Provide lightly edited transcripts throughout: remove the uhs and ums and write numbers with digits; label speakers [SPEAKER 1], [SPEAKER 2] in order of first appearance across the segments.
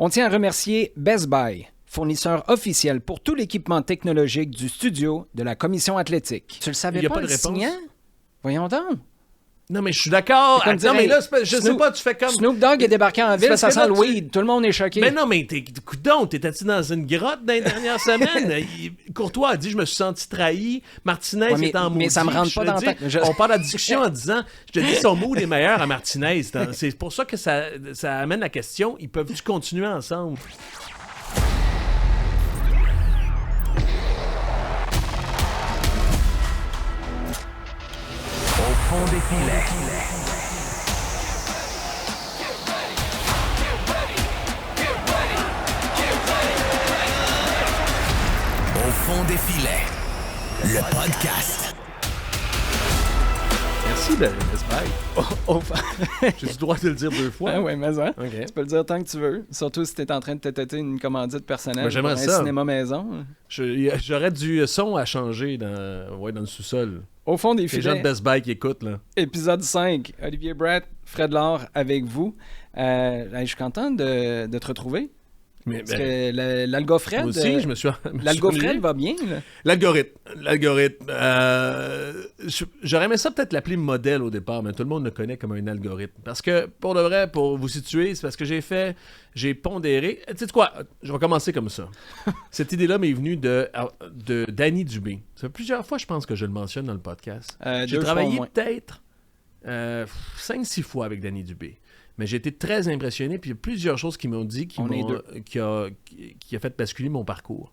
[SPEAKER 1] On tient à remercier Best Buy, fournisseur officiel pour tout l'équipement technologique du studio de la Commission athlétique. Tu le savais
[SPEAKER 2] Il y a
[SPEAKER 1] pas,
[SPEAKER 2] pas de
[SPEAKER 1] le
[SPEAKER 2] réponse?
[SPEAKER 1] signant? Voyons donc.
[SPEAKER 2] Non, mais je suis d'accord.
[SPEAKER 1] C'est comme
[SPEAKER 2] Non, mais
[SPEAKER 1] dire,
[SPEAKER 2] là, je sais pas, tu fais comme...
[SPEAKER 1] Snoop Dogg est débarqué en ville,
[SPEAKER 2] parce
[SPEAKER 1] ça
[SPEAKER 2] que
[SPEAKER 1] sent
[SPEAKER 2] là,
[SPEAKER 1] le
[SPEAKER 2] tu-
[SPEAKER 1] weed. Tout le monde est choqué.
[SPEAKER 2] Ben non, mais coudonc, t'étais-tu dans une grotte dans les dernières semaines? Courtois a dit, je me suis senti trahi. Martinez
[SPEAKER 1] Ouais,
[SPEAKER 2] est en maudit.
[SPEAKER 1] mais ça me rentre
[SPEAKER 2] Puis
[SPEAKER 1] pas
[SPEAKER 2] je te
[SPEAKER 1] dans
[SPEAKER 2] dis,
[SPEAKER 1] la tête.
[SPEAKER 2] On part de la discussion en disant, je te dis, son mood est meilleur à Martinez. C'est pour ça que ça amène la question, ils peuvent-tu continuer ensemble?
[SPEAKER 3] Au fond des filets. Au fond des filets. Le podcast.
[SPEAKER 2] Merci, Best Buy. J'ai le droit de le dire 2 fois.
[SPEAKER 1] Ah ouais, mais ça.
[SPEAKER 2] OK.
[SPEAKER 1] Tu peux le dire tant que tu veux. Surtout si tu es en train de te têter une commandite personnelle
[SPEAKER 2] Ben, j'aimerais
[SPEAKER 1] pour un
[SPEAKER 2] ça.
[SPEAKER 1] cinéma maison.
[SPEAKER 2] J'aurais du son à changer dans le sous-sol.
[SPEAKER 1] Au fond des
[SPEAKER 2] Les gens de
[SPEAKER 1] filets,
[SPEAKER 2] Best Buy qui écoutent, là.
[SPEAKER 1] épisode 5. Olivier Bratt, Fred Laure avec vous. Je suis content de te retrouver.
[SPEAKER 2] Mais,
[SPEAKER 1] Parce que l'algo-Fred...
[SPEAKER 2] moi aussi, je me suis
[SPEAKER 1] L'algo-Fred
[SPEAKER 2] ennuyé.
[SPEAKER 1] va bien, là.
[SPEAKER 2] L'algorithme. J'aurais aimé ça peut-être l'appeler modèle au départ, mais tout le monde le connaît comme un algorithme. Parce que, pour de vrai, pour vous situer, c'est parce que j'ai pondéré. Tu sais quoi? Je vais commencer comme ça. Cette idée-là m'est venue de Danny Dubé. Ça fait plusieurs fois, je pense, que je le mentionne dans le podcast. J'ai
[SPEAKER 1] 2 fois au
[SPEAKER 2] travaillé
[SPEAKER 1] moins.
[SPEAKER 2] peut-être 5-6 fois avec Danny Dubé. Mais j'ai été très impressionné, puis il y a plusieurs choses qui m'ont dit qui a fait basculer mon parcours.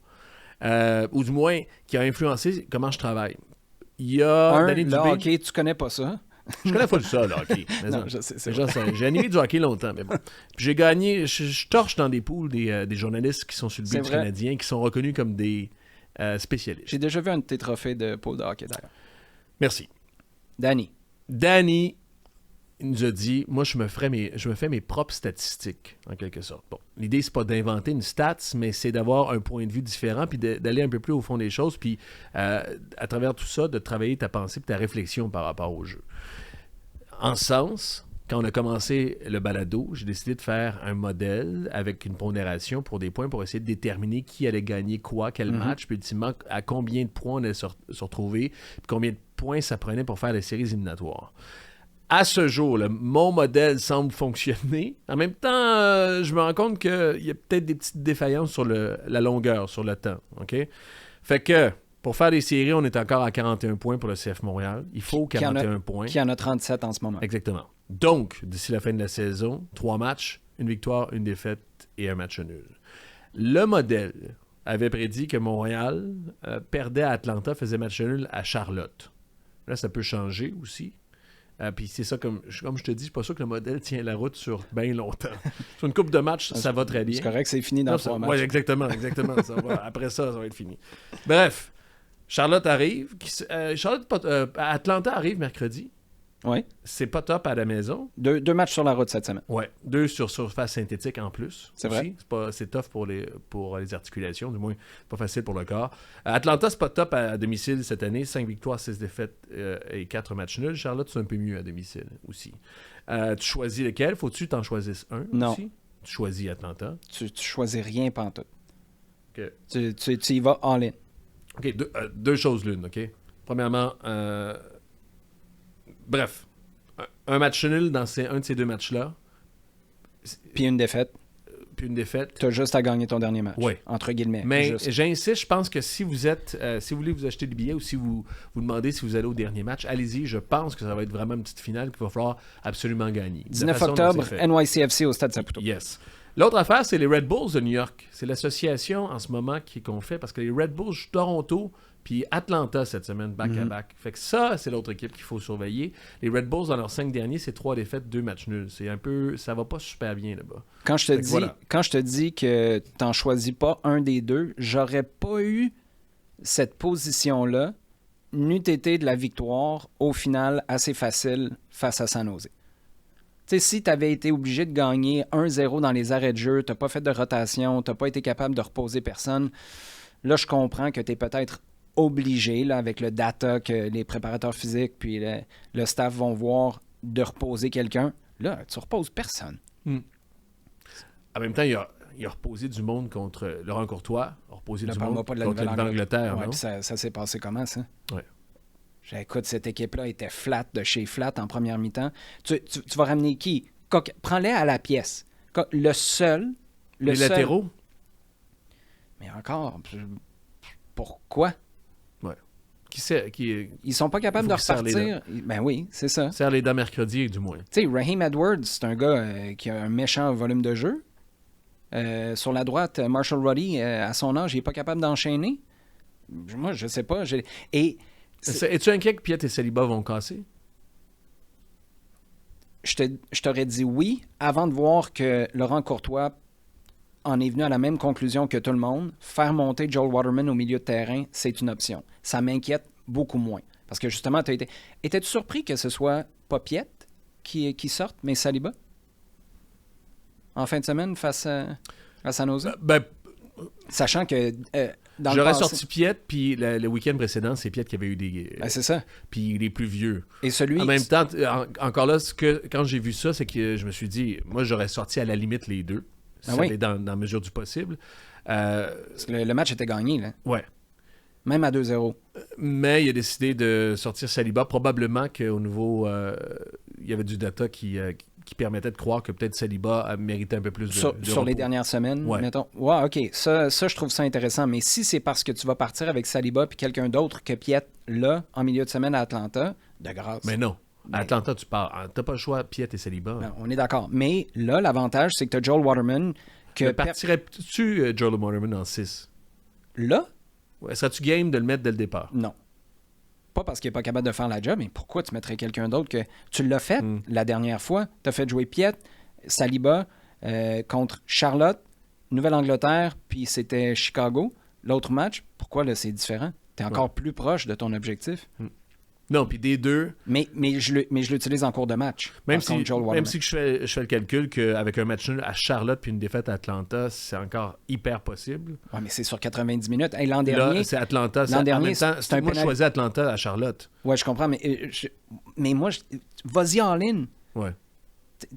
[SPEAKER 2] Ou du moins, qui a influencé comment je travaille. Il y a Danny
[SPEAKER 1] Le
[SPEAKER 2] Dubé.
[SPEAKER 1] hockey, tu connais pas ça?
[SPEAKER 2] Je connais pas ça, le hockey. Mais
[SPEAKER 1] Non,
[SPEAKER 2] non,
[SPEAKER 1] je sais, c'est
[SPEAKER 2] les gens savent. J'ai animé du hockey longtemps, mais bon. Puis j'ai gagné, je torche dans des poules des journalistes qui sont sur le
[SPEAKER 1] C'est
[SPEAKER 2] but du
[SPEAKER 1] vrai.
[SPEAKER 2] Canadien, qui sont reconnus comme des spécialistes.
[SPEAKER 1] J'ai déjà vu un de tes trophées de poule de hockey, d'ailleurs.
[SPEAKER 2] Merci. Danny, il nous a dit, moi, je me fais mes propres statistiques, en quelque sorte. Bon, l'idée, c'est pas d'inventer une stats, mais c'est d'avoir un point de vue différent, puis d'aller un peu plus au fond des choses, puis à travers tout ça, de travailler ta pensée et ta réflexion par rapport au jeu. En ce sens, quand on a commencé le balado, j'ai décidé de faire un modèle avec une pondération pour des points pour essayer de déterminer qui allait gagner quoi, quel match, puis ultimement, à combien de points on allait se retrouver, puis combien de points ça prenait pour faire les séries éliminatoires. À ce jour, mon modèle semble fonctionner. En même temps, je me rends compte qu'il y a peut-être des petites défaillances sur la longueur, sur le temps. OK? Fait que, pour faire des séries, on est encore à 41 points pour le CF Montréal. Il faut 41 points.
[SPEAKER 1] Qui en a 37 en ce moment.
[SPEAKER 2] Exactement. Donc, d'ici la fin de la saison, 3 matchs, une victoire, une défaite et un match nul. Le modèle avait prédit que Montréal perdait à Atlanta, faisait match nul à Charlotte. Là, ça peut changer aussi. Puis c'est ça, comme je te dis, je suis pas sûr que le modèle tient la route sur bien longtemps. Sur une coupe de match, ça va très bien.
[SPEAKER 1] C'est correct, c'est fini dans 3 matchs.
[SPEAKER 2] Oui, exactement. Après ça va être fini. Bref, Charlotte arrive. Atlanta arrive mercredi.
[SPEAKER 1] Oui.
[SPEAKER 2] C'est pas top à la maison.
[SPEAKER 1] 2 matchs sur la route cette semaine.
[SPEAKER 2] Ouais, 2 sur surface synthétique en plus.
[SPEAKER 1] C'est
[SPEAKER 2] aussi.
[SPEAKER 1] vrai.
[SPEAKER 2] C'est tough pour les articulations, du moins, pas facile pour le corps. Atlanta, c'est pas top à domicile cette année. 5 victoires, 6 défaites et 4 matchs nuls. Charlotte, c'est un peu mieux à domicile aussi. Tu choisis lequel? Faut-tu que t'en choisisses un
[SPEAKER 1] Non.
[SPEAKER 2] aussi? Tu choisis Atlanta.
[SPEAKER 1] Tu choisis rien pantoute.
[SPEAKER 2] OK.
[SPEAKER 1] Tu y vas all-in.
[SPEAKER 2] OK, deux choses l'une, OK? Premièrement, bref, un match nul dans un de ces 2 matchs-là,
[SPEAKER 1] Puis une défaite.
[SPEAKER 2] puis une défaite.
[SPEAKER 1] Tu as juste à gagner ton dernier match.
[SPEAKER 2] Oui.
[SPEAKER 1] Entre guillemets.
[SPEAKER 2] Mais
[SPEAKER 1] juste.
[SPEAKER 2] j'insiste, je pense que si vous voulez vous acheter des billets ou si vous demandez si vous allez au dernier match, allez-y. Je pense que ça va être vraiment une petite finale qu'il va falloir absolument gagner. De la
[SPEAKER 1] 19
[SPEAKER 2] façon dont
[SPEAKER 1] octobre,
[SPEAKER 2] c'est fait.
[SPEAKER 1] NYCFC au Stade Saputo.
[SPEAKER 2] Yes. L'autre affaire, c'est les Red Bulls de New York. C'est l'association en ce moment qu'on fait parce que les Red Bulls jouent Toronto puis Atlanta cette semaine, back-à-back. Fait que ça, c'est l'autre équipe qu'il faut surveiller. Les Red Bulls, dans leurs 5 derniers, c'est 3 défaites, 2 matchs nuls. C'est un peu... Ça va pas super bien là-bas.
[SPEAKER 1] Quand je te dis que t'en choisis pas un des 2, j'aurais pas eu cette position-là, n'eût été de la victoire, au final, assez facile face à San Jose. Tu sais, si tu avais été obligé de gagner 1-0 dans les arrêts de jeu, tu n'as pas fait de rotation, tu n'as pas été capable de reposer personne, là, je comprends que tu es peut-être obligé, là, avec le data que les préparateurs physiques puis le staff vont voir, de reposer quelqu'un. Là, tu reposes personne.
[SPEAKER 2] En même temps, il y il a reposé du monde contre Laurent Courtois, il a reposé
[SPEAKER 1] Ne
[SPEAKER 2] du
[SPEAKER 1] parle-moi
[SPEAKER 2] monde
[SPEAKER 1] pas de la
[SPEAKER 2] contre la Nouvelle-Angleterre.
[SPEAKER 1] Ouais,
[SPEAKER 2] non?
[SPEAKER 1] puis ça s'est passé comment, ça?
[SPEAKER 2] Ouais.
[SPEAKER 1] Écoute, cette équipe-là était flat de chez flat en première mi-temps. Tu vas ramener qui? Prends-les à la pièce. Le seul...
[SPEAKER 2] Les latéraux?
[SPEAKER 1] Mais encore, pourquoi?
[SPEAKER 2] Ouais.
[SPEAKER 1] Ils sont pas capables de
[SPEAKER 2] Il faut qu'ils serrent les
[SPEAKER 1] repartir. Ben oui, c'est ça.
[SPEAKER 2] Serre les dents mercredi, du moins.
[SPEAKER 1] Tu sais, Raheem Edwards, c'est un gars qui a un méchant volume de jeu. Sur la droite, Marshall Ruddy, à son âge, il n'est pas capable d'enchaîner. Moi, je sais pas.
[SPEAKER 2] Es-tu inquiet que Piet et Saliba vont casser?
[SPEAKER 1] Je t'aurais dit oui avant de voir que Laurent Courtois en est venu à la même conclusion que tout le monde. Faire monter Joel Waterman au milieu de terrain, c'est une option. Ça m'inquiète beaucoup moins. Parce que justement, étais-tu surpris que ce soit pas Piet qui sorte, mais Saliba? En fin de semaine, face à San Jose? Sachant que dans le
[SPEAKER 2] j'aurais
[SPEAKER 1] passé...
[SPEAKER 2] sorti Piet, puis le week-end précédent, c'est Piet qui avait eu des...
[SPEAKER 1] Ben, c'est ça.
[SPEAKER 2] Puis il est plus vieux.
[SPEAKER 1] Et celui...
[SPEAKER 2] En même temps, encore là, quand j'ai vu ça, c'est que je me suis dit, moi, j'aurais sorti à la limite les deux.
[SPEAKER 1] Ah
[SPEAKER 2] Ça
[SPEAKER 1] oui?
[SPEAKER 2] allait dans la mesure du possible.
[SPEAKER 1] Parce que le match était gagné, là.
[SPEAKER 2] Ouais.
[SPEAKER 1] Même à 2-0.
[SPEAKER 2] Mais il a décidé de sortir Saliba. Probablement qu'au niveau... il y avait du data qui permettait de croire que peut-être Saliba méritait un peu plus de
[SPEAKER 1] Sur
[SPEAKER 2] repos.
[SPEAKER 1] les dernières semaines,
[SPEAKER 2] Ouais.
[SPEAKER 1] mettons. Ouais, OK. Ça, je trouve ça intéressant. Mais si c'est parce que tu vas partir avec Saliba puis quelqu'un d'autre que Piet, là, en milieu de semaine à Atlanta, de grâce.
[SPEAKER 2] Mais non.
[SPEAKER 1] Ben-
[SPEAKER 2] À Atlanta, tu pars. T'as pas le choix, Piet et Saliba.
[SPEAKER 1] Ben, on est d'accord. Mais là, l'avantage, c'est que tu as Joel Waterman que...
[SPEAKER 2] Partirais-tu Joel Waterman en 6?
[SPEAKER 1] Là?
[SPEAKER 2] Ouais, serais-tu game de le mettre dès le départ?
[SPEAKER 1] Non. Pas parce qu'il n'est pas capable de faire la job, mais pourquoi tu mettrais quelqu'un d'autre que... Tu l'as fait la dernière fois. Tu as fait jouer Piet, Saliba contre Charlotte, Nouvelle-Angleterre, puis c'était Chicago. L'autre match, pourquoi là, c'est différent? Tu es encore plus proche de ton objectif.
[SPEAKER 2] Non, puis des deux...
[SPEAKER 1] Mais je l'utilise en cours de match.
[SPEAKER 2] Même
[SPEAKER 1] par contre,
[SPEAKER 2] si,
[SPEAKER 1] Joel Waterman.
[SPEAKER 2] même si je fais le calcul qu'avec un match nul à Charlotte puis une défaite à Atlanta, c'est encore hyper possible.
[SPEAKER 1] Ouais, mais c'est sur 90 minutes. Hey, l'an
[SPEAKER 2] Là,
[SPEAKER 1] dernier...
[SPEAKER 2] c'est Atlanta.
[SPEAKER 1] l'an dernier,
[SPEAKER 2] c'est
[SPEAKER 1] c'est un
[SPEAKER 2] moi, je
[SPEAKER 1] pénal-
[SPEAKER 2] choisis Atlanta à Charlotte.
[SPEAKER 1] Ouais, je comprends, mais moi, vas-y en ligne.
[SPEAKER 2] Ouais.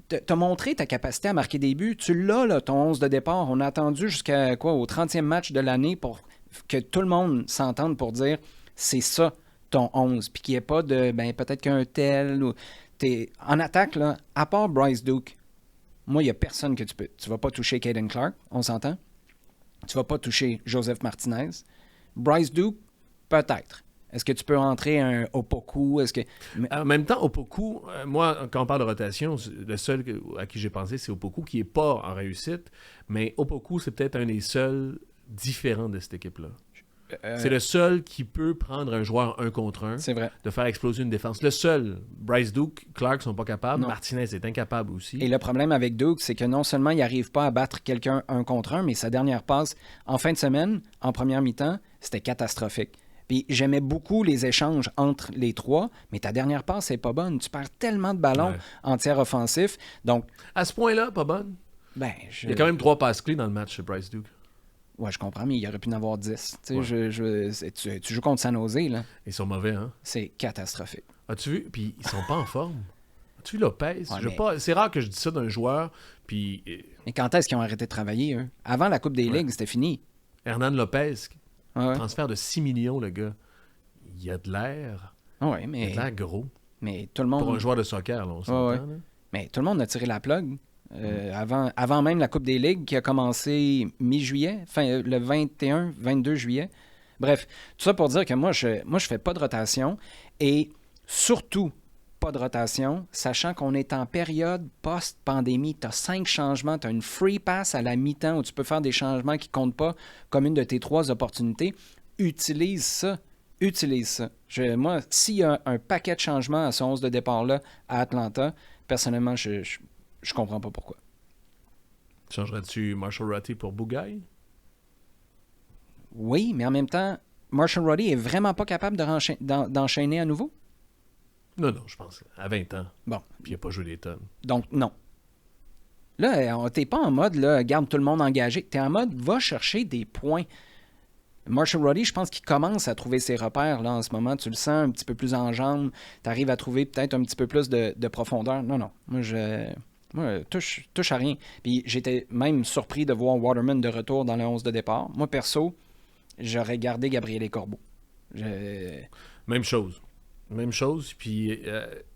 [SPEAKER 1] T'as montré ta capacité à marquer des buts. Tu l'as, là, ton 11 de départ. On a attendu jusqu'à au 30e match de l'année pour que tout le monde s'entende pour dire c'est ça, ton 11. Puis qu'il n'y ait pas de peut-être qu'un tel. Ou, en attaque, là, à part Bryce Duke, moi, il n'y a personne que tu peux. Tu ne vas pas toucher Caden Clark, on s'entend. Tu ne vas pas toucher Joseph Martinez. Bryce Duke, peut-être. Est-ce que tu peux entrer un Opoku?
[SPEAKER 2] En même temps, Opoku, moi, quand on parle de rotation, le seul à qui j'ai pensé, c'est Opoku, qui n'est pas en réussite. Mais Opoku, c'est peut-être un des seuls différents de cette équipe-là. C'est le seul qui peut prendre un joueur 1 contre 1,
[SPEAKER 1] C'est vrai.
[SPEAKER 2] de faire exploser une défense. Le seul. Bryce Duke, Clark sont pas capables.
[SPEAKER 1] Non.
[SPEAKER 2] Martinez est incapable aussi.
[SPEAKER 1] Et le problème avec Duke, c'est que non seulement il n'arrive pas à battre quelqu'un 1 contre 1, mais sa dernière passe en fin de semaine, en première mi-temps, c'était catastrophique. Puis j'aimais beaucoup les échanges entre les trois, mais ta dernière passe n'est pas bonne. Tu perds tellement de ballons en tiers offensif. Donc,
[SPEAKER 2] À ce point-là, pas bonne.
[SPEAKER 1] il
[SPEAKER 2] Il y a quand même 3 passes clés dans le match, Bryce Duke.
[SPEAKER 1] Ouais, je comprends, mais il aurait pu en avoir 10. Tu sais,
[SPEAKER 2] Ouais.
[SPEAKER 1] tu joues contre San Jose, là.
[SPEAKER 2] Ils sont mauvais, hein?
[SPEAKER 1] C'est catastrophique.
[SPEAKER 2] As-tu vu? Puis ils sont pas en forme. As-tu vu Lopez?
[SPEAKER 1] mais-
[SPEAKER 2] C'est rare que je dise ça d'un joueur. Puis
[SPEAKER 1] Mais quand est-ce qu'ils ont arrêté de travailler, eux? Avant la Coupe des Ligues, c'était fini.
[SPEAKER 2] Hernan Lopez,
[SPEAKER 1] Ouais.
[SPEAKER 2] transfert de 6 millions, le gars. Il a de l'air.
[SPEAKER 1] Ouais,
[SPEAKER 2] Il a
[SPEAKER 1] mais,
[SPEAKER 2] de l'air gros.
[SPEAKER 1] mais tout le monde...
[SPEAKER 2] Pour un joueur de soccer, là, on s'entend.
[SPEAKER 1] ouais.
[SPEAKER 2] là.
[SPEAKER 1] Mais tout le monde a tiré la plug. Avant même la Coupe des Ligues qui a commencé mi-juillet, le 21-22 juillet. Bref, tout ça pour dire que moi, je fais pas de rotation et surtout pas de rotation, sachant qu'on est en période post-pandémie. Tu as 5 changements, tu as une free pass à la mi-temps où tu peux faire des changements qui comptent pas comme une de tes 3 opportunités. Utilise ça. Utilise ça. Moi, s'il y a un paquet de changements à ce 11 de départ-là à Atlanta, personnellement, je comprends pas pourquoi.
[SPEAKER 2] Changerais-tu Marshall Rutty pour Bougaï?
[SPEAKER 1] Oui, mais en même temps, Marshall Ruddy est vraiment pas capable d'enchaîner à nouveau.
[SPEAKER 2] Non, je pense. À 20 ans.
[SPEAKER 1] Bon,
[SPEAKER 2] Puis il n'a pas joué des tonnes.
[SPEAKER 1] donc non. Là, t'es pas en mode, là, garde tout le monde engagé. T'es en mode, va chercher des points. Marshall Ruddy, je pense qu'il commence à trouver ses repères là en ce moment. Tu le sens un petit peu plus en jambes. Tu arrives à trouver peut-être un petit peu plus de profondeur. Non. Moi, Moi, touche à rien. Puis j'étais même surpris de voir Waterman de retour dans le 11 de départ. Moi, perso, j'aurais gardé Gabriel Corbeau.
[SPEAKER 2] Même chose. Puis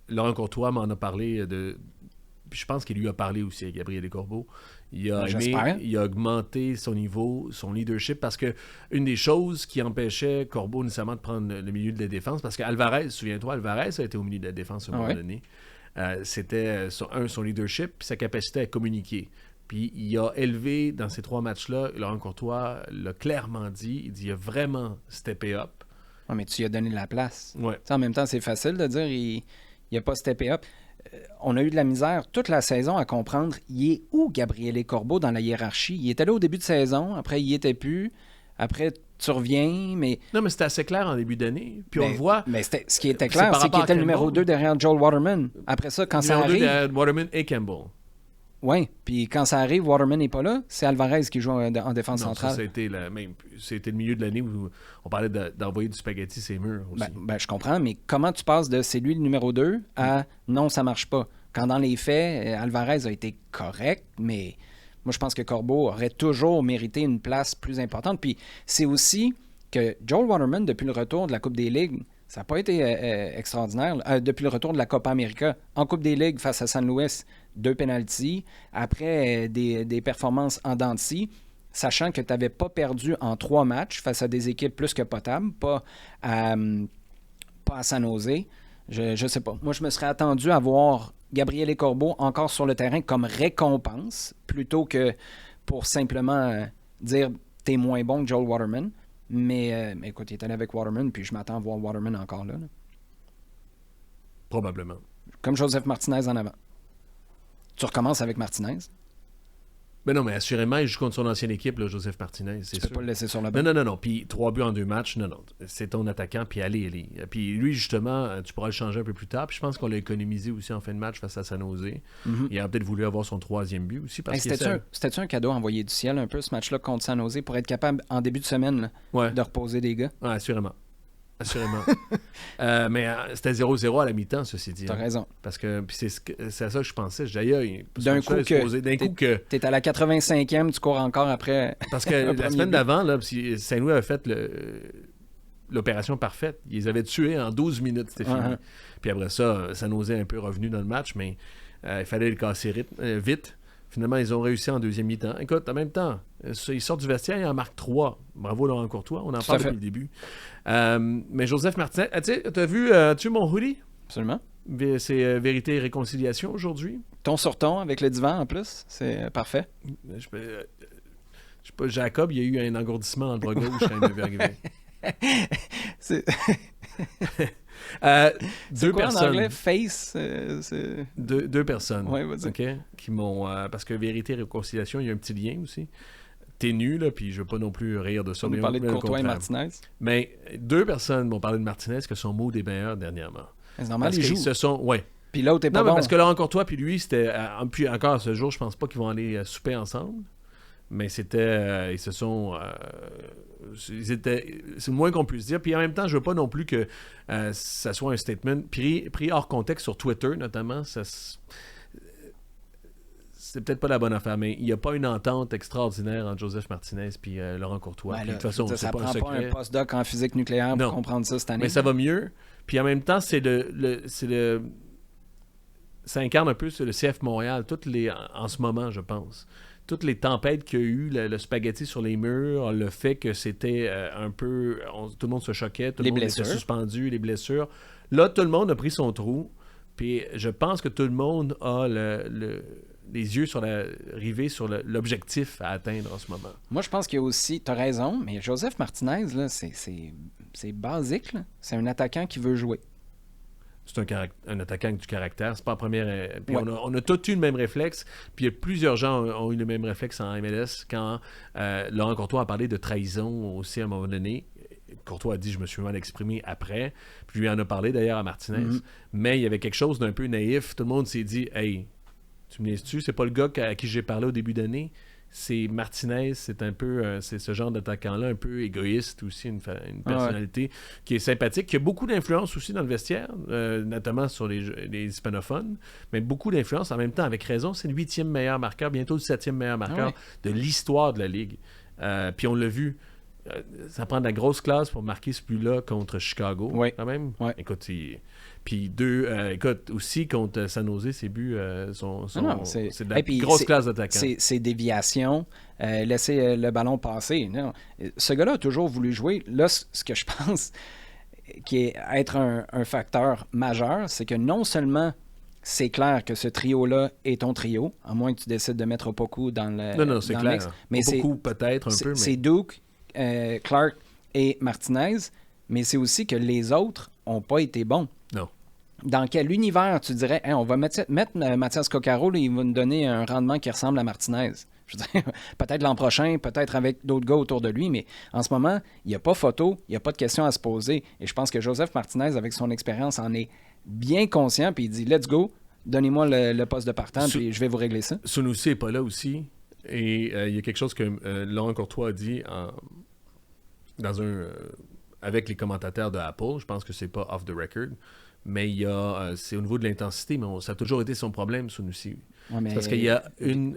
[SPEAKER 2] Laurent Courtois m'en a parlé Puis je pense qu'il lui a parlé aussi à Gabriel Corbeau. Il a il a augmenté son niveau, son leadership, parce que une des choses qui empêchait Corbeau nécessairement de prendre le milieu de la défense, parce qu'Alvarez, souviens-toi, Alvarez a été au milieu de la défense à un moment donné. C'était son leadership puis sa capacité à communiquer. Puis il a élevé dans ces 3 matchs-là, Laurent Courtois l'a clairement dit, il dit il a vraiment steppé up.
[SPEAKER 1] Ouais, mais tu lui as donné la place.
[SPEAKER 2] Ouais.
[SPEAKER 1] En même temps, c'est facile de dire il n'a pas steppé up. On a eu de la misère toute la saison à comprendre il est où Gabriel Corbeau dans la hiérarchie. Il était là au début de saison, après il n'y était plus, après tu reviens, mais...
[SPEAKER 2] Non, mais c'était assez clair en début d'année. Puis on le voit...
[SPEAKER 1] Mais ce qui était clair, c'est qu'il était le numéro 2 derrière Joel Waterman. Après ça, quand ça arrive...
[SPEAKER 2] Numéro 2 derrière Waterman et Campbell.
[SPEAKER 1] Oui, puis quand ça arrive, Waterman n'est pas là, c'est Alvarez qui joue en défense centrale.
[SPEAKER 2] Ça, c'était le milieu de l'année où on parlait d'envoyer du spaghetti ses murs aussi.
[SPEAKER 1] Ben, je comprends, mais comment tu passes de c'est lui le numéro 2 à non, ça marche pas? Quand dans les faits, Alvarez a été correct, mais moi je pense que Corbeau aurait toujours mérité une place plus importante. Puis c'est aussi que Joel Waterman, depuis le retour de la Coupe des Ligues, ça n'a pas été extraordinaire. Depuis le retour de la Copa América, en Coupe des Ligues face à San Luis, 2 penalties, après des performances en dents de scie, sachant que tu n'avais pas perdu en 3 matchs face à des équipes plus que potables, pas à San Jose. Je sais pas. Moi, je me serais attendu à voir Gabriel Corbeau encore sur le terrain comme récompense, plutôt que pour simplement dire « t'es moins bon que Joel Waterman ». Mais écoute, il est allé avec Waterman, puis je m'attends à voir Waterman encore là.
[SPEAKER 2] Probablement.
[SPEAKER 1] Comme Joseph Martinez en avant. Tu recommences avec Martinez?
[SPEAKER 2] Ben non, mais assurément, il joue contre son ancienne équipe, là, Joseph Martinez, c'est sûr.
[SPEAKER 1] Tu peux pas le laisser sur le banc.
[SPEAKER 2] Non. Puis 3 buts en 2 matchs, non. C'est ton attaquant, puis allez. Puis lui, justement, tu pourras le changer un peu plus tard. Puis je pense qu'on l'a économisé aussi en fin de match face à San Jose.
[SPEAKER 1] Mm-hmm.
[SPEAKER 2] Il a peut-être voulu avoir son 3e but aussi.
[SPEAKER 1] C'était-tu un cadeau envoyé du ciel, un peu, ce match-là contre San Jose, pour être capable, en début de semaine, de reposer des gars?
[SPEAKER 2] Ouais, assurément. Mais c'était 0-0 à la mi-temps, ceci dit.
[SPEAKER 1] T'as raison.
[SPEAKER 2] Parce que c'est à ça que je pensais.
[SPEAKER 1] D'un coup que t'es à la 85e, tu cours encore après.
[SPEAKER 2] Parce que la semaine d'avant, là, Saint-Louis avait fait l'opération parfaite. Ils les avaient tués en 12 minutes, c'était fini.
[SPEAKER 1] Uh-huh.
[SPEAKER 2] Puis après ça, ça n'osait un peu revenu dans le match, mais il fallait le casser vite. Finalement, ils ont réussi en deuxième mi-temps. Écoute, en même temps, ils sortent du vestiaire, ils en marquent 3. Bravo Laurent Courtois, on en parle depuis le début. Mais Joseph Martinez, t'as vu mon hoodie?
[SPEAKER 1] Absolument.
[SPEAKER 2] C'est Vérité et Réconciliation aujourd'hui.
[SPEAKER 1] Ton sur ton avec le divan en plus, c'est parfait.
[SPEAKER 2] Je sais pas, Jacob, il y a eu un engourdissement en bras gauche quand il m'avait arrivé.
[SPEAKER 1] C'est
[SPEAKER 2] 2 personnes.
[SPEAKER 1] En anglais, face.
[SPEAKER 2] Deux personnes.
[SPEAKER 1] Ouais, vas-y.
[SPEAKER 2] OK, qui m'ont. Parce que Vérité et Réconciliation, il y a un petit lien aussi. Ténu, là, puis je veux pas non plus rire de ça.
[SPEAKER 1] On va parler de Courtois et Martinez.
[SPEAKER 2] Mais 2 personnes m'ont parlé de Martinez que son mot des meilleurs dernièrement.
[SPEAKER 1] C'est normal,
[SPEAKER 2] parce
[SPEAKER 1] ils jouent.
[SPEAKER 2] se sont. Ouais.
[SPEAKER 1] Puis l'autre est pas
[SPEAKER 2] non, mais
[SPEAKER 1] bon.
[SPEAKER 2] parce que Laurent Courtois puis lui, c'était. Puis encore ce jour, je pense pas qu'ils vont aller souper ensemble. Mais c'était. Ils se sont. C'est le moins qu'on puisse dire. Puis en même temps, je veux pas non plus que ça soit un statement pris hors contexte sur Twitter, notamment. C'est peut-être pas la bonne affaire, mais il n'y a pas une entente extraordinaire entre Joseph Martinez et Laurent Courtois.
[SPEAKER 1] Ben
[SPEAKER 2] de toute façon,
[SPEAKER 1] ça
[SPEAKER 2] pas
[SPEAKER 1] prend
[SPEAKER 2] un secret.
[SPEAKER 1] pas un postdoc en physique nucléaire pour comprendre ça cette année.
[SPEAKER 2] Mais ça va mieux. Puis en même temps, ça incarne un peu le CF Montréal, en ce moment, je pense. Toutes les tempêtes qu'il y a eu, le spaghetti sur les murs, le fait que c'était un peu... tout le monde se choquait, tout le monde était suspendu, les blessures. Là, tout le monde a pris son trou. Puis je pense que tout le monde a les yeux rivés sur l'objectif à atteindre en ce moment.
[SPEAKER 1] Moi, je pense qu'il y a aussi... Tu as raison, mais Joseph Martinez, là, c'est basique. Là. C'est un attaquant qui veut jouer.
[SPEAKER 2] C'est un attaquant avec du caractère. C'est pas la première. Puis on a tous eu le même réflexe. Puis il y a plusieurs gens ont eu le même réflexe en MLS quand Laurent Courtois a parlé de trahison aussi à un moment donné. Courtois a dit « je me suis mal exprimé après ». Puis lui en a parlé d'ailleurs à Martinez. Mm-hmm. Mais il y avait quelque chose d'un peu naïf. Tout le monde s'est dit « hey, tu me niaises-tu? C'est pas le gars à qui j'ai parlé au début d'année. c'est Martinez, c'est un peu c'est ce genre d'attaquant-là, un peu égoïste aussi, une personnalité qui est sympathique, qui a beaucoup d'influence aussi dans le vestiaire, notamment sur les hispanophones, mais beaucoup d'influence en même temps, avec raison, c'est le 8e meilleur marqueur, bientôt le 7e meilleur marqueur de l'histoire de la Ligue. Puis on l'a vu, ça prend de la grosse classe pour marquer ce but-là contre Chicago, quand même.
[SPEAKER 1] Ouais.
[SPEAKER 2] Écoute, puis écoute, aussi contre San Jose, ses buts c'est de la grosse classe d'attaquant.
[SPEAKER 1] C'est déviation, laisser le ballon passer. Non. Ce gars-là a toujours voulu jouer. Là, ce que je pense qui est être un facteur majeur, c'est que non seulement c'est clair que ce trio-là est ton trio, à moins que tu décides de mettre Opoku dans le
[SPEAKER 2] Non, c'est clair.
[SPEAKER 1] mix. Mais
[SPEAKER 2] Opoku peut-être un peu, mais...
[SPEAKER 1] C'est Duke, Clark et Martinez, mais c'est aussi que les autres n'ont pas été bons.
[SPEAKER 2] Non.
[SPEAKER 1] Dans quel univers tu dirais on va mettre Mathias Coccaro, là, il va nous donner un rendement qui ressemble à Martinez? Je veux dire, peut-être l'an prochain, peut-être avec d'autres gars autour de lui, mais en ce moment, il n'y a pas photo, il n'y a pas de questions à se poser. Et je pense que Joseph Martinez, avec son expérience, en est bien conscient, puis il dit « Let's go, donnez-moi le poste de partant, puis je vais vous régler ça. »
[SPEAKER 2] Sunusi n'est pas là aussi, et il y a quelque chose que Laurent Courtois a dit avec les commentateurs de Apple, je pense que c'est pas off the record, mais c'est au niveau de l'intensité, mais ça a toujours été son problème, Sunusi. Ouais, mais... C'est parce qu'il y a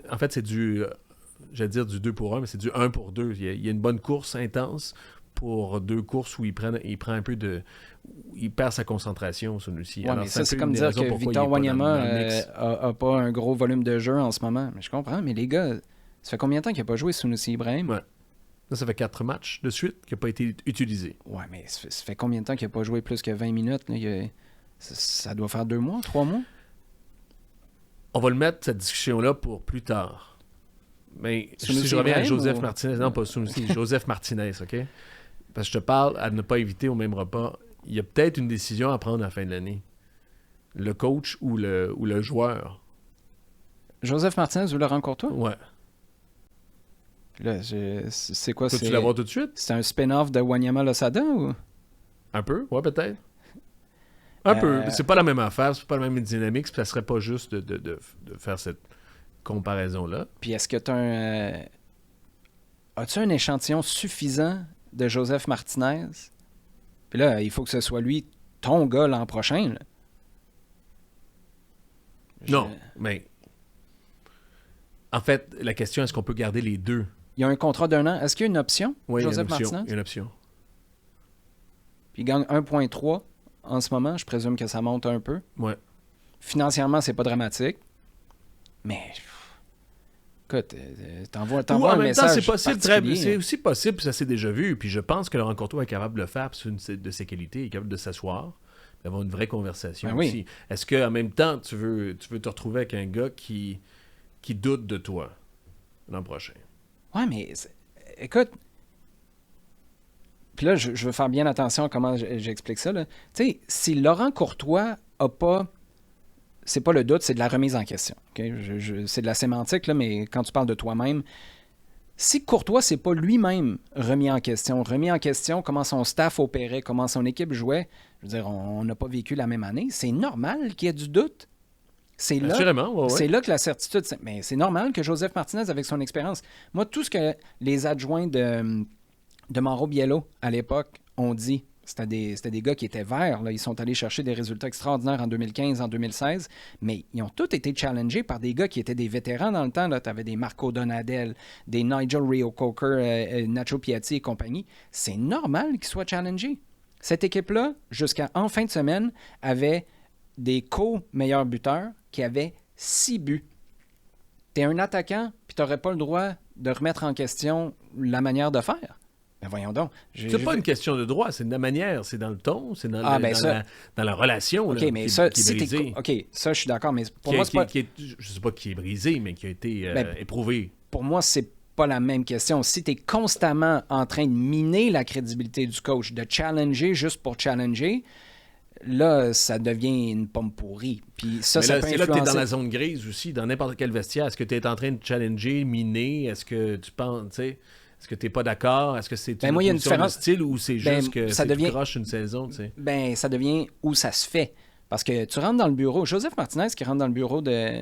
[SPEAKER 2] en fait, c'est j'allais dire du 2 pour 1, mais c'est du 1 pour 2. Il y a une bonne course intense pour 2 courses où il prend un peu il perd sa concentration, Sunusi.
[SPEAKER 1] Ouais, mais ça, c'est comme dire que Victor Wanyama a pas un gros volume de jeu en ce moment. Mais je comprends, mais les gars, ça fait combien de temps qu'il n'a pas joué Sunusi Ibrahim?
[SPEAKER 2] Ouais. Ça fait 4 matchs de suite qui n'a pas été utilisé.
[SPEAKER 1] Ouais, mais ça fait combien de temps qu'il n'a pas joué plus que 20 minutes? Là? Ça doit faire 2 mois, 3 mois?
[SPEAKER 2] On va le mettre, cette discussion-là, pour plus tard. Mais
[SPEAKER 1] Sunusi
[SPEAKER 2] si je reviens à Joseph
[SPEAKER 1] ou...
[SPEAKER 2] Martinez, non, pas Sunusi, Joseph Martinez, OK? Parce que je te parle à ne pas éviter au même repas. Il y a peut-être une décision à prendre à la fin de l'année. Le coach ou le joueur.
[SPEAKER 1] Joseph Martinez ou Laurent Courtois?
[SPEAKER 2] Ouais.
[SPEAKER 1] Là, c'est quoi?
[SPEAKER 2] Peux-tu l'avoir tout de suite?
[SPEAKER 1] C'est un spin-off de Wanyama Losada ou?
[SPEAKER 2] Un peu, ouais, peut-être. Un peu. C'est pas la même affaire, c'est pas la même dynamique, ça serait pas juste de faire cette comparaison-là.
[SPEAKER 1] Puis est-ce que tu as as-tu un échantillon suffisant de Joseph Martinez? Puis là, il faut que ce soit lui, ton gars l'an prochain. Là.
[SPEAKER 2] Non, mais en fait, la question, est-ce qu'on peut garder les deux?
[SPEAKER 1] Il y a un contrat d'1 an. Est-ce qu'il y a une option,
[SPEAKER 2] oui,
[SPEAKER 1] Joseph Martinez?
[SPEAKER 2] Il y a une option.
[SPEAKER 1] Puis il gagne 1,3 en ce moment. Je présume que ça monte un peu.
[SPEAKER 2] Ouais.
[SPEAKER 1] Financièrement, c'est pas dramatique. Mais, écoute, t'envoies
[SPEAKER 2] un
[SPEAKER 1] un message
[SPEAKER 2] c'est possible, c'est
[SPEAKER 1] hein.
[SPEAKER 2] aussi possible, ça s'est déjà vu. Puis je pense que Laurent Courtois est capable de le faire, c'est une de ses qualités, il est capable de s'asseoir, d'avoir une vraie conversation
[SPEAKER 1] oui.
[SPEAKER 2] aussi. Est-ce qu'en même temps, tu veux te retrouver avec un gars qui doute de toi l'an prochain?
[SPEAKER 1] Ouais, mais écoute, puis là, je veux faire bien attention à comment j'explique ça. Tu sais, si Laurent Courtois a pas... C'est pas le doute, c'est de la remise en question. Okay? C'est de la sémantique, là, mais quand tu parles de toi-même, si Courtois s'est pas lui-même remis en question comment son staff opérait, comment son équipe jouait, je veux dire, on n'a pas vécu la même année, c'est normal qu'il y ait du doute. C'est là, c'est là que la certitude... Mais c'est normal que Joseph Martinez, avec son expérience... Moi, tout ce que les adjoints de Mauro Biello, à l'époque, ont dit... C'était des gars qui étaient verts. Là. Ils sont allés chercher des résultats extraordinaires en 2015, en 2016, mais ils ont tous été challengés par des gars qui étaient des vétérans dans le temps. Tu avais des Marco Donadel, des Nigel Reo-Coker, Nacho Piatti et compagnie. C'est normal qu'ils soient challengés. Cette équipe-là, jusqu'à en fin de semaine, avait des co-meilleurs buteurs qui avaient 6 buts. Tu es un attaquant, puis tu n'aurais pas le droit de remettre en question la manière de faire. Ben voyons donc.
[SPEAKER 2] C'est pas une question de droit, c'est de la manière, c'est dans le ton, c'est dans la relation
[SPEAKER 1] OK,
[SPEAKER 2] là,
[SPEAKER 1] mais
[SPEAKER 2] qui
[SPEAKER 1] ça,
[SPEAKER 2] est brisée.
[SPEAKER 1] OK, ça, je suis d'accord, mais pour moi, c'est pas...
[SPEAKER 2] je sais pas qui est brisé, mais qui a été éprouvé.
[SPEAKER 1] Pour moi, c'est pas la même question. Si tu es constamment en train de miner la crédibilité du coach, de challenger juste pour challenger, là, ça devient une pomme pourrie. Puis ça, ça peut influencer...
[SPEAKER 2] C'est là que tu es dans la zone grise aussi, dans n'importe quel vestiaire. Est-ce que tu es en train de challenger, miner? Est-ce que tu penses, tu sais... Est-ce que tu n'es pas d'accord? Est-ce que c'est une position de style ou c'est juste que ça devient croche une saison? Tu sais?
[SPEAKER 1] Ben, ça devient où ça se fait. Parce que tu rentres dans le bureau. Joseph Martinez qui rentre dans le bureau de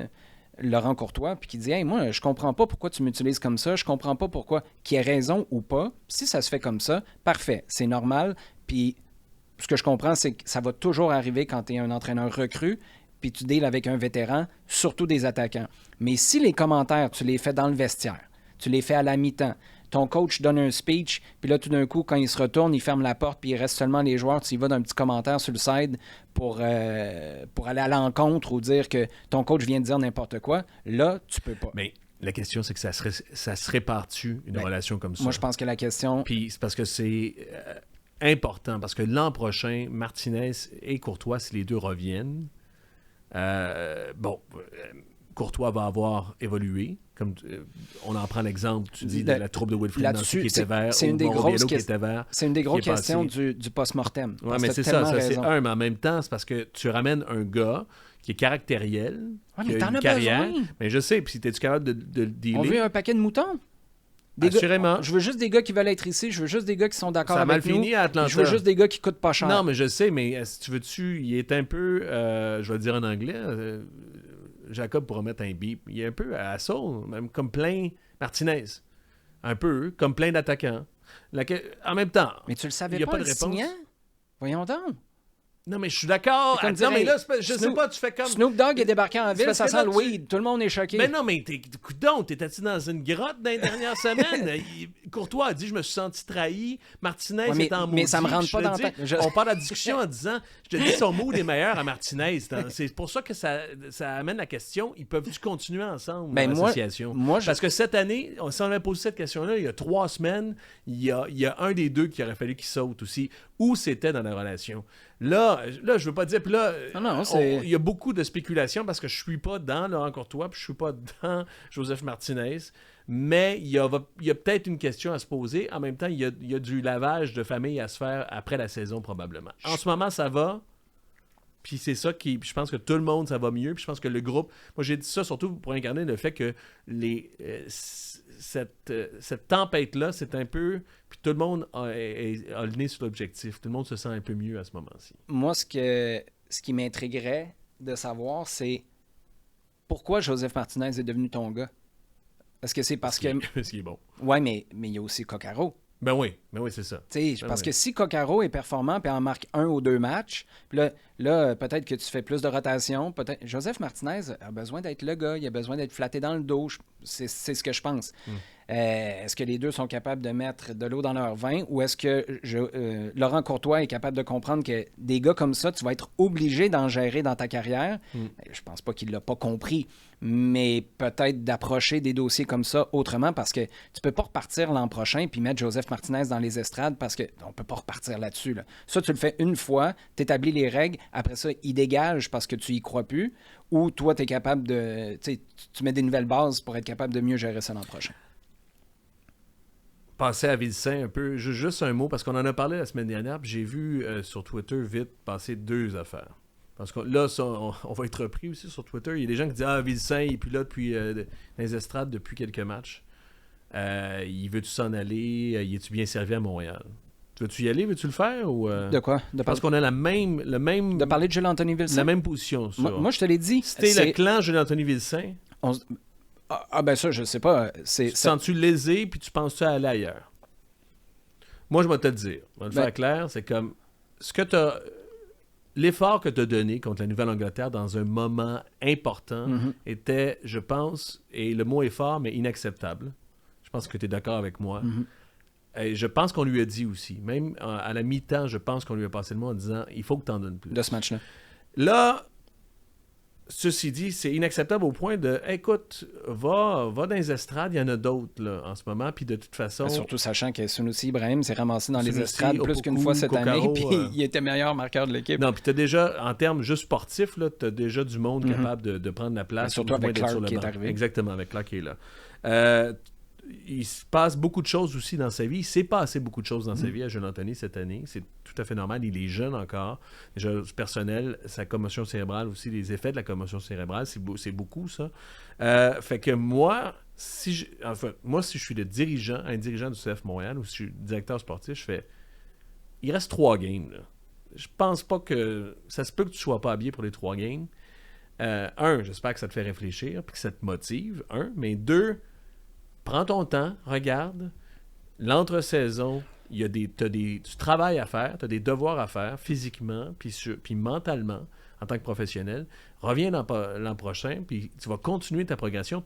[SPEAKER 1] Laurent Courtois, puis qui dit « Hey, moi, je comprends pas pourquoi tu m'utilises comme ça, je comprends pas pourquoi, qu'il ait raison ou pas. Si ça se fait comme ça, parfait, c'est normal. Puis ce que je comprends, c'est que ça va toujours arriver quand tu es un entraîneur recru, puis tu deals avec un vétéran, surtout des attaquants. Mais si les commentaires, tu les fais dans le vestiaire, tu les fais à la mi-temps, ton coach donne un speech, puis là, tout d'un coup, quand il se retourne, il ferme la porte, puis il reste seulement les joueurs, tu y vas d'un petit commentaire sur le side pour aller à l'encontre ou dire que ton coach vient de dire n'importe quoi, là, tu peux pas.
[SPEAKER 2] Mais la question, c'est que ça se répare-tu, une relation comme ça?
[SPEAKER 1] Moi, je pense que la question...
[SPEAKER 2] Puis c'est parce que c'est important, parce que l'an prochain, Martinez et Courtois, si les deux reviennent, Courtois va avoir évolué. Comme on en prend l'exemple, tu dis, de la troupe de Wilfried Nancy qui était vert,
[SPEAKER 1] c'est une des grosses
[SPEAKER 2] qui était vert.
[SPEAKER 1] C'est une des grosses questions du post-mortem.
[SPEAKER 2] Oui, mais c'est ça c'est un, mais en même temps, c'est parce que tu ramènes un gars qui est caractériel, qui a une carrière. Besoin. Mais je sais, puis es-tu capable de le dealer?
[SPEAKER 1] On veut un paquet de moutons.
[SPEAKER 2] Assurément.
[SPEAKER 1] Je veux juste des gars qui veulent être ici, je veux juste des gars qui sont d'accord avec nous. Ça a mal fini
[SPEAKER 2] à Atlanta.
[SPEAKER 1] Je veux juste des gars qui coûtent pas cher.
[SPEAKER 2] Non, mais je sais, mais si tu veux-tu, il est un peu, je vais le dire en anglais, Jacob pourra mettre un bip. Il est un peu à Saul, même comme plein Martinez. Un peu, comme plein d'attaquants. En même temps,
[SPEAKER 1] mais tu le savais
[SPEAKER 2] il n'y a
[SPEAKER 1] pas
[SPEAKER 2] de
[SPEAKER 1] réponse. Signant? Voyons donc.
[SPEAKER 2] Non, mais je suis d'accord. Non, mais là, je sais pas, tu fais comme...
[SPEAKER 1] Snoop Dogg est débarqué en ville, ça sent le weed. Tout le monde est choqué.
[SPEAKER 2] Mais non, mais t'étais-tu dans une grotte dans les dernières semaines? Courtois a dit, je me suis senti trahi. Martinez est en maudit.
[SPEAKER 1] Mais ça me rentre pas dans la tête.
[SPEAKER 2] On part de la discussion en disant, je te dis, son mood est meilleur à Martinez. C'est pour ça que ça amène la question, ils peuvent-tu continuer ensemble dans l'association? Parce que cette année, si on avait posé cette question-là, il y a 3 semaines, il y a un des deux qui aurait fallu qu'il saute aussi. Où c'était dans la relation? Là, je veux pas dire... Puis là, il y a beaucoup de spéculations parce que je suis pas dans Laurent Courtois puis je suis pas dans Joseph Martinez. Mais il y a peut-être une question à se poser. En même temps, il y a du lavage de famille à se faire après la saison, probablement. En ce moment, ça va. Puis c'est ça qui... Je pense que tout le monde, ça va mieux. Puis je pense que le groupe... Moi, j'ai dit ça surtout pour incarner le fait que cette tempête-là, c'est un peu... Puis tout le monde a le nez sur l'objectif. Tout le monde se sent un peu mieux à ce moment-ci.
[SPEAKER 1] Moi, ce qui m'intriguerait de savoir, c'est pourquoi Joseph Martinez est devenu ton gars? Est-ce que c'est parce que...
[SPEAKER 2] Parce qu'il est bon.
[SPEAKER 1] Oui, mais il y a aussi Coccaro.
[SPEAKER 2] Ben oui, c'est ça.
[SPEAKER 1] Parce que si Coccaro est performant et en marque 1 ou 2 matchs, puis là peut-être que tu fais plus de rotation. Peut-être Joseph Martinez a besoin d'être le gars, il a besoin d'être flatté dans le dos. C'est ce que je pense. Est-ce que les deux sont capables de mettre de l'eau dans leur vin ou est-ce que Laurent Courtois est capable de comprendre que des gars comme ça, tu vas être obligé d'en gérer dans ta carrière? Je pense pas qu'il l'a pas compris, mais peut-être d'approcher des dossiers comme ça autrement parce que tu peux pas repartir l'an prochain puis mettre Joseph Martinez dans les estrades parce qu'on peut pas repartir là-dessus. Là. Ça, tu le fais une fois, tu établis les règles, après ça, il dégage parce que tu y crois plus ou toi, tu es capable de... Tu mets des nouvelles bases pour être capable de mieux gérer ça l'an prochain.
[SPEAKER 2] Passer à Vilsaint un peu, juste un mot, parce qu'on en a parlé la semaine dernière, puis j'ai vu sur Twitter vite passer 2 affaires. Parce que là, ça, on va être repris aussi sur Twitter. Il y a des gens qui disent « Ah, Vilsaint, il est plus là depuis les estrades depuis quelques matchs. Il veut-tu s'en aller? Il est-tu bien servi à Montréal? » Veux-tu y aller? Veux-tu le faire? Ou,
[SPEAKER 1] De quoi?
[SPEAKER 2] Parce qu'on a le même...
[SPEAKER 1] De parler de Jules-Anthony Vilsaint?
[SPEAKER 2] La même position.
[SPEAKER 1] Moi, je te l'ai dit.
[SPEAKER 2] C'était le clan Jules-Anthony Vilsaint.
[SPEAKER 1] Ben ça, je sais pas.
[SPEAKER 2] Tu te sens-tu lésé puis tu penses-tu à aller ailleurs? Moi, je vais te le dire. Je vais le faire clair. C'est comme ce que t'as... L'effort que tu as donné contre la Nouvelle-Angleterre dans un moment important était, je pense, et le mot est fort, mais inacceptable. Je pense que tu es d'accord avec moi. Et je pense qu'on lui a dit aussi. Même à la mi-temps, je pense qu'on lui a passé le mot en disant « Il faut que tu en donnes plus. »
[SPEAKER 1] De ce match-là.
[SPEAKER 2] Là, ceci dit, c'est inacceptable au point de « Écoute, va dans les estrades, il y en a d'autres là, en ce moment. » Puis de toute façon...
[SPEAKER 1] Surtout sachant que Sunusi Ibrahim s'est ramassé dans les estrades plus
[SPEAKER 2] Opoku,
[SPEAKER 1] qu'une fois cette
[SPEAKER 2] Coccaro,
[SPEAKER 1] année, puis il était meilleur marqueur de l'équipe.
[SPEAKER 2] Non, puis tu as déjà, en termes juste sportifs, tu as déjà du monde capable de prendre la place.
[SPEAKER 1] Surtout avec Clark qui est arrivé.
[SPEAKER 2] Exactement, avec Clark qui est là. Il se passe beaucoup de choses aussi dans sa vie. Il s'est passé beaucoup de choses dans sa vie à Jules-Anthony cette année. C'est tout à fait normal. Il est jeune encore. Déjà, personnel, sa commotion cérébrale aussi, les effets de la commotion cérébrale, c'est beaucoup, ça. Fait que moi, si je suis un dirigeant du CF Montréal ou si je suis directeur sportif, je fais... Il reste 3 games, là. Je pense pas que... Ça se peut que tu sois pas habillé pour les 3 games. un, j'espère que ça te fait réfléchir puis que ça te motive, mais deux, prends ton temps, regarde, l'entre-saison, t'as du travail à faire, tu as des devoirs à faire physiquement puis mentalement en tant que professionnel. Reviens l'an prochain, puis tu vas continuer ta progression.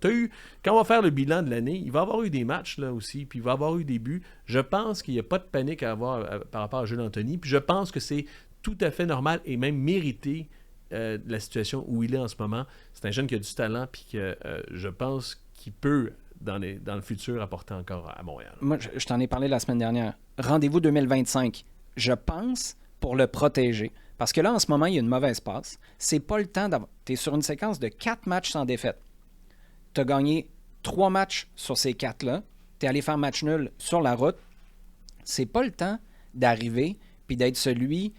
[SPEAKER 2] Quand on va faire le bilan de l'année, il va y avoir eu des matchs là aussi, puis il va y avoir eu des buts. Je pense qu'il n'y a pas de panique à avoir par rapport à Jules Anthony, puis je pense que c'est tout à fait normal et même mérité de la situation où il est en ce moment. C'est un jeune qui a du talent, puis que je pense qu'il peut, dans le futur, apporter encore à Montréal.
[SPEAKER 1] Moi, je t'en ai parlé la semaine dernière. Rendez-vous 2025. Je pense pour le protéger. Parce que là, en ce moment, il y a une mauvaise passe. C'est pas le temps d'avoir... Tu es sur une séquence de 4 matchs sans défaite. Tu as gagné 3 matchs sur ces 4-là. Tu es allé faire match nul sur la route. C'est pas le temps d'arriver puis d'être celui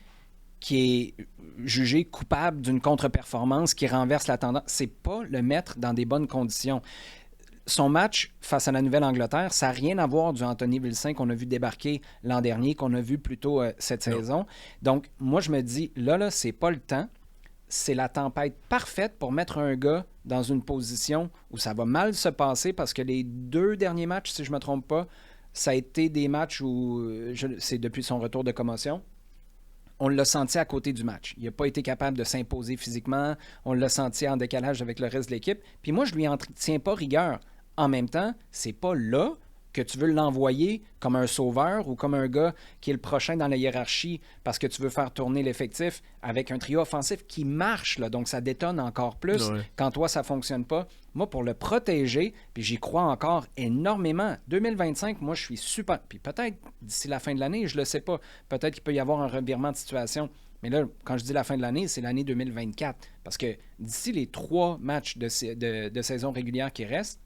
[SPEAKER 1] qui est jugé coupable d'une contre-performance qui renverse la tendance. C'est pas le mettre dans des bonnes conditions. Son match face à la Nouvelle-Angleterre, ça n'a rien à voir du Anthony Vilsain qu'on a vu débarquer l'an dernier, qu'on a vu plus tôt cette saison. Donc, moi, je me dis, là, c'est pas le temps. C'est la tempête parfaite pour mettre un gars dans une position où ça va mal se passer parce que les 2 derniers matchs, si je ne me trompe pas, ça a été des matchs où, c'est depuis son retour de commotion, on l'a senti à côté du match. Il n'a pas été capable de s'imposer physiquement. On l'a senti en décalage avec le reste de l'équipe. Puis moi, je lui en tiens pas rigueur. En même temps, c'est pas là que tu veux l'envoyer comme un sauveur ou comme un gars qui est le prochain dans la hiérarchie parce que tu veux faire tourner l'effectif avec un trio offensif qui marche, là, donc ça détonne encore plus quand toi, ça ne fonctionne pas. Moi, pour le protéger, puis j'y crois encore énormément, 2025, moi, je suis super... Puis peut-être d'ici la fin de l'année, je le sais pas, peut-être qu'il peut y avoir un revirement de situation. Mais là, quand je dis la fin de l'année, c'est l'année 2024. Parce que d'ici les 3 matchs de saison régulière qui restent,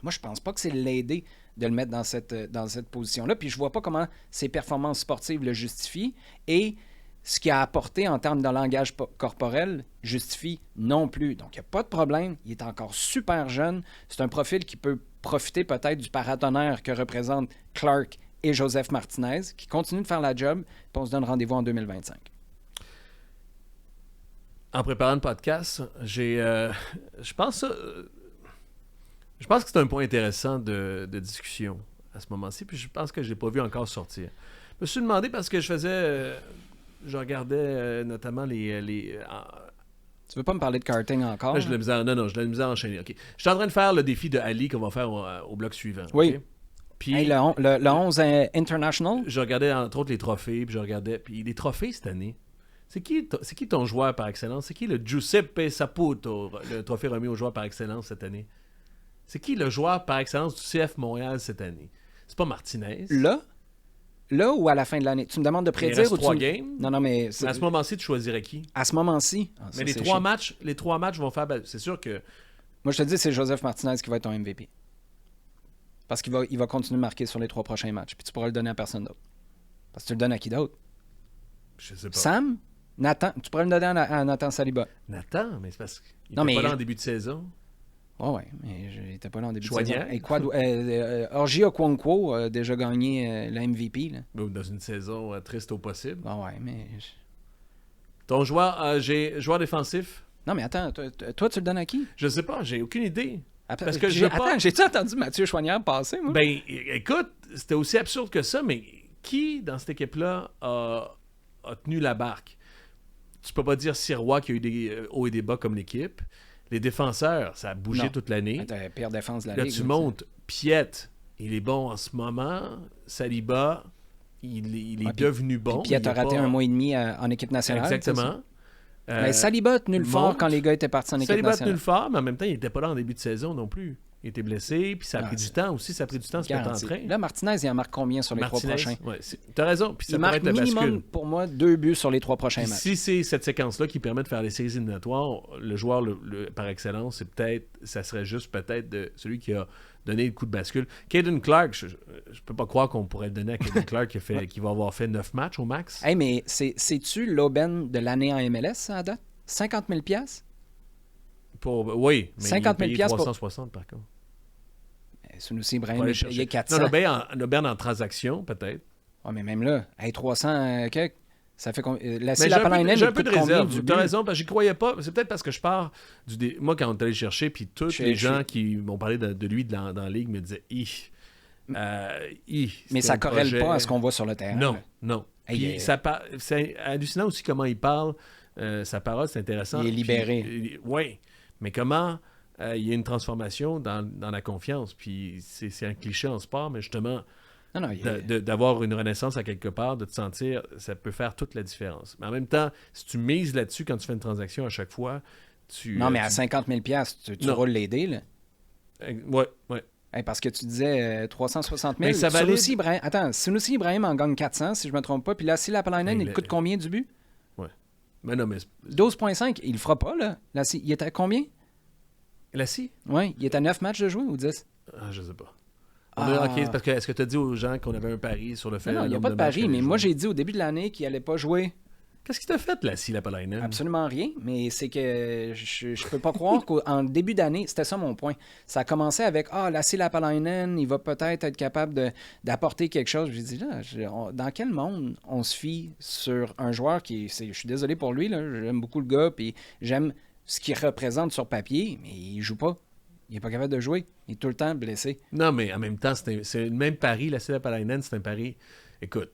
[SPEAKER 1] moi, je pense pas que c'est l'aider de le mettre dans cette position-là. Puis je vois pas comment ses performances sportives le justifient et ce qu'il a apporté en termes de langage corporel justifie non plus. Donc, il n'y a pas de problème. Il est encore super jeune. C'est un profil qui peut profiter peut-être du paratonnerre que représentent Clark et Joseph Martinez, qui continuent de faire la job. Puis on se donne rendez-vous en 2025.
[SPEAKER 2] En préparant le podcast, je pense que c'est un point intéressant de discussion à ce moment-ci, puis je pense que je l'ai pas vu encore sortir. Je me suis demandé parce que je regardais notamment les
[SPEAKER 1] Tu veux pas me parler de karting encore?
[SPEAKER 2] Là, je l'ai mis à enchaîner. Okay. Je suis en train de faire le défi de Ali qu'on va faire au bloc suivant.
[SPEAKER 1] Oui.
[SPEAKER 2] Okay? Puis,
[SPEAKER 1] hey, le 11 International?
[SPEAKER 2] Je regardais entre autres les trophées, puis les trophées cette année. C'est qui ton joueur par excellence? C'est qui le Giuseppe Saputo, le trophée remis au joueur par excellence cette année? C'est qui le joueur par excellence du CF Montréal cette année? C'est pas Martinez.
[SPEAKER 1] Là ou à la fin de l'année? Tu me demandes de prédire?
[SPEAKER 2] Il reste 3 games.
[SPEAKER 1] Non, mais...
[SPEAKER 2] À ce moment-ci, tu choisirais qui?
[SPEAKER 1] À ce moment-ci?
[SPEAKER 2] Mais les 3 matchs vont faire... C'est sûr que...
[SPEAKER 1] Moi, je te dis, c'est Joseph Martinez qui va être ton MVP. Parce qu'il va continuer de marquer sur les 3 prochains matchs. Puis tu pourras le donner à personne d'autre. Parce que tu le donnes à qui d'autre?
[SPEAKER 2] Je sais pas.
[SPEAKER 1] Sam? Nathan? Tu pourrais le donner à Nathan Saliba.
[SPEAKER 2] Nathan? Mais c'est parce qu'il était pas là en début de saison.
[SPEAKER 1] Oui, mais il n'était pas là en début
[SPEAKER 2] Choignard.
[SPEAKER 1] de saison. Orji Okonkwo a déjà gagné la MVP. Là.
[SPEAKER 2] Dans une saison triste au possible.
[SPEAKER 1] Ah ouais, mais...
[SPEAKER 2] Ton joueur défensif?
[SPEAKER 1] Non, mais attends, toi, tu le donnes à qui?
[SPEAKER 2] Je sais pas, j'ai aucune idée.
[SPEAKER 1] Parce que j'ai-tu entendu Mathieu Choignard passer, moi?
[SPEAKER 2] Ben, écoute, c'était aussi absurde que ça, mais qui, dans cette équipe-là, a tenu la barque? Tu peux pas dire Sirois qui a eu des hauts et des bas comme l'équipe. Les défenseurs, ça a bougé toute l'année.
[SPEAKER 1] T'as pire défense de la
[SPEAKER 2] Ligue.
[SPEAKER 1] Là,
[SPEAKER 2] tu montes. Piet, il est bon en ce moment. Saliba, il est devenu bon.
[SPEAKER 1] Piet a raté 1 mois et demi en équipe nationale.
[SPEAKER 2] Exactement.
[SPEAKER 1] Mais Saliba a tenu le fort quand les gars étaient partis en équipe nationale.
[SPEAKER 2] Saliba a tenu le fort, mais en même temps, il n'était pas là en début de saison non plus. Il était blessé, puis ça a pris du temps aussi. Ça a pris du temps de se mettre en train.
[SPEAKER 1] Là, Martinez, il en marque combien sur les 3 prochains?
[SPEAKER 2] Ouais, t'as raison. Puis ça
[SPEAKER 1] il marque minimum, pour moi, 2 buts sur les 3 prochains matchs.
[SPEAKER 2] Si c'est cette séquence-là qui permet de faire les séries éliminatoires, le joueur par excellence, ça serait juste peut-être celui qui a donné le coup de bascule. Caden Clark, je peux pas croire qu'on pourrait le donner à Caden Clark qui va avoir fait 9 matchs au max.
[SPEAKER 1] Hey, mais c'est-tu l'aubaine de l'année en MLS, ça, à date? 50 000 $?
[SPEAKER 2] Oui, mais
[SPEAKER 1] 50 000
[SPEAKER 2] il a payé 360 par contre.
[SPEAKER 1] Sunusi Ibrahim a payé 400.
[SPEAKER 2] Non, l'aubaine en transaction, peut-être.
[SPEAKER 1] Ah, mais même là, 300 quelques, Ça fait
[SPEAKER 2] Mais j'ai un peu de réserve. Tu as raison, parce que j'y croyais pas. C'est peut-être parce que je pars moi, quand on est allé chercher, puis tous les gens qui m'ont parlé de lui dans la ligue me disaient
[SPEAKER 1] mais ça corrèle pas à ce qu'on voit sur le terrain.
[SPEAKER 2] Non. Puis c'est hallucinant aussi comment il parle. Sa parole, c'est intéressant.
[SPEAKER 1] Il est libéré.
[SPEAKER 2] Oui, mais comment il y a une transformation dans la confiance. Puis c'est un cliché en sport, mais justement... d'avoir une renaissance à quelque part, de te sentir, ça peut faire toute la différence. Mais en même temps, si tu mises là-dessus quand tu fais une transaction à chaque fois,
[SPEAKER 1] Non, mais à 50 000 tu roules les dés, là.
[SPEAKER 2] Ouais.
[SPEAKER 1] Parce que tu disais 360 000.
[SPEAKER 2] Mais ça valide...
[SPEAKER 1] Sunusi Ibrahim en gagne 400, si je me trompe pas. Puis là, si Lapalainen, il coûte combien du but?
[SPEAKER 2] Ouais. Mais non, mais...
[SPEAKER 1] 12,5. Il le fera pas, là. Il est à combien?
[SPEAKER 2] Lassie?
[SPEAKER 1] Oui, il est à 9 matchs de jouer ou 10?
[SPEAKER 2] Je sais pas. OK, parce que est-ce que tu as dit aux gens qu'on avait un pari sur le fait...
[SPEAKER 1] Non, il n'y a pas de pari, mais moi, j'ai dit au début de l'année qu'il n'allait pas jouer.
[SPEAKER 2] Qu'est-ce qu'il t'a fait, Lassie Lapalainen?
[SPEAKER 1] Absolument rien, mais c'est que je peux pas croire qu'en début d'année, c'était ça mon point. Ça a commencé avec Lassie Lapalainen, il va peut-être être capable d'apporter quelque chose. J'ai dit là, dans quel monde on se fie sur un joueur je suis désolé pour lui, là, j'aime beaucoup le gars, puis j'aime ce qu'il représente sur papier, mais il joue pas. Il n'est pas capable de jouer. Il est tout le temps blessé.
[SPEAKER 2] Non, mais en même temps, c'est le même pari. Lassie Lapalainen, c'est un pari. Écoute,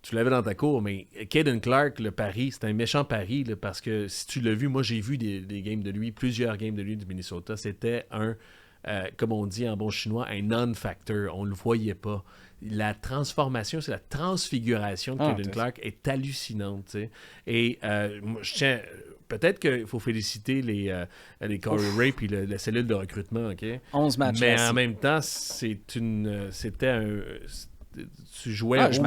[SPEAKER 2] tu l'avais dans ta cour, mais Caden Clark, le pari, c'est un méchant pari, là, parce que si tu l'as vu, moi j'ai vu des games de lui, plusieurs games de lui du Minnesota. C'était comme on dit en bon chinois, un non-factor. On ne le voyait pas. La transformation, c'est la transfiguration de Caden Clark est hallucinante. T'sais. Et je tiens... Peut-être qu'il faut féliciter les Corey Ray puis la cellule de recrutement, OK?
[SPEAKER 1] 11 matchs.
[SPEAKER 2] Mais en même temps, tu jouais rouge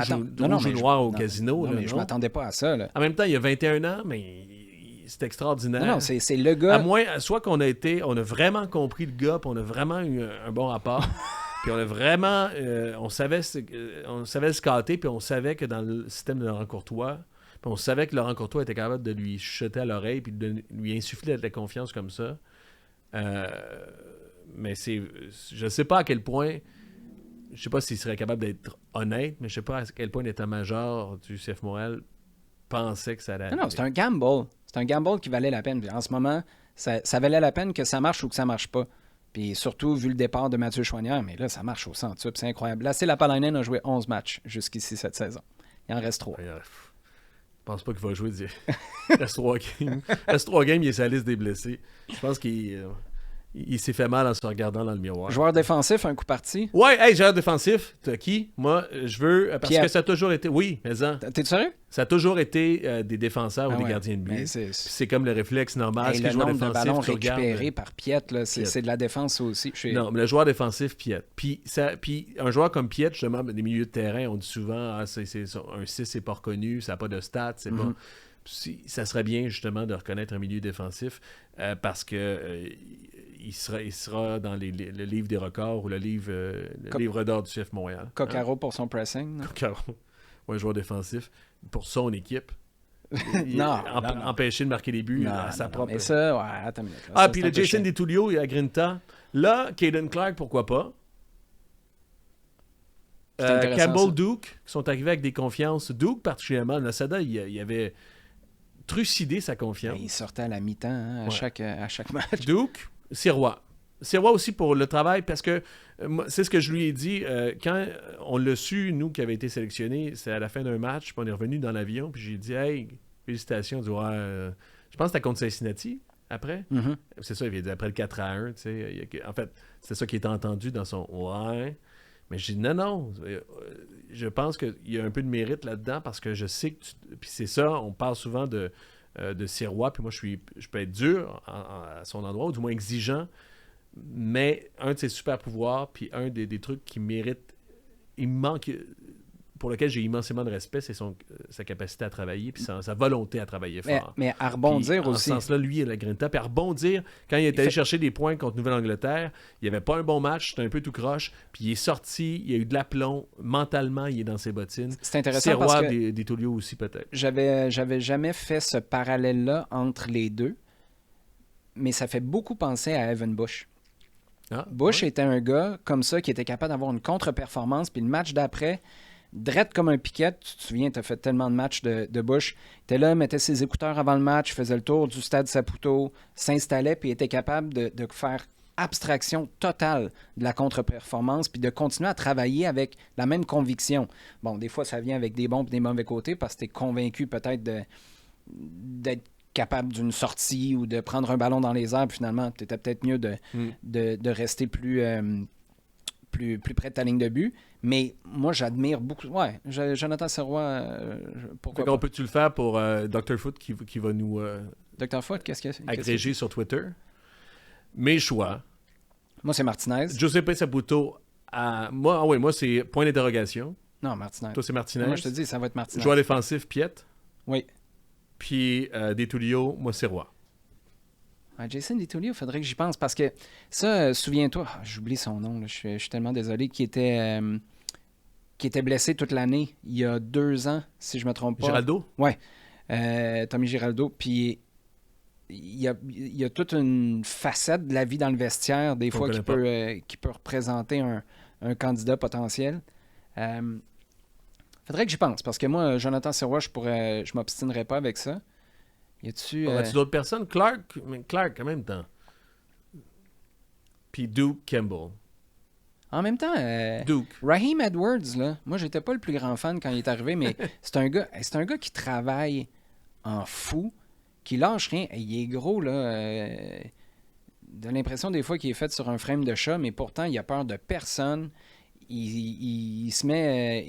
[SPEAKER 2] ou noir au casino.
[SPEAKER 1] Mais je m'attendais pas à ça. Là.
[SPEAKER 2] En même temps, il y a 21 ans, mais c'est extraordinaire.
[SPEAKER 1] Non, c'est le gars...
[SPEAKER 2] À moins, soit qu'on a vraiment compris le gars, puis on a vraiment eu un bon rapport, puis on a vraiment... on savait le scatter, puis on savait que dans le système de Laurent Courtois... On savait que Laurent Courtois était capable de lui chuchoter à l'oreille puis de lui insuffler de la confiance comme ça. Mais je ne sais pas à quel point... Je ne sais pas s'il serait capable d'être honnête, mais je ne sais pas à quel point l'état-major du CF Montréal pensait que ça allait...
[SPEAKER 1] Non, c'est un gamble. C'est un gamble qui valait la peine. Puis en ce moment, ça valait la peine que ça marche ou que ça marche pas. Puis surtout, vu le départ de Mathieu Choinière, mais là, ça marche au centuple. C'est incroyable. Lassie Lapalainen a joué 11 matchs jusqu'ici cette saison. Il en reste 3.
[SPEAKER 2] Je pense pas qu'il va jouer. Il reste 3 games. Il est sur la liste des blessés. Je pense qu'il s'est fait mal en se regardant dans le miroir.
[SPEAKER 1] Joueur défensif, un coup parti?
[SPEAKER 2] Ouais, joueur défensif. T'as qui? Moi, je veux... Parce
[SPEAKER 1] Pierre.
[SPEAKER 2] Que ça a toujours été... Oui, mais
[SPEAKER 1] T'es sérieux?
[SPEAKER 2] Ça a toujours été des défenseurs ou des gardiens de but. C'est comme le réflexe normal.
[SPEAKER 1] Le nombre de ballons récupérés par Piet, c'est de la défense aussi. Non,
[SPEAKER 2] mais le joueur défensif, Piet. Puis un joueur comme Piet, justement, des milieux de terrain, on dit souvent un 6, c'est pas reconnu, ça n'a pas de stats, c'est pas... Ça serait bien, justement, de reconnaître un milieu défensif parce que il sera dans le livre des records ou le livre d'or du CF Montréal.
[SPEAKER 1] Coccaro pour son pressing.
[SPEAKER 2] Coccaro. Ouais, joueur défensif pour son équipe.
[SPEAKER 1] Non.
[SPEAKER 2] Empêcher de marquer des buts à sa propre...
[SPEAKER 1] Mais ça, ouais, attends une minute.
[SPEAKER 2] Puis le Jason DeTullio et à Grinta. Là, Caden Clark, pourquoi pas? Campbell Duke, qui sont arrivés avec des confiances. Duke, particulièrement, Nosada, il avait trucidé sa confiance.
[SPEAKER 1] Il sortait à la mi-temps à chaque match.
[SPEAKER 2] Duke, Sirois. Sirois aussi pour le travail, parce que c'est ce que je lui ai dit. Quand on l'a su, nous, qui avait été sélectionnés, c'est à la fin d'un match, puis on est revenu dans l'avion, puis j'ai dit « Hey, félicitations. » Je pense que c'était contre Cincinnati, après.
[SPEAKER 1] Mm-hmm.
[SPEAKER 2] C'est ça, il avait dit après le 4-1. Tu sais, en fait, c'est ça qui était entendu dans son « Ouais ». Mais j'ai dit non, je pense qu'il y a un peu de mérite là-dedans, parce que je sais que puis c'est ça, on parle souvent de Sirois, puis moi, je peux être dur à son endroit, ou du moins exigeant. Mais un de ses super pouvoirs, puis un des trucs qui mérite, pour lequel j'ai immensément de respect, c'est sa capacité à travailler, puis sa volonté à travailler fort.
[SPEAKER 1] Mais à rebondir
[SPEAKER 2] puis,
[SPEAKER 1] aussi.
[SPEAKER 2] En ce sens-là, lui, il a la grinta. Puis à rebondir, quand il est allé chercher des points contre Nouvelle-Angleterre, il n'y avait pas un bon match, c'était un peu tout croche, puis il est sorti, il a eu de l'aplomb, mentalement, il est dans ses bottines.
[SPEAKER 1] C'est intéressant
[SPEAKER 2] Sirois,
[SPEAKER 1] parce que
[SPEAKER 2] des Tullio aussi, peut-être.
[SPEAKER 1] J'avais jamais fait ce parallèle-là entre les deux, mais ça fait beaucoup penser à Evan Bush. Bush était un gars comme ça qui était capable d'avoir une contre-performance, puis le match d'après, drette comme un piquet. Tu te souviens, tu as fait tellement de matchs de Bush. Il était là, mettait ses écouteurs avant le match, faisait le tour du stade Saputo, s'installait, puis était capable de faire abstraction totale de la contre-performance, puis de continuer à travailler avec la même conviction. Bon, des fois, ça vient avec des bons et des mauvais côtés, parce que tu es convaincu peut-être d'être capable d'une sortie ou de prendre un ballon dans les airs, puis finalement, tu étais peut-être mieux de rester plus près de ta ligne de but. Mais moi, j'admire beaucoup. Ouais, Jonathan Sirois, pourquoi
[SPEAKER 2] On
[SPEAKER 1] pas?
[SPEAKER 2] peut-tu le faire pour Dr. Foot qui va nous
[SPEAKER 1] Dr. Foot, qu'est-ce que c'est?
[SPEAKER 2] agréger sur Twitter? Mes choix.
[SPEAKER 1] Moi, c'est Martinez.
[SPEAKER 2] Giuseppe Saputo, moi, c'est point d'interrogation.
[SPEAKER 1] Non, Martinez.
[SPEAKER 2] Toi, c'est Martinez.
[SPEAKER 1] Moi, je te dis, ça va être Martinez.
[SPEAKER 2] Joueur défensif, Piet.
[SPEAKER 1] Oui.
[SPEAKER 2] Puis Detulio, moi, c'est Roy.
[SPEAKER 1] Ouais, Jason Detulio, il faudrait que j'y pense parce que ça, souviens-toi, j'oublie son nom, là, je suis tellement désolé, qui était blessé toute l'année, il y a 2 ans, si je me trompe pas.
[SPEAKER 2] Giraldo?
[SPEAKER 1] Oui, Tommy Giraldo. Puis il y a toute une facette de la vie dans le vestiaire, des fois, qui peut représenter un candidat potentiel. Faudrait que j'y pense, parce que moi, Jonathan Sirois, je m'obstinerais pas avec ça. Y a-tu
[SPEAKER 2] d'autres personnes? Clark en même temps. Puis Duke Campbell.
[SPEAKER 1] En même temps,
[SPEAKER 2] Duke.
[SPEAKER 1] Raheem Edwards, là, moi, j'étais pas le plus grand fan quand il est arrivé, mais c'est un gars qui travaille en fou, qui lâche rien. Il est gros, là. De l'impression des fois qu'il est fait sur un frame de chat, mais pourtant, il a peur de personne. Il se met...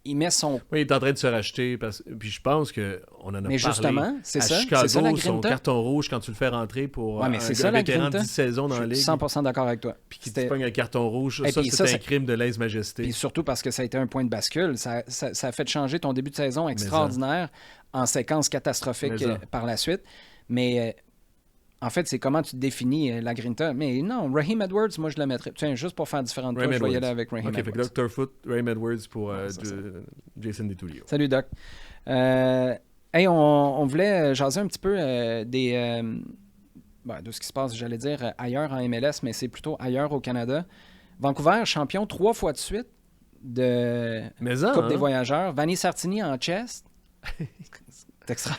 [SPEAKER 1] il met son...
[SPEAKER 2] Oui, il est en train de se racheter. Puis je pense qu'on en a parlé.
[SPEAKER 1] Mais justement, c'est ça.
[SPEAKER 2] Chicago,
[SPEAKER 1] C'est ça, la
[SPEAKER 2] son
[SPEAKER 1] Grinta.
[SPEAKER 2] carton rouge quand tu le fais rentrer pour
[SPEAKER 1] Ouais, mais c'est ça,
[SPEAKER 2] un
[SPEAKER 1] la
[SPEAKER 2] vétéran de
[SPEAKER 1] Grinta.
[SPEAKER 2] 10 saisons dans la
[SPEAKER 1] Je
[SPEAKER 2] ligue.
[SPEAKER 1] suis 100% d'accord avec toi.
[SPEAKER 2] Puis qui te pogne un carton rouge.
[SPEAKER 1] Et
[SPEAKER 2] Ça,
[SPEAKER 1] puis
[SPEAKER 2] c'est
[SPEAKER 1] ça,
[SPEAKER 2] un crime de lèse-majesté.
[SPEAKER 1] Puis surtout parce que ça a été un point de bascule. Ça a fait changer ton début de saison extraordinaire en séquence catastrophique par la suite. Mais en fait, c'est comment tu te définis la Grinta. Mais non, Raheem Edwards, moi, je le mettrais. Tiens, juste pour faire différent de toi, je vais y aller avec Raheem Edwards.
[SPEAKER 2] OK, fait que Dr. Foot, Raheem Edwards pour Jason Detulio.
[SPEAKER 1] Salut, Doc. Hey, on voulait jaser un petit peu de ce qui se passe, j'allais dire, ailleurs en MLS, mais c'est plutôt ailleurs au Canada. Vancouver, champion 3 fois de suite de Coupe des voyageurs. Vanni Sartini en chest. C'est extra.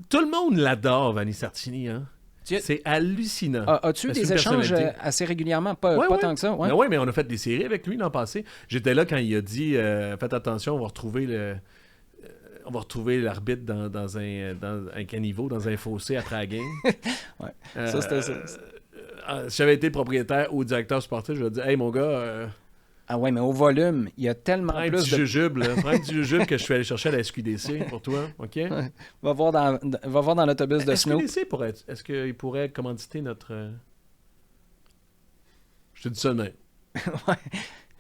[SPEAKER 2] Tout le monde l'adore, Vanni Sartini. Hein? C'est hallucinant.
[SPEAKER 1] As-tu eu des échanges assez régulièrement? Pas tant que ça. Ouais.
[SPEAKER 2] Oui, mais on a fait des séries avec lui l'an passé. J'étais là quand il a dit faites attention, on va retrouver l'arbitre dans un caniveau, dans un fossé après la game.
[SPEAKER 1] Ouais. Ça, c'était ça.
[SPEAKER 2] Si j'avais été propriétaire ou directeur sportif, je vais dire hey, mon gars.
[SPEAKER 1] Ah ouais, mais au volume, il y a tellement
[SPEAKER 2] prends
[SPEAKER 1] plus
[SPEAKER 2] un petit jujube, là. Prends un petit jujube que je suis allé chercher à la SQDC pour toi, OK?
[SPEAKER 1] Ouais. Va voir dans l'autobus de Snoop.
[SPEAKER 2] SQDC, est-ce qu'il pourrait commanditer notre... Je te dis ça de même.
[SPEAKER 1] Ouais.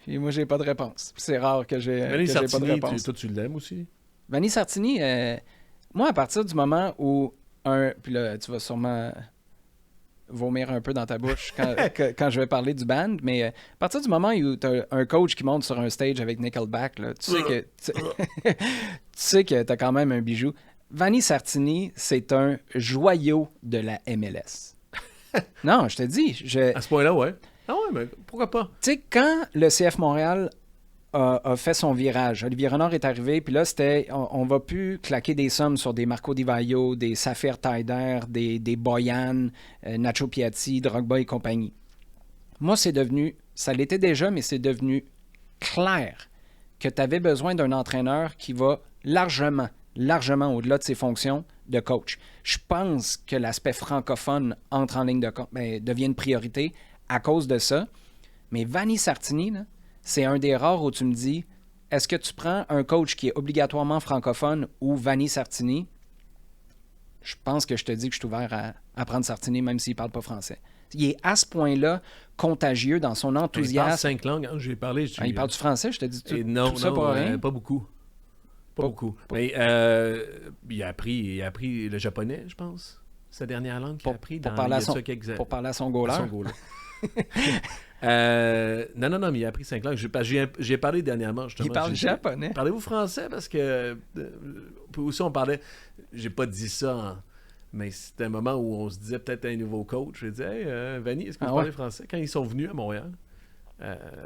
[SPEAKER 1] Et moi, j'ai pas de réponse. C'est rare que j'ai pas de réponse.
[SPEAKER 2] Toi, tu l'aimes aussi?
[SPEAKER 1] Vanni Sartini, moi, à partir du moment où puis là, tu vas sûrement vomir un peu dans ta bouche quand je vais parler du band, mais à partir du moment où tu as un coach qui monte sur un stage avec Nickelback, là, tu sais que tu as quand même un bijou. Vanni Sartini, c'est un joyau de la MLS. Non, je te dis.
[SPEAKER 2] À ce point-là, ouais. Ah ouais, mais pourquoi pas?
[SPEAKER 1] Tu sais, quand le CF Montréal a fait son virage. Olivier Renard est arrivé, puis là, c'était on va plus claquer des sommes sur des Marco Di Vaio, des Saphir Taider, des Boyan, Nacho Piatti, Drogba et compagnie. Moi, c'est devenu, ça l'était déjà, mais c'est devenu clair que tu avais besoin d'un entraîneur qui va largement au-delà de ses fonctions de coach. Je pense que l'aspect francophone entre en ligne de compte, devient une priorité à cause de ça. Mais Vanni Sartini, là, c'est un des rares où tu me dis, est-ce que tu prends un coach qui est obligatoirement francophone ou Vanni Sartini? Je pense que je te dis que je suis ouvert à prendre Sartini, même s'il ne parle pas français. Il est à ce point-là contagieux dans son enthousiasme. Il
[SPEAKER 2] parle 5 langues, hein, j'ai parlé.
[SPEAKER 1] Il parle du français, je te dis tout ça pour rien?
[SPEAKER 2] Pas beaucoup. Pas beaucoup. Mais il a appris le japonais, je pense. Sa dernière langue qu'il a appris
[SPEAKER 1] pour parler à son goaler.
[SPEAKER 2] Non, mais il a appris 5 langues. J'ai parlé dernièrement, justement.
[SPEAKER 1] Il parle japonais.
[SPEAKER 2] Parlez-vous français? Parce que aussi, on parlait... J'ai pas dit ça, mais c'était un moment où on se disait peut-être un nouveau coach. Je disais, hey, Vanni, est-ce que vous parlez français? Quand ils sont venus à Montréal,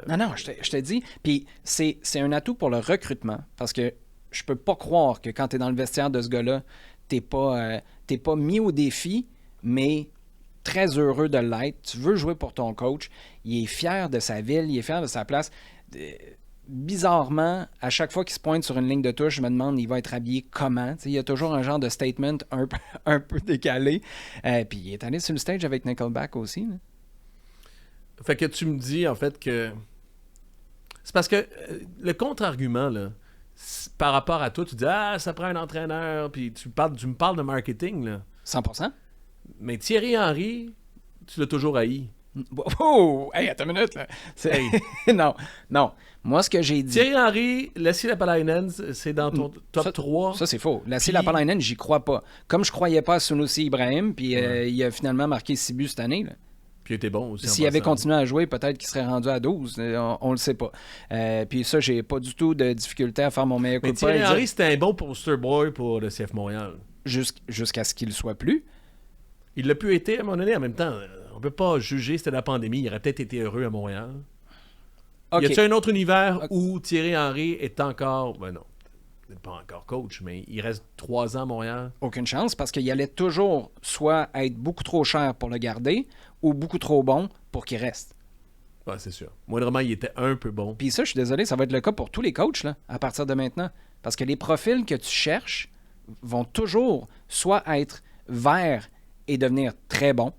[SPEAKER 1] Non, je te dis. Puis c'est un atout pour le recrutement. Parce que je peux pas croire que quand tu es dans le vestiaire de ce gars-là, t'es pas mis au défi, mais très heureux de l'être. Tu veux jouer pour ton coach. Il est fier de sa ville, il est fier de sa place. Bizarrement, à chaque fois qu'il se pointe sur une ligne de touche, je me demande il va être habillé comment. Il y a toujours un genre de statement un peu décalé. Puis il est allé sur le stage avec Nickelback aussi. Là.
[SPEAKER 2] Fait que tu me dis, en fait, que... C'est parce que le contre-argument, là, par rapport à toi, tu dis « Ah, ça prend un entraîneur », puis tu me parles de marketing, là.
[SPEAKER 1] 100%.
[SPEAKER 2] Mais Thierry Henry, tu l'as toujours haï.
[SPEAKER 1] Oh! Hey, attends une minute, là. Hey. non. Moi, ce que j'ai dit...
[SPEAKER 2] Thierry Henry, Lassi Lapalainen, c'est dans ton top 3.
[SPEAKER 1] Ça, c'est faux. Lassi Lapalainen, j'y crois pas. Comme je croyais pas à Sunusi Ibrahim, puis il a finalement marqué 6 buts cette année, là.
[SPEAKER 2] Puis il était bon aussi.
[SPEAKER 1] S'il avait continué à jouer, peut-être qu'il serait rendu à 12. On le sait pas. Puis ça, j'ai pas du tout de difficulté à faire mon meilleur coup de poing.
[SPEAKER 2] Mais Thierry Henry, c'était un bon poster boy pour le CF Montréal.
[SPEAKER 1] Jusqu'à ce qu'il le soit plus.
[SPEAKER 2] Il l'a pu été à un moment donné. En même temps, on peut pas juger, c'était la pandémie. Il aurait peut-être été heureux à Montréal. Okay. Y a-t-il un autre univers où Thierry Henry est encore... Ben non, il n'est pas encore coach, mais il reste 3 ans à Montréal.
[SPEAKER 1] Aucune chance, parce qu'il allait toujours soit être beaucoup trop cher pour le garder ou beaucoup trop bon pour qu'il reste.
[SPEAKER 2] Ouais, c'est sûr. Moindrement, il était un peu bon.
[SPEAKER 1] Puis ça, je suis désolé, ça va être le cas pour tous les coachs là, à partir de maintenant. Parce que les profils que tu cherches vont toujours soit être verts et devenir très bons.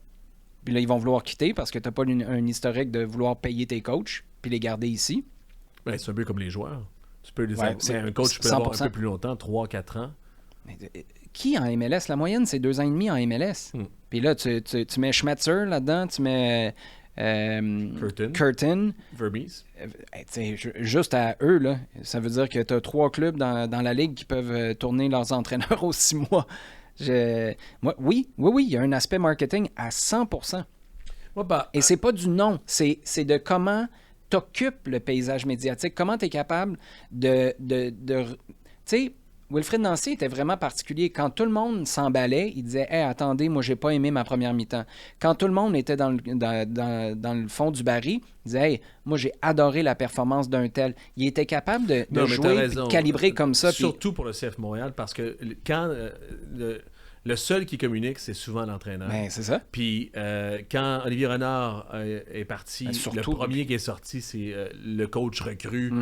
[SPEAKER 1] Puis là, ils vont vouloir quitter parce que tu n'as pas un historique de vouloir payer tes coachs puis les garder ici.
[SPEAKER 2] Ben, c'est un peu comme les joueurs. Tu peux les un coach peut l'avoir un peu plus longtemps, 3-4 ans.
[SPEAKER 1] Mais, qui en MLS? La moyenne, c'est 2 ans et demi en MLS. Puis là, tu mets Schmetzer là-dedans, tu mets Curtin.
[SPEAKER 2] Vermees.
[SPEAKER 1] Juste à eux, là, ça veut dire que tu as 3 clubs dans la ligue qui peuvent tourner leurs entraîneurs aux 6 mois. Oui, il y a un aspect marketing à 100%. Et c'est pas du nom, c'est de comment t'occupes le paysage médiatique, comment tu es capable de tu sais, Wilfried Nancy était vraiment particulier. Quand tout le monde s'emballait, il disait « Hey, attendez, moi, j'ai pas aimé ma première mi-temps. » Quand tout le monde était dans le fond du baril, il disait « Hey, moi, j'ai adoré la performance d'un tel. » Il était capable de jouer et de calibrer comme ça.
[SPEAKER 2] Surtout pour le CF Montréal, parce que quand le seul qui communique, c'est souvent l'entraîneur.
[SPEAKER 1] Ben, c'est ça.
[SPEAKER 2] Puis quand Olivier Renard est parti, le premier qui est sorti, c'est le coach recru,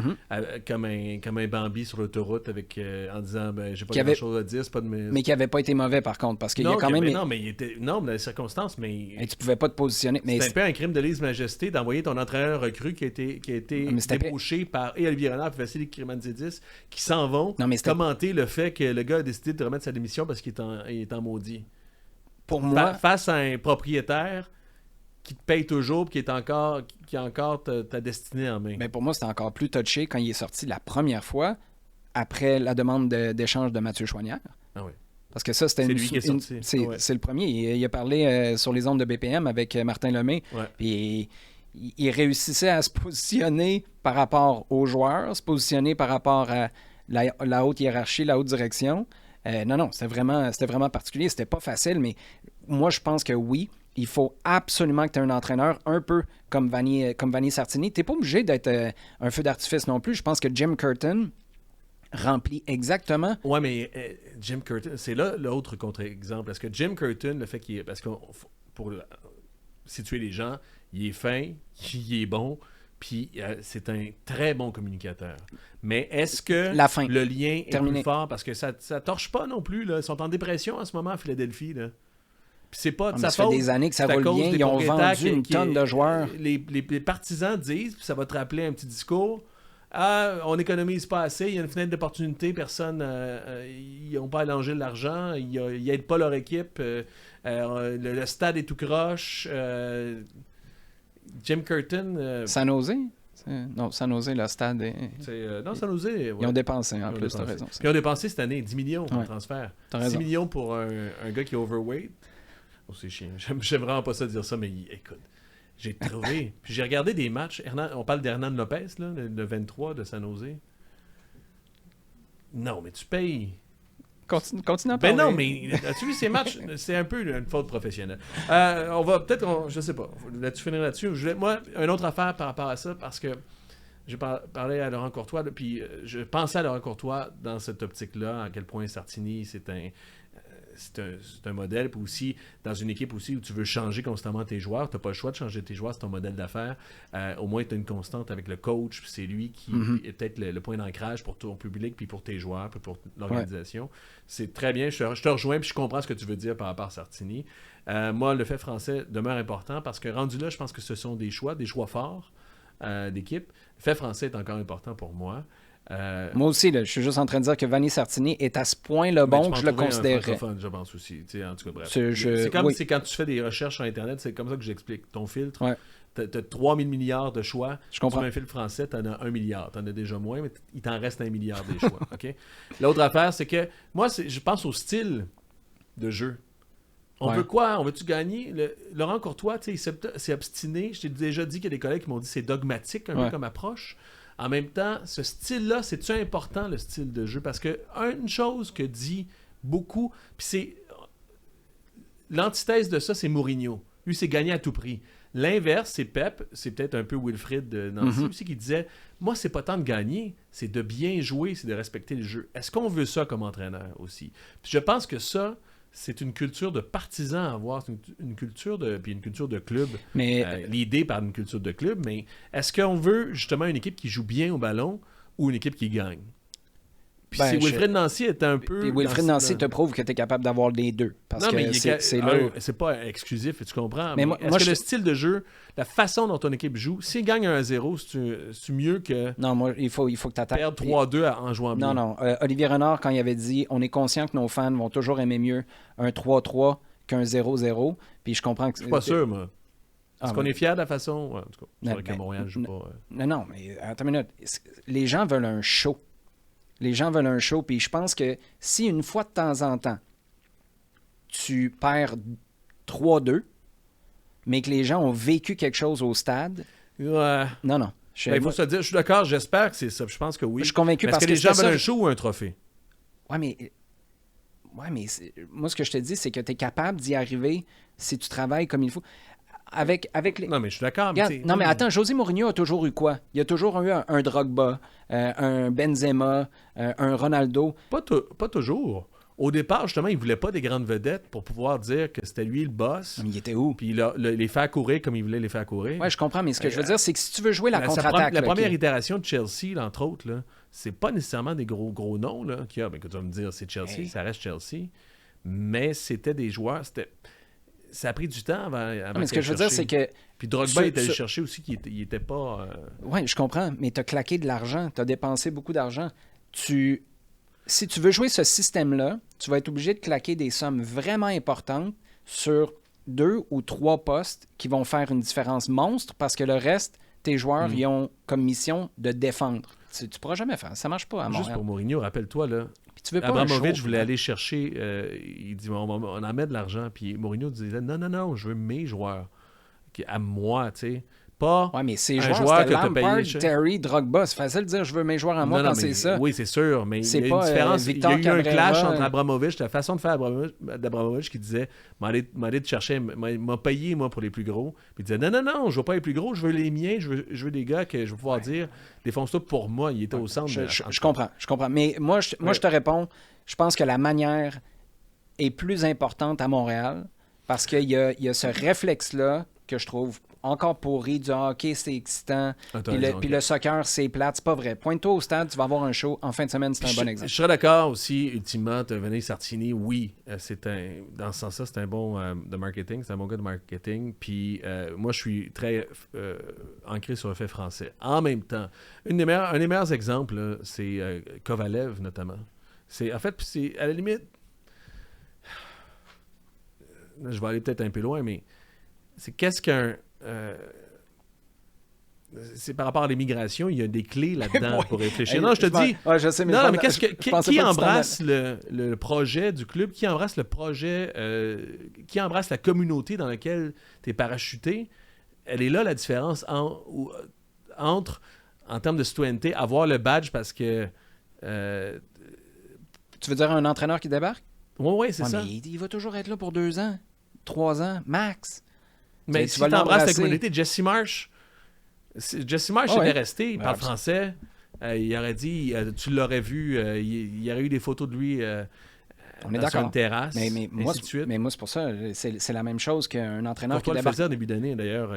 [SPEAKER 2] comme un Bambi sur l'autoroute, en disant j'ai pas grand-chose à dire, c'est pas de mes...
[SPEAKER 1] Mais qui n'avait pas été mauvais, par contre, parce qu'il y a quand même...
[SPEAKER 2] Non, mais il était... Non, dans les circonstances, mais...
[SPEAKER 1] Et tu pouvais pas te positionner. Mais
[SPEAKER 2] c'est un peu un crime de lèse-majesté d'envoyer ton entraîneur recru qui a été débauché par Olivier Renard et Vassili Krimanzidis, qui s'en vont commenter le fait que le gars a décidé de remettre sa démission parce qu'il est en maudit.
[SPEAKER 1] Pour moi...
[SPEAKER 2] Face à un propriétaire qui te paye toujours et qui a encore ta destinée en main.
[SPEAKER 1] Mais pour moi, c'était encore plus touché quand il est sorti la première fois après la demande d'échange de Mathieu Choinière.
[SPEAKER 2] Ah oui.
[SPEAKER 1] Parce que ça, c'était
[SPEAKER 2] lui qui est sorti.
[SPEAKER 1] C'est le premier. Il a parlé sur les ondes de BPM avec Martin Lemay. Ouais. Puis il réussissait à se positionner par rapport aux joueurs, se positionner par rapport à la haute hiérarchie, la haute direction. Non, c'était vraiment particulier. C'était pas facile, mais moi, je pense que oui, il faut absolument que tu aies un entraîneur un peu comme Vanni Sartini. Tu n'es pas obligé d'être un feu d'artifice non plus. Je pense que Jim Curtin remplit exactement...
[SPEAKER 2] Ouais, mais Jim Curtin, c'est là l'autre contre-exemple. Est-ce que Jim Curtin, le fait qu'il est... Parce que pour situer les gens, il est fin, il est bon... Puis c'est un très bon communicateur. Mais est-ce que le lien est plus fort? Parce que ça torche pas non plus. Là. Ils sont en dépression en ce moment à Philadelphie. Là. Puis c'est pas de sa faute.
[SPEAKER 1] Ça fait des années que ça roule bien. Ils ont vendu une tonne de joueurs.
[SPEAKER 2] Les partisans disent, puis ça va te rappeler un petit discours, « Ah, on n'économise pas assez, il y a une fenêtre d'opportunité, personne, ils n'ont pas allongé de l'argent, ils n'aident pas leur équipe, le stade est tout croche. » Jim Curtin...
[SPEAKER 1] San Jose? Non, San Jose, le stade est...
[SPEAKER 2] non, San Jose... Ouais.
[SPEAKER 1] Ils ont dépensé, en plus, t'as raison.
[SPEAKER 2] Puis ils ont dépensé cette année 10 millions en transfert. 10 millions pour un gars qui est overweight. Oh, c'est chiant. J'aime vraiment pas ça dire ça, mais écoute, j'ai trouvé... Puis j'ai regardé des matchs. On parle d'Hernan Lopez, là, le 23 de San Jose. Non, mais tu payes
[SPEAKER 1] Continue à parler.
[SPEAKER 2] Ben non, mais as-tu vu ces matchs? C'est un peu une faute professionnelle. On va peut-être, je sais pas, tu finir là-dessus. Moi, une autre affaire par rapport à ça, parce que j'ai parlé à Laurent Courtois, là, puis je pensais à Laurent Courtois dans cette optique-là, à quel point Sartini, c'est un modèle, puis aussi dans une équipe aussi où tu veux changer constamment tes joueurs, tu n'as pas le choix de changer tes joueurs, c'est ton modèle d'affaires. Au moins, tu as une constante avec le coach, puis c'est lui qui est peut-être le point d'ancrage pour ton public, puis pour tes joueurs, puis pour l'organisation. Ouais. C'est très bien, je te rejoins, puis je comprends ce que tu veux dire par rapport à Sartini. Moi, le fait français demeure important parce que rendu là, je pense que ce sont des choix forts d'équipe. Le fait français est encore important pour moi.
[SPEAKER 1] Moi aussi, là, je suis juste en train de dire que Vanni Sartini est à ce point-là bon que je le considérerais.
[SPEAKER 2] Je pense aussi. En tout cas, bref. C'est quand tu fais des recherches sur Internet, c'est comme ça que j'explique. Ton filtre, tu as 3000 milliards de choix.
[SPEAKER 1] Je comprends.
[SPEAKER 2] Sur un filtre français, tu en as 1 milliard. Tu en as déjà moins, mais il t'en reste 1 milliard des choix. Okay? L'autre affaire, c'est que moi, je pense au style de jeu. On veut quoi? On veut-tu gagner? Laurent Courtois, il s'est obstiné. Je t'ai déjà dit qu'il y a des collègues qui m'ont dit que c'est dogmatique un peu comme approche. En même temps, ce style-là, c'est-tu important, le style de jeu? Parce que une chose que dit beaucoup, puis c'est l'antithèse de ça, c'est Mourinho. Lui, c'est gagner à tout prix. L'inverse, c'est Pep, c'est peut-être un peu Wilfried de Nancy aussi, qui disait, moi, c'est pas tant de gagner, c'est de bien jouer, c'est de respecter le jeu. Est-ce qu'on veut ça comme entraîneur aussi? Puis je pense que ça, c'est une culture de partisan à avoir, une culture de club, l'idée par une culture de club, mais est-ce qu'on veut justement une équipe qui joue bien au ballon ou une équipe qui gagne? Puis Wilfried Nancy est un peu...
[SPEAKER 1] Puis Wilfried Nancy te prouve que tu es capable d'avoir les deux. Parce que
[SPEAKER 2] c'est pas exclusif, tu comprends. Mais est-ce que le style de jeu, la façon dont ton équipe joue, s'il gagne 1-0, c'est mieux que...
[SPEAKER 1] Non, moi, il faut que tu attaques.
[SPEAKER 2] Perdre 3-2 en jouant bien.
[SPEAKER 1] Non. Olivier Renard, quand il avait dit, on est conscient que nos fans vont toujours aimer mieux un 3-3 qu'un 0-0. Puis je comprends que...
[SPEAKER 2] Je suis pas sûr, moi. Est-ce qu'on est fiers de la façon... Ouais, en tout cas, c'est vrai qu'à Montréal, je joue pas...
[SPEAKER 1] Non, mais attends une minute. Les gens veulent un show. Les gens veulent un show, puis je pense que si une fois de temps en temps, tu perds 3-2, mais que les gens ont vécu quelque chose au stade...
[SPEAKER 2] Ouais.
[SPEAKER 1] Non.
[SPEAKER 2] Il faut se dire, je suis d'accord, j'espère que c'est ça. Je pense que oui.
[SPEAKER 1] Je suis convaincu parce
[SPEAKER 2] que les gens veulent un show ou un trophée?
[SPEAKER 1] Ouais, mais moi, ce que je te dis, c'est que tu es capable d'y arriver si tu travailles comme il faut. Avec les...
[SPEAKER 2] Non, mais je suis d'accord.
[SPEAKER 1] Regarde, mais attends, José Mourinho a toujours eu quoi? Il a toujours eu un Drogba, un Benzema, un Ronaldo.
[SPEAKER 2] Pas toujours. Au départ, justement, il ne voulait pas des grandes vedettes pour pouvoir dire que c'était lui le boss.
[SPEAKER 1] Mais il était où?
[SPEAKER 2] Puis les faire courir comme il voulait les faire courir.
[SPEAKER 1] Oui, je comprends, mais ce que je veux dire, c'est que si tu veux jouer la contre-attaque...
[SPEAKER 2] La première itération de Chelsea, là, entre autres, là, c'est pas nécessairement des gros noms là, qu'il y a. Ben, que tu vas me dire, c'est Chelsea, ça reste Chelsea. Mais c'était des joueurs... Ça a pris du temps avant
[SPEAKER 1] mais ce que je veux dire, c'est que...
[SPEAKER 2] Puis Drogba est allé chercher aussi qu'il n'était pas...
[SPEAKER 1] Oui, je comprends, mais tu as claqué de l'argent, tu as dépensé beaucoup d'argent. Si tu veux jouer ce système-là, tu vas être obligé de claquer des sommes vraiment importantes sur 2 ou 3 postes qui vont faire une différence monstre parce que le reste, tes joueurs, ils ont comme mission de défendre. Tu ne pourras jamais faire. Ça ne marche pas à Montréal.
[SPEAKER 2] Juste pour Mourinho, rappelle-toi, là,
[SPEAKER 1] tu veux pas
[SPEAKER 2] Abramovich voulait aller chercher, il dit on en met de l'argent, puis Mourinho disait non, je veux mes joueurs, à moi, tu sais, pas
[SPEAKER 1] mais ces joueurs que Lampard, Terry, Drogba, c'est facile de dire je veux mes joueurs à moi quand c'est ça.
[SPEAKER 2] Oui, c'est sûr, mais il y a une différence. Il y a eu un clash entre Abramovich, la façon de faire d'Abramovich qui disait m'aller te chercher, m'a payé moi pour les plus gros, puis il disait non, je veux pas les plus gros, je veux les miens, je veux des gars que je vais pouvoir dire défonce-toi pour moi. Il était au centre.
[SPEAKER 1] Je comprends, mais moi je te réponds, je pense que la manière est plus importante à Montréal parce qu'il y a ce réflexe-là que je trouve encore pourri du hockey, c'est excitant. Puis le soccer, c'est plate. C'est pas vrai. Pointe-toi au stade, tu vas avoir un show. En fin de semaine, c'est un bon exemple.
[SPEAKER 2] Je serais d'accord aussi, ultimement, Vanni Sartini, oui, dans ce sens-là, c'est un bon de marketing, c'est un bon gars de marketing. Puis moi, je suis très ancré sur le fait français. En même temps, un des meilleurs exemples, là, c'est Kovalev, notamment. En fait, c'est à la limite... Je vais aller peut-être un peu loin, mais c'est qu'est-ce qu'un... c'est par rapport à l'immigration, il y a des clés là-dedans pour réfléchir. Non, je te dis...
[SPEAKER 1] je sais, mais
[SPEAKER 2] qui embrasse le projet du club, qui embrasse le projet, qui embrasse la communauté dans laquelle tu es parachuté, elle est là la différence entre, en termes de citoyenneté, avoir le badge parce que
[SPEAKER 1] Tu veux dire un entraîneur qui débarque?
[SPEAKER 2] Oui, c'est ça.
[SPEAKER 1] Mais il va toujours être là pour 2 ans, 3 ans, max.
[SPEAKER 2] Mais si tu embrasses la communauté, Jesse Marsh était resté, il parle français. Il aurait dit, tu l'aurais vu, il y aurait eu des photos de lui sur une terrasse,
[SPEAKER 1] mais moi, c'est pour ça, c'est la même chose qu'un entraîneur
[SPEAKER 2] Courtois
[SPEAKER 1] qui débarque.
[SPEAKER 2] le faisait en début d'année, d'ailleurs.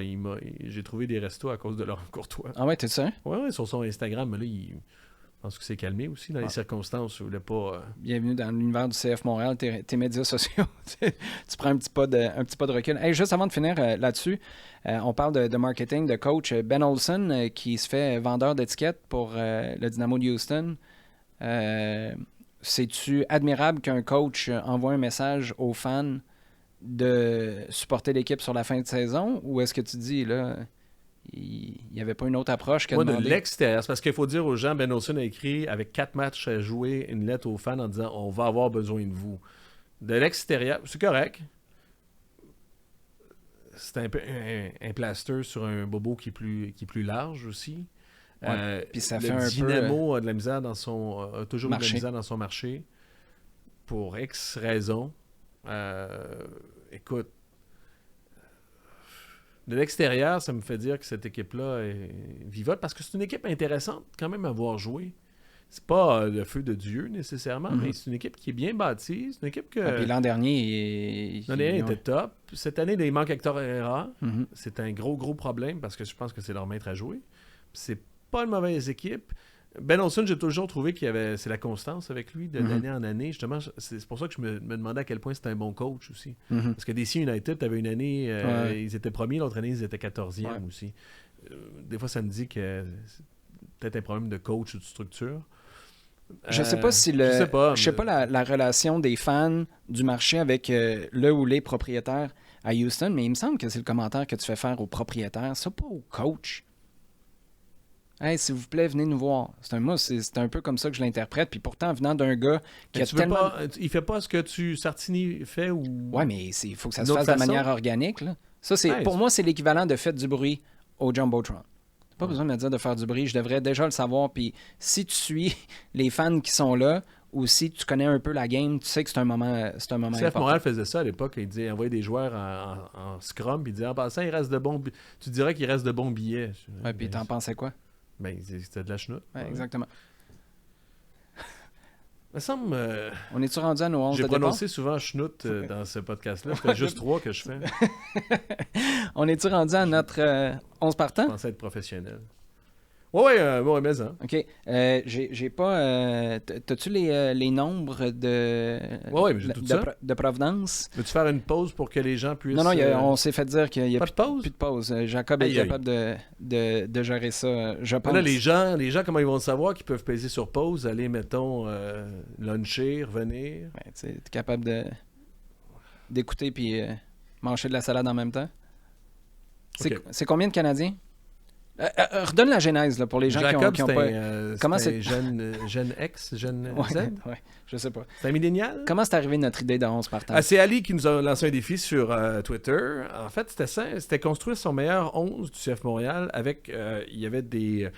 [SPEAKER 2] J'ai trouvé des restos à cause de Laurent Courtois.
[SPEAKER 1] Ah ouais, t'es ça?
[SPEAKER 2] Oui, sur son Instagram, mais là, je pense que c'est calmé aussi dans les circonstances où il n'a pas...
[SPEAKER 1] Bienvenue dans l'univers du CF Montréal, tes médias sociaux. Tu prends un petit pas de recul. Hey, juste avant de finir là-dessus, on parle de marketing, de coach. Ben Olsen, qui se fait vendeur d'étiquettes pour le Dynamo de Houston. C'est-tu admirable qu'un coach envoie un message aux fans de supporter l'équipe sur la fin de saison? Ou est-ce que tu dis, là... Il n'y avait pas une autre approche que
[SPEAKER 2] de l'extérieur. C'est parce qu'il faut dire aux gens, Ben Olsen a écrit, avec 4 matchs à jouer, une lettre aux fans en disant « On va avoir besoin de vous ». De l'extérieur, c'est correct. C'est un peu un plaster sur un bobo qui est plus large aussi.
[SPEAKER 1] Puis ça
[SPEAKER 2] fait
[SPEAKER 1] un
[SPEAKER 2] Dynamo a de la misère a toujours eu de la misère dans son marché. Pour X raisons. Écoute, de l'extérieur, ça me fait dire que cette équipe-là est vivote parce que c'est une équipe intéressante quand même à voir jouer. C'est pas le feu de Dieu nécessairement, mais c'est une équipe qui est bien bâtie. C'est une équipe que...
[SPEAKER 1] puis l'an dernier,
[SPEAKER 2] il était top. Cette année, il manque Hector Herrera. C'est un gros problème parce que je pense que c'est leur maître à jouer. C'est pas une mauvaise équipe. Ben Olsen, j'ai toujours trouvé c'est la constance avec lui d'année en année. Justement, c'est pour ça que je me demandais à quel point c'était un bon coach aussi. Parce que DC United, t'avais une année, ils étaient premiers, l'autre année, ils étaient 14e aussi. Des fois, ça me dit que c'est peut-être un problème de coach ou de structure.
[SPEAKER 1] Je sais pas si je sais pas la relation des fans du marché avec le ou les propriétaires à Houston, mais il me semble que c'est le commentaire que tu fais faire aux propriétaires, ça pas au coach. Hey, s'il vous plaît, venez nous voir. C'est un peu comme ça que je l'interprète. Puis pourtant, venant d'un gars qui a tellement...
[SPEAKER 2] il fait pas ce que Sartini fait ou...
[SPEAKER 1] Ouais, mais il faut que ça se fasse de manière organique. Là. Ça, pour moi, c'est l'équivalent de faites du bruit au Jumbotron. T'as pas besoin de me dire de faire du bruit. Je devrais déjà le savoir. Puis si tu suis les fans qui sont là ou si tu connais un peu la game, tu sais que c'est un moment important.
[SPEAKER 2] CF Montréal faisait ça à l'époque. Il disait envoyer des joueurs en scrum. Puis il disait en passant, il reste de bons... Tu dirais qu'il reste de bons billets.
[SPEAKER 1] Ouais, puis t'en pensais quoi?
[SPEAKER 2] Ben, c'était de la chenoute.
[SPEAKER 1] Ouais, exactement.
[SPEAKER 2] Me semble...
[SPEAKER 1] On est-tu rendu à nos 11 de départ?
[SPEAKER 2] J'ai prononcé souvent chenoute dans ce podcast-là. C'était juste 3 que je fais.
[SPEAKER 1] On est-tu rendu à notre 11 partants?
[SPEAKER 2] Je pensais être professionnel. Ouais, mais ça.
[SPEAKER 1] OK. J'ai pas... T'as-tu les nombres de provenance?
[SPEAKER 2] Veux-tu faire une pause pour que les gens puissent...
[SPEAKER 1] Non, on s'est fait dire qu'il n'y a
[SPEAKER 2] plus
[SPEAKER 1] de pause. Jacob est capable de gérer ça, je pense.
[SPEAKER 2] Là, les gens, comment ils vont le savoir qu'ils peuvent peser sur pause, aller, mettons, luncher, revenir?
[SPEAKER 1] Ouais, tu es capable d'écouter puis manger de la salade en même temps? C'est combien de Canadiens? Redonne la genèse là, pour les gens
[SPEAKER 2] Jacob,
[SPEAKER 1] qui ont pas...
[SPEAKER 2] Comment c'est jeune X, jeune Z?
[SPEAKER 1] Ouais, je sais pas.
[SPEAKER 2] C'est un millénial?
[SPEAKER 1] Comment c'est arrivé notre idée de 11 partants?
[SPEAKER 2] C'est Ali qui nous a lancé un défi sur Twitter. En fait, c'était ça. C'était construire son meilleur 11 du CF Montréal avec... il y avait des...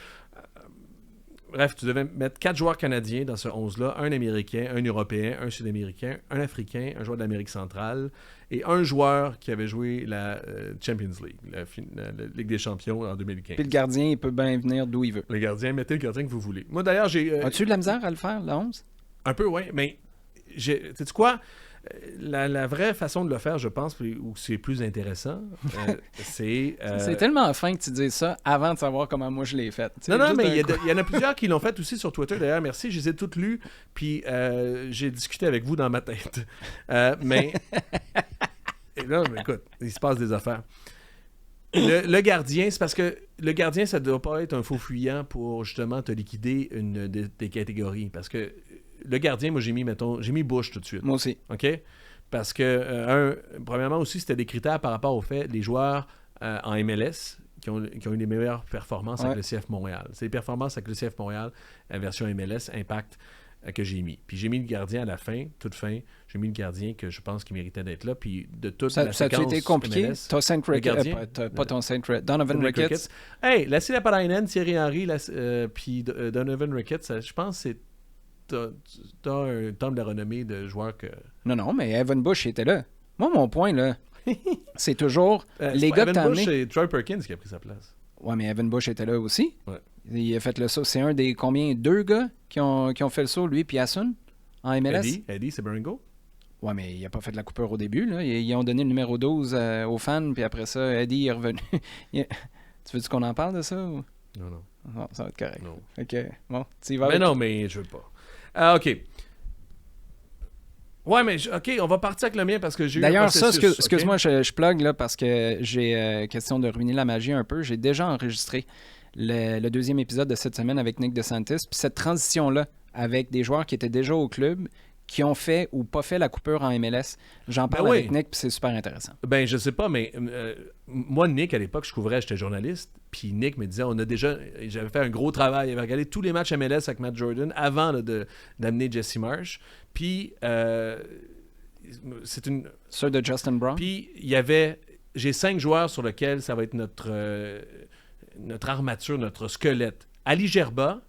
[SPEAKER 2] bref, tu devais mettre 4 joueurs canadiens dans ce 11-là. Un Américain, un Européen, un Sud-Américain, un Africain, un joueur d'Amérique centrale et un joueur qui avait joué la Champions League, la Ligue des Champions en 2015.
[SPEAKER 1] Puis le gardien, il peut bien venir d'où il veut.
[SPEAKER 2] Le gardien, mettez le gardien que vous voulez. Moi, d'ailleurs, j'ai...
[SPEAKER 1] As-tu eu de la misère à le faire, le 11?
[SPEAKER 2] Un peu, oui. Mais, sais-tu quoi? La vraie façon de le faire, je pense, où c'est plus intéressant, c'est...
[SPEAKER 1] C'est tellement fin que tu dises ça avant de savoir comment moi je l'ai fait.
[SPEAKER 2] Non, mais il y en a plusieurs qui l'ont fait aussi sur Twitter. D'ailleurs, merci, je les ai toutes lues, puis j'ai discuté avec vous dans ma tête. Mais là, écoute, il se passe des affaires. Le gardien, c'est parce que le gardien, ça ne doit pas être un faux fuyant pour justement te liquider une des catégories. Parce que le gardien, moi, j'ai mis Bush tout de suite.
[SPEAKER 1] Moi aussi.
[SPEAKER 2] OK? Parce que, premièrement aussi, c'était des critères par rapport au fait des joueurs en MLS qui ont eu les meilleures performances avec le CF Montréal. C'est les performances avec le CF Montréal, la version MLS, Impact, que j'ai mis. Puis j'ai mis le gardien à la fin, toute fin. J'ai mis le gardien que je pense qu'il méritait d'être là. Puis de toute la séquence
[SPEAKER 1] ça a été compliqué.
[SPEAKER 2] MLS,
[SPEAKER 1] ton Saint Ricketts, pas ton Saint Ricketts. Donovan
[SPEAKER 2] t'as un temple de renommée de joueurs que...
[SPEAKER 1] Non, mais Evan Bush était là. Moi, mon point, là, c'est toujours les
[SPEAKER 2] c'est
[SPEAKER 1] gars que
[SPEAKER 2] Evan
[SPEAKER 1] t'as
[SPEAKER 2] Bush,
[SPEAKER 1] amenés.
[SPEAKER 2] c'est Troy Perkins qui a pris sa place.
[SPEAKER 1] Ouais, mais Evan Bush était là aussi.
[SPEAKER 2] Ouais.
[SPEAKER 1] Il a fait le saut. C'est un des combien? 2 gars qui ont fait le saut, lui puis Hassan, en MLS?
[SPEAKER 2] Eddie, c'est Baringo?
[SPEAKER 1] Ouais, mais il a pas fait de la coupure au début. Là. Ils ont donné le numéro 12 aux fans, puis après ça, Eddie est revenu. Tu veux-tu qu'on en parle de ça? Ou...
[SPEAKER 2] Non.
[SPEAKER 1] Non, ça va être correct.
[SPEAKER 2] Non.
[SPEAKER 1] Ok, bon, tu y vas.
[SPEAKER 2] Mais
[SPEAKER 1] avec-
[SPEAKER 2] non, mais je veux pas. OK. Ouais, mais OK, on va partir avec le mien parce que j'ai eu un
[SPEAKER 1] D'ailleurs, ça,
[SPEAKER 2] processus,
[SPEAKER 1] excuse-moi,
[SPEAKER 2] OK?
[SPEAKER 1] je plug là parce que j'ai question de ruiner la magie un peu. J'ai déjà enregistré le 2e épisode de cette semaine avec Nick DeSantis. Puis cette transition-là, avec des joueurs qui étaient déjà au club, qui ont fait ou pas fait la coupure en MLS, j'en parle
[SPEAKER 2] oui.
[SPEAKER 1] avec Nick, puis c'est super intéressant.
[SPEAKER 2] Ben, je sais pas, mais moi, Nick, à l'époque, je couvrais, j'étais journaliste, puis Nick me disait, j'avais fait un gros travail, il avait regardé tous les matchs MLS avec Matt Jordan avant là, d'amener Jesse Marsh, puis c'est une...
[SPEAKER 1] Ceux de Justin Brown.
[SPEAKER 2] Puis j'ai 5 joueurs sur lesquels ça va être notre armature, notre squelette. Ali Gerba,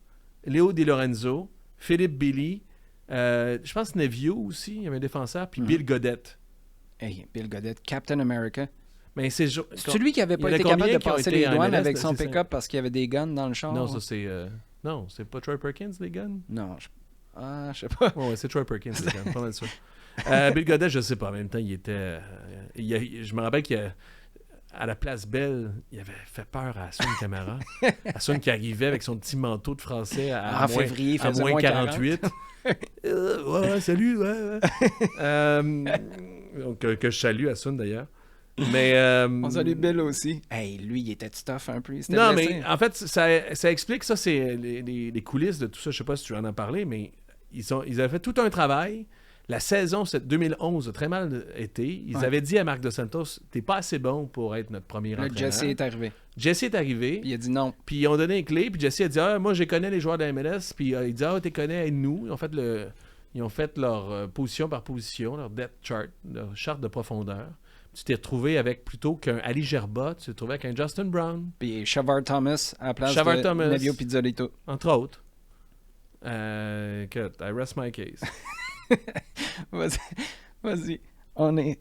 [SPEAKER 2] Léo Di Lorenzo, Philippe Billy, je pense Nevio aussi, il y avait un défenseur, puis Bill Godette.
[SPEAKER 1] Hey, Bill Godette, Captain America.
[SPEAKER 2] Mais
[SPEAKER 1] C'est lui qui avait
[SPEAKER 2] il y en
[SPEAKER 1] pas
[SPEAKER 2] a
[SPEAKER 1] été
[SPEAKER 2] combien
[SPEAKER 1] capable de
[SPEAKER 2] qui ont
[SPEAKER 1] passer
[SPEAKER 2] été
[SPEAKER 1] les
[SPEAKER 2] en
[SPEAKER 1] douanes
[SPEAKER 2] MLS,
[SPEAKER 1] avec son
[SPEAKER 2] c'est ça?
[SPEAKER 1] pick-up parce qu'il y avait des guns dans le char?
[SPEAKER 2] Non, ça c'est... Non, c'est pas Troy Perkins, les guns?
[SPEAKER 1] Non, je sais pas.
[SPEAKER 2] Ouais, c'est Troy Perkins, les guns, pas mal sûr. Bill Godette, je sais pas. En même temps, il était... je me rappelle qu'à la place Belle, il avait fait peur à Hassan Camara. Hassan qui arrivait avec son petit manteau de français
[SPEAKER 1] En février, il
[SPEAKER 2] à
[SPEAKER 1] faisait
[SPEAKER 2] moins
[SPEAKER 1] moins
[SPEAKER 2] 48. Ouais, salut, ouais. Donc, que je salue, Hassan, d'ailleurs. Mais...
[SPEAKER 1] On salue Bill aussi. Hey, lui, il était tough un peu. Il s'était
[SPEAKER 2] Non,
[SPEAKER 1] blessé.
[SPEAKER 2] mais en fait, ça explique, ça, c'est les coulisses de tout ça. Je sais pas si tu en as parlé, mais ils avaient fait tout un travail. La saison 2011 a très mal été. Ils avaient dit à Marc Dos Santos, t'es pas assez bon pour être notre premier
[SPEAKER 1] Là,
[SPEAKER 2] entraîneur.
[SPEAKER 1] Jesse est arrivé.
[SPEAKER 2] Jesse est arrivé.
[SPEAKER 1] Puis il a dit non.
[SPEAKER 2] Puis ils ont donné une clé. Puis Jesse a dit, moi, je connais les joueurs de la MLS. Puis il dit, t'es connais, aide-nous. Ils ont fait leur position par position, leur depth chart, leur charte de profondeur. Tu t'es retrouvé avec, plutôt qu'un Ali Gerba, tu t'es retrouvé avec un Justin Brown,
[SPEAKER 1] Puis Shavar Thomas à la place
[SPEAKER 2] Shavar
[SPEAKER 1] de
[SPEAKER 2] Thomas.
[SPEAKER 1] Nevio Pizzolito.
[SPEAKER 2] entre autres. Écoute, I rest my case.
[SPEAKER 1] Vas-y.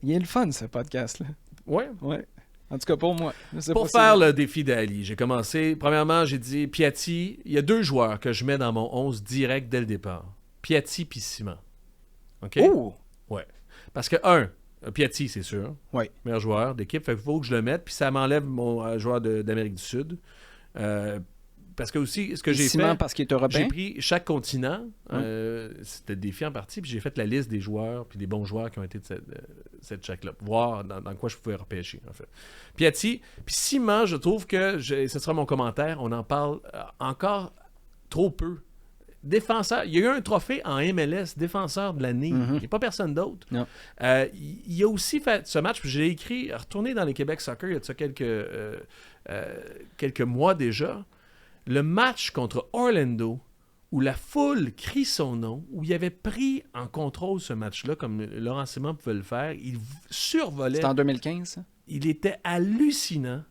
[SPEAKER 1] Il est le fun, ce podcast-là.
[SPEAKER 2] Ouais.
[SPEAKER 1] Ouais. En tout cas, pour moi. Je sais
[SPEAKER 2] Pour
[SPEAKER 1] pas
[SPEAKER 2] faire
[SPEAKER 1] si-
[SPEAKER 2] le défi d'Ali, j'ai commencé. Premièrement, j'ai dit Piatti. Il y a 2 joueurs que je mets dans mon 11 direct dès le départ. Piatti puis Simon. OK?
[SPEAKER 1] Oh!
[SPEAKER 2] Ouais. Parce que, Piatti, c'est sûr.
[SPEAKER 1] Ouais.
[SPEAKER 2] Meilleur joueur d'équipe. Fait qu'il faut que je le mette. Puis ça m'enlève mon joueur d'Amérique du Sud. Parce que aussi, ce que j'ai
[SPEAKER 1] Simon
[SPEAKER 2] fait...
[SPEAKER 1] parce qu'il est
[SPEAKER 2] J'ai
[SPEAKER 1] européen.
[SPEAKER 2] pris chaque continent, c'était le défi en partie, puis j'ai fait la liste des joueurs, puis des bons joueurs qui ont été de cette chaque-là, voir dans quoi je pouvais repêcher, en fait. Piatti, puis Simon, je trouve que, ce sera mon commentaire, on en parle encore trop peu. Défenseur, il y a eu un trophée en MLS, défenseur de l'année, il n'y a pas personne d'autre.
[SPEAKER 1] Non.
[SPEAKER 2] Il a aussi fait ce match, puis j'ai écrit, retourné dans les Québec Soccer, il y a de ça quelques mois déjà, le match contre Orlando, où la foule crie son nom, où il avait pris en contrôle ce match-là, comme Laurent Simon pouvait le faire, il survolait.
[SPEAKER 1] C'est en 2015, ça?
[SPEAKER 2] Il était hallucinant.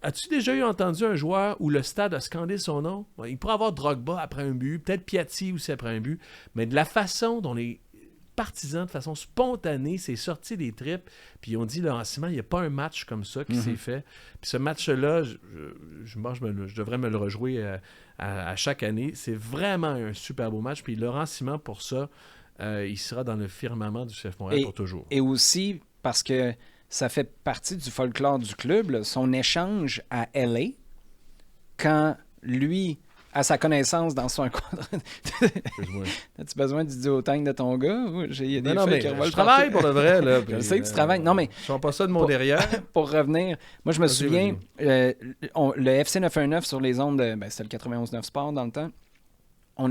[SPEAKER 2] As-tu déjà entendu un joueur où le stade a scandé son nom? Bon, il pourrait avoir Drogba après un but, peut-être Piatti aussi après un but, mais de la façon dont les partisans, de façon spontanée, c'est sorti des tripes, puis ils ont dit, Laurent Simon, il n'y a pas un match comme ça qui s'est fait. Puis ce match-là, je devrais me le rejouer à chaque année. C'est vraiment un super beau match, puis Laurent Simon, pour ça, il sera dans le firmament du CF Montréal pour toujours.
[SPEAKER 1] Et aussi parce que ça fait partie du folklore du club, là, son échange à LA, quand lui, à sa connaissance dans son contrat. As-tu besoin du duotang de ton gars? Il y a des
[SPEAKER 2] Non, mais
[SPEAKER 1] qui revolent
[SPEAKER 2] je travaille
[SPEAKER 1] partout.
[SPEAKER 2] pour le vrai. Là,
[SPEAKER 1] Je sais que tu travailles. Non, mais
[SPEAKER 2] je sens pas ça de mon derrière.
[SPEAKER 1] pour revenir, moi, je me
[SPEAKER 2] Vas-y,
[SPEAKER 1] souviens, le FC 919 sur les ondes, c'était le 91.9 Sport dans le temps. On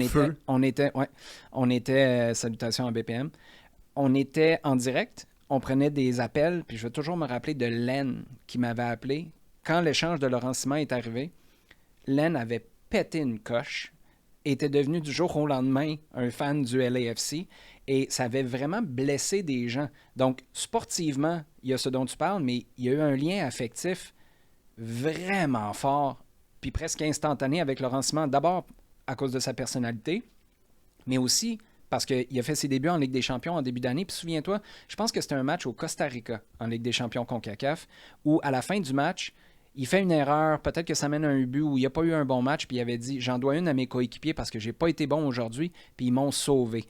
[SPEAKER 1] était salutations à BPM. On était en direct, on prenait des appels, puis je vais toujours me rappeler de Len qui m'avait appelé. Quand l'échange de Laurent Simon est arrivé, Len avait pété une coche, était devenu du jour au lendemain un fan du LAFC, et ça avait vraiment blessé des gens. Donc, sportivement, il y a ce dont tu parles, mais il y a eu un lien affectif vraiment fort, puis presque instantané avec Laurent Simon. D'abord, à cause de sa personnalité, mais aussi parce qu'il a fait ses débuts en Ligue des Champions en début d'année. Puis souviens-toi, je pense que c'était un match au Costa Rica en Ligue des Champions CONCACAF où à la fin du match, il fait une erreur, peut-être que ça mène à un but où il n'a pas eu un bon match, puis il avait dit « J'en dois une à mes coéquipiers parce que j'ai pas été bon aujourd'hui, puis ils m'ont sauvé. »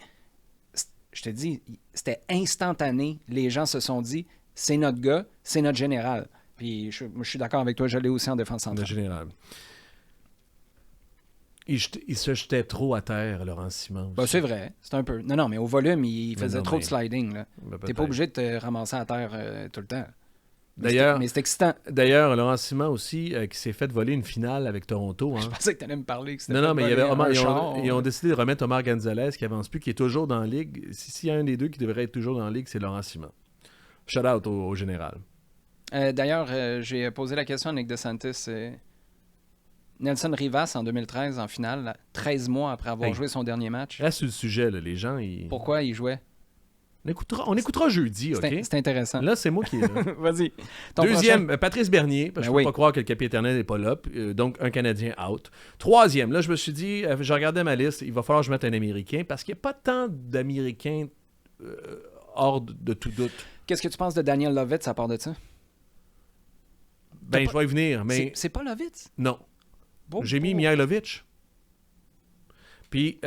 [SPEAKER 1] Je te dis, c'était instantané. Les gens se sont dit « C'est notre gars, c'est notre général. » Puis je suis d'accord avec toi, je l'ai aussi en défense
[SPEAKER 2] Le
[SPEAKER 1] centrale.
[SPEAKER 2] général. Il se jetait trop à terre, Laurent Simon.
[SPEAKER 1] Ben, c'est vrai, c'est un peu. Non, mais au volume, il faisait
[SPEAKER 2] non,
[SPEAKER 1] trop
[SPEAKER 2] mais-
[SPEAKER 1] de sliding. Là.
[SPEAKER 2] Ben,
[SPEAKER 1] T'es
[SPEAKER 2] peut-être.
[SPEAKER 1] pas obligé de te ramasser à terre tout le temps.
[SPEAKER 2] D'ailleurs,
[SPEAKER 1] Mais c'est excitant.
[SPEAKER 2] D'ailleurs, Laurent Simon aussi, qui s'est fait voler une finale avec Toronto.
[SPEAKER 1] Je
[SPEAKER 2] Hein.
[SPEAKER 1] pensais que tu allais me parler. Que c'était
[SPEAKER 2] Non, mais il y avait Omar, ils ont
[SPEAKER 1] ont...
[SPEAKER 2] décidé de remettre Omar Gonzalez, qui avance plus, qui est toujours dans la ligue. S'il y a un des deux qui devrait être toujours dans la ligue, c'est Laurent Simon. Shout out au général.
[SPEAKER 1] D'ailleurs, j'ai posé la question à Nick DeSantis. Nelson Rivas, en 2013, en finale, là, 13 mois après avoir
[SPEAKER 2] Hey.
[SPEAKER 1] joué son dernier match.
[SPEAKER 2] Reste sur le sujet, là, les gens.
[SPEAKER 1] Pourquoi il jouait?
[SPEAKER 2] On écoutera jeudi, OK?
[SPEAKER 1] C'est intéressant.
[SPEAKER 2] Là, c'est moi qui est là.
[SPEAKER 1] Vas-y. Ton
[SPEAKER 2] Deuxième, Patrice Bernier, parce que
[SPEAKER 1] Ben
[SPEAKER 2] je ne peux pas croire que le capitaine n'est pas là. Donc, un Canadien out. Troisième, là, je me suis dit, je regardais ma liste, il va falloir que je mette un Américain, parce qu'il n'y a pas tant d'Américains hors de tout doute.
[SPEAKER 1] Qu'est-ce que tu penses de Daniel Lovitz à part de ça?
[SPEAKER 2] Ben, je vais y venir, mais
[SPEAKER 1] C'est pas Lovitz?
[SPEAKER 2] non.
[SPEAKER 1] Bon,
[SPEAKER 2] J'ai mis
[SPEAKER 1] bon.
[SPEAKER 2] Mihailovic. Puis,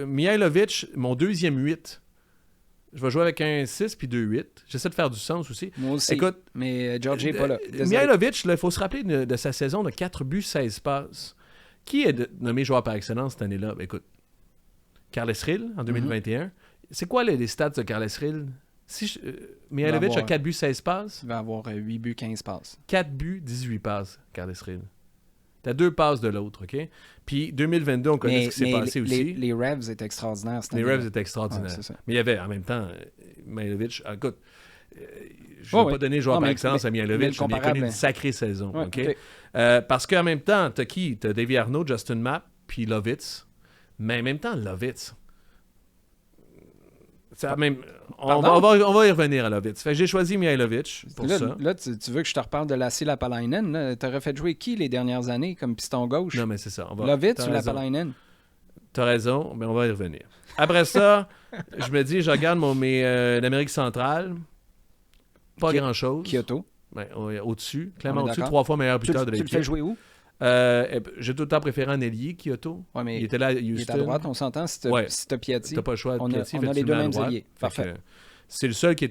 [SPEAKER 2] Mihailovic, mon deuxième 8. Je vais jouer avec un 6 puis 2-8. J'essaie de faire du sens aussi.
[SPEAKER 1] Moi aussi.
[SPEAKER 2] Écoute,
[SPEAKER 1] mais Georgie n'est pas là. Désolé.
[SPEAKER 2] Mihailovic, il faut se rappeler de sa saison de 4 buts, 16 passes. Qui est nommé joueur par excellence cette année-là? Ben, écoute, Carles Rill, en 2021. C'est quoi les stats de Carles Rill? Si Mihailovic a 4 buts, 16 passes.
[SPEAKER 1] Il va avoir 8 buts, 15 passes.
[SPEAKER 2] 4 buts, 18 passes, Carles Rill. T'as 2 passes de l'autre, OK? Puis 2022, on connaît ce qui s'est passé aussi.
[SPEAKER 1] Les Revs étaient extraordinaires. Cette
[SPEAKER 2] Les
[SPEAKER 1] année-là.
[SPEAKER 2] Revs étaient extraordinaires.
[SPEAKER 1] Ouais, c'est ça.
[SPEAKER 2] Mais il y avait, en même temps, Mihailovic. Écoute, je ne vais pas donner joueur
[SPEAKER 1] Non,
[SPEAKER 2] par
[SPEAKER 1] mais-
[SPEAKER 2] excellence à
[SPEAKER 1] mais
[SPEAKER 2] Mihailovic.
[SPEAKER 1] le
[SPEAKER 2] Il a connu
[SPEAKER 1] comparable,
[SPEAKER 2] une sacrée saison.
[SPEAKER 1] Ouais,
[SPEAKER 2] OK?
[SPEAKER 1] ok.
[SPEAKER 2] Parce qu'en même temps, t'as qui? T'as Davy Arnaud, Justin Mapp, puis Lovitz. Mais en même temps, Lovitz. Ça, même, on va y revenir à Lovitz. Fait que j'ai choisi Mihailovic pour
[SPEAKER 1] Là,
[SPEAKER 2] ça.
[SPEAKER 1] là, tu veux que je te reparle de Lassi Lapalainen? T'aurais fait jouer qui les dernières années comme piston gauche?
[SPEAKER 2] Non, mais c'est ça.
[SPEAKER 1] Lovitz
[SPEAKER 2] t'as
[SPEAKER 1] ou
[SPEAKER 2] raison.
[SPEAKER 1] Lapalainen?
[SPEAKER 2] T'as raison, mais on va y revenir. Après ça, je me dis, je regarde l'Amérique centrale. Pas grand-chose.
[SPEAKER 1] Kyoto.
[SPEAKER 2] Ben, au-dessus. Clairement
[SPEAKER 1] On est
[SPEAKER 2] au-dessus.
[SPEAKER 1] d'accord.
[SPEAKER 2] 3 fois meilleur
[SPEAKER 1] Tu
[SPEAKER 2] buteur de
[SPEAKER 1] le
[SPEAKER 2] l'équipe.
[SPEAKER 1] fais jouer où?
[SPEAKER 2] J'ai tout le temps préféré en ailier, Kyoto.
[SPEAKER 1] Ouais, mais
[SPEAKER 2] Il était là à
[SPEAKER 1] il est
[SPEAKER 2] Houston.
[SPEAKER 1] à droite, on s'entend. Si t'as
[SPEAKER 2] Ouais.
[SPEAKER 1] Piatti,
[SPEAKER 2] T'as pas le choix de
[SPEAKER 1] on a
[SPEAKER 2] Piatti,
[SPEAKER 1] les deux
[SPEAKER 2] effectivement, à
[SPEAKER 1] mêmes
[SPEAKER 2] droite.
[SPEAKER 1] ailiers.
[SPEAKER 2] Fait
[SPEAKER 1] Parfait.
[SPEAKER 2] que, c'est le seul qui est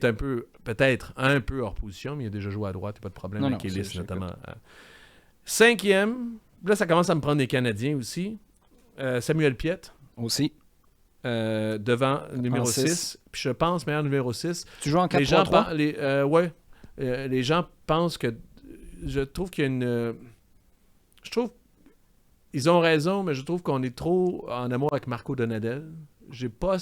[SPEAKER 2] peut-être un peu hors position, mais il a déjà joué à droite, il n'y a pas de problème
[SPEAKER 1] Non,
[SPEAKER 2] avec
[SPEAKER 1] non,
[SPEAKER 2] Ellis,
[SPEAKER 1] c'est-
[SPEAKER 2] notamment. Cinquième, là, ça commence à me prendre des Canadiens aussi. Samuel Piette,
[SPEAKER 1] Aussi.
[SPEAKER 2] devant le numéro
[SPEAKER 1] En
[SPEAKER 2] 6.
[SPEAKER 1] six.
[SPEAKER 2] Puis je pense, meilleur numéro 6.
[SPEAKER 1] Tu joues en
[SPEAKER 2] Les gens,
[SPEAKER 1] 4-3-3?
[SPEAKER 2] les gens pensent que... Je trouve qu'il y a une... Je trouve... Ils ont raison, mais je trouve qu'on est trop en amour avec Marco Donadel. J'ai pas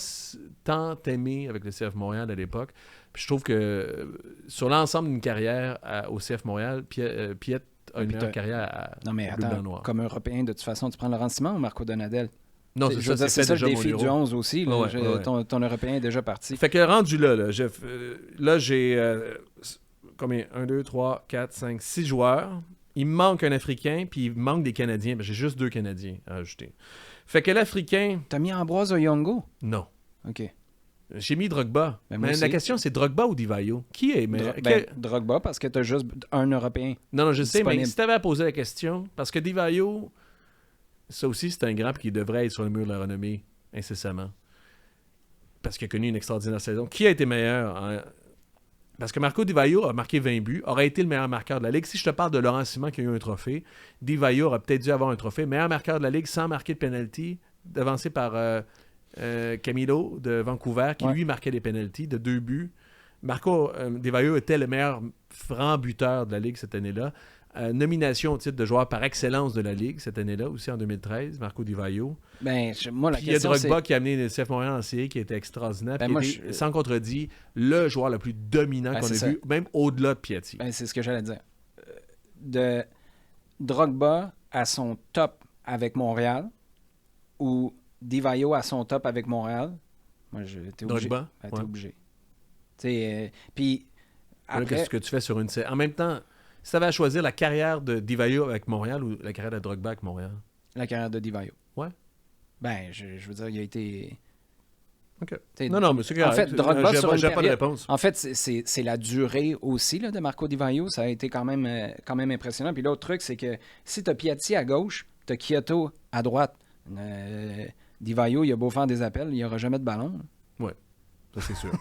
[SPEAKER 2] tant aimé avec le CF Montréal à l'époque. Puis je trouve que sur l'ensemble d'une carrière au CF Montréal, Piette a une
[SPEAKER 1] Puis
[SPEAKER 2] meilleure carrière à
[SPEAKER 1] Non, mais
[SPEAKER 2] au Bleu, Blanc,
[SPEAKER 1] attends,
[SPEAKER 2] Noir.
[SPEAKER 1] comme Européen, de toute façon, tu prends Laurent Simon ou Marco Donadel?
[SPEAKER 2] Non,
[SPEAKER 1] Je
[SPEAKER 2] c'est
[SPEAKER 1] veux
[SPEAKER 2] ça,
[SPEAKER 1] dire,
[SPEAKER 2] c'est
[SPEAKER 1] c'est ça le
[SPEAKER 2] déjà mon
[SPEAKER 1] défi
[SPEAKER 2] numéro.
[SPEAKER 1] du 11 aussi. Là.
[SPEAKER 2] Ouais.
[SPEAKER 1] Ton Européen est déjà parti.
[SPEAKER 2] Fait que rendu là, là j'ai combien? 1, 2, 3, 4, 5, 6 joueurs. Il me manque un Africain, puis il me manque des Canadiens. Ben, j'ai juste 2 Canadiens à ajouter. Fait que l'Africain,
[SPEAKER 1] T'as mis Ambroise Oyongo?
[SPEAKER 2] non.
[SPEAKER 1] OK.
[SPEAKER 2] J'ai mis Drogba.
[SPEAKER 1] Ben, moi
[SPEAKER 2] Mais la
[SPEAKER 1] aussi.
[SPEAKER 2] question, c'est Drogba ou Divayo? Qui est meilleur?
[SPEAKER 1] Drogba, parce que t'as juste un Européen.
[SPEAKER 2] Non, je sais, mais
[SPEAKER 1] disponible.
[SPEAKER 2] si tu avais à poser la question, parce que Divayo, ça aussi, c'est un grand qui devrait être sur le mur de la renommée incessamment. Parce qu'il a connu une extraordinaire saison. Qui a été meilleur? Parce que Marco Divayo a marqué 20 buts, aurait été le meilleur marqueur de la Ligue. Si je te parle de Laurent Simon qui a eu un trophée, Divayo aurait peut-être dû avoir un trophée. Meilleur marqueur de la Ligue sans marquer de penalty, devancé par Camilo de Vancouver, qui lui marquait des penalties de 2 buts. Marco Divayo était le meilleur franc buteur de la Ligue cette année-là. Nomination au titre de joueur par excellence de la Ligue cette année-là, aussi en 2013, Marco Divayo.
[SPEAKER 1] Moi, la
[SPEAKER 2] Puis il y a
[SPEAKER 1] question,
[SPEAKER 2] Drogba
[SPEAKER 1] c'est...
[SPEAKER 2] qui a amené le CF Montréal en série, qui était extraordinaire.
[SPEAKER 1] Ben,
[SPEAKER 2] Puis
[SPEAKER 1] moi,
[SPEAKER 2] il était, sans contredit, le joueur le plus dominant qu'on
[SPEAKER 1] c'est
[SPEAKER 2] a
[SPEAKER 1] ça.
[SPEAKER 2] vu, même au-delà de Piatti.
[SPEAKER 1] C'est ce que j'allais dire. De Drogba à son top avec Montréal ou Divayo à son top avec Montréal, moi, t'es obligé.
[SPEAKER 2] Drogba?
[SPEAKER 1] T'es
[SPEAKER 2] Ouais.
[SPEAKER 1] obligé. Puis
[SPEAKER 2] Là,
[SPEAKER 1] après...
[SPEAKER 2] qu'est-ce que tu fais sur une série? En même temps, si tu avais à choisir la carrière de Divayo avec Montréal ou la carrière de Drogba avec Montréal?
[SPEAKER 1] La carrière de Divayo.
[SPEAKER 2] Ouais.
[SPEAKER 1] Je veux dire, il a été
[SPEAKER 2] OK.
[SPEAKER 1] T'sais,
[SPEAKER 2] Non, mais c'est
[SPEAKER 1] en fait, Drogba sur une
[SPEAKER 2] j'ai pas de
[SPEAKER 1] période-
[SPEAKER 2] réponse.
[SPEAKER 1] En fait, c'est la durée aussi là, de Marco Di Vaio. Ça a été quand même impressionnant. Puis l'autre truc, c'est que si tu as Piatti à gauche, tu as Kyoto à droite. Di Vaio, il a beau faire des appels, il n'y aura jamais de ballon.
[SPEAKER 2] Ça, c'est sûr.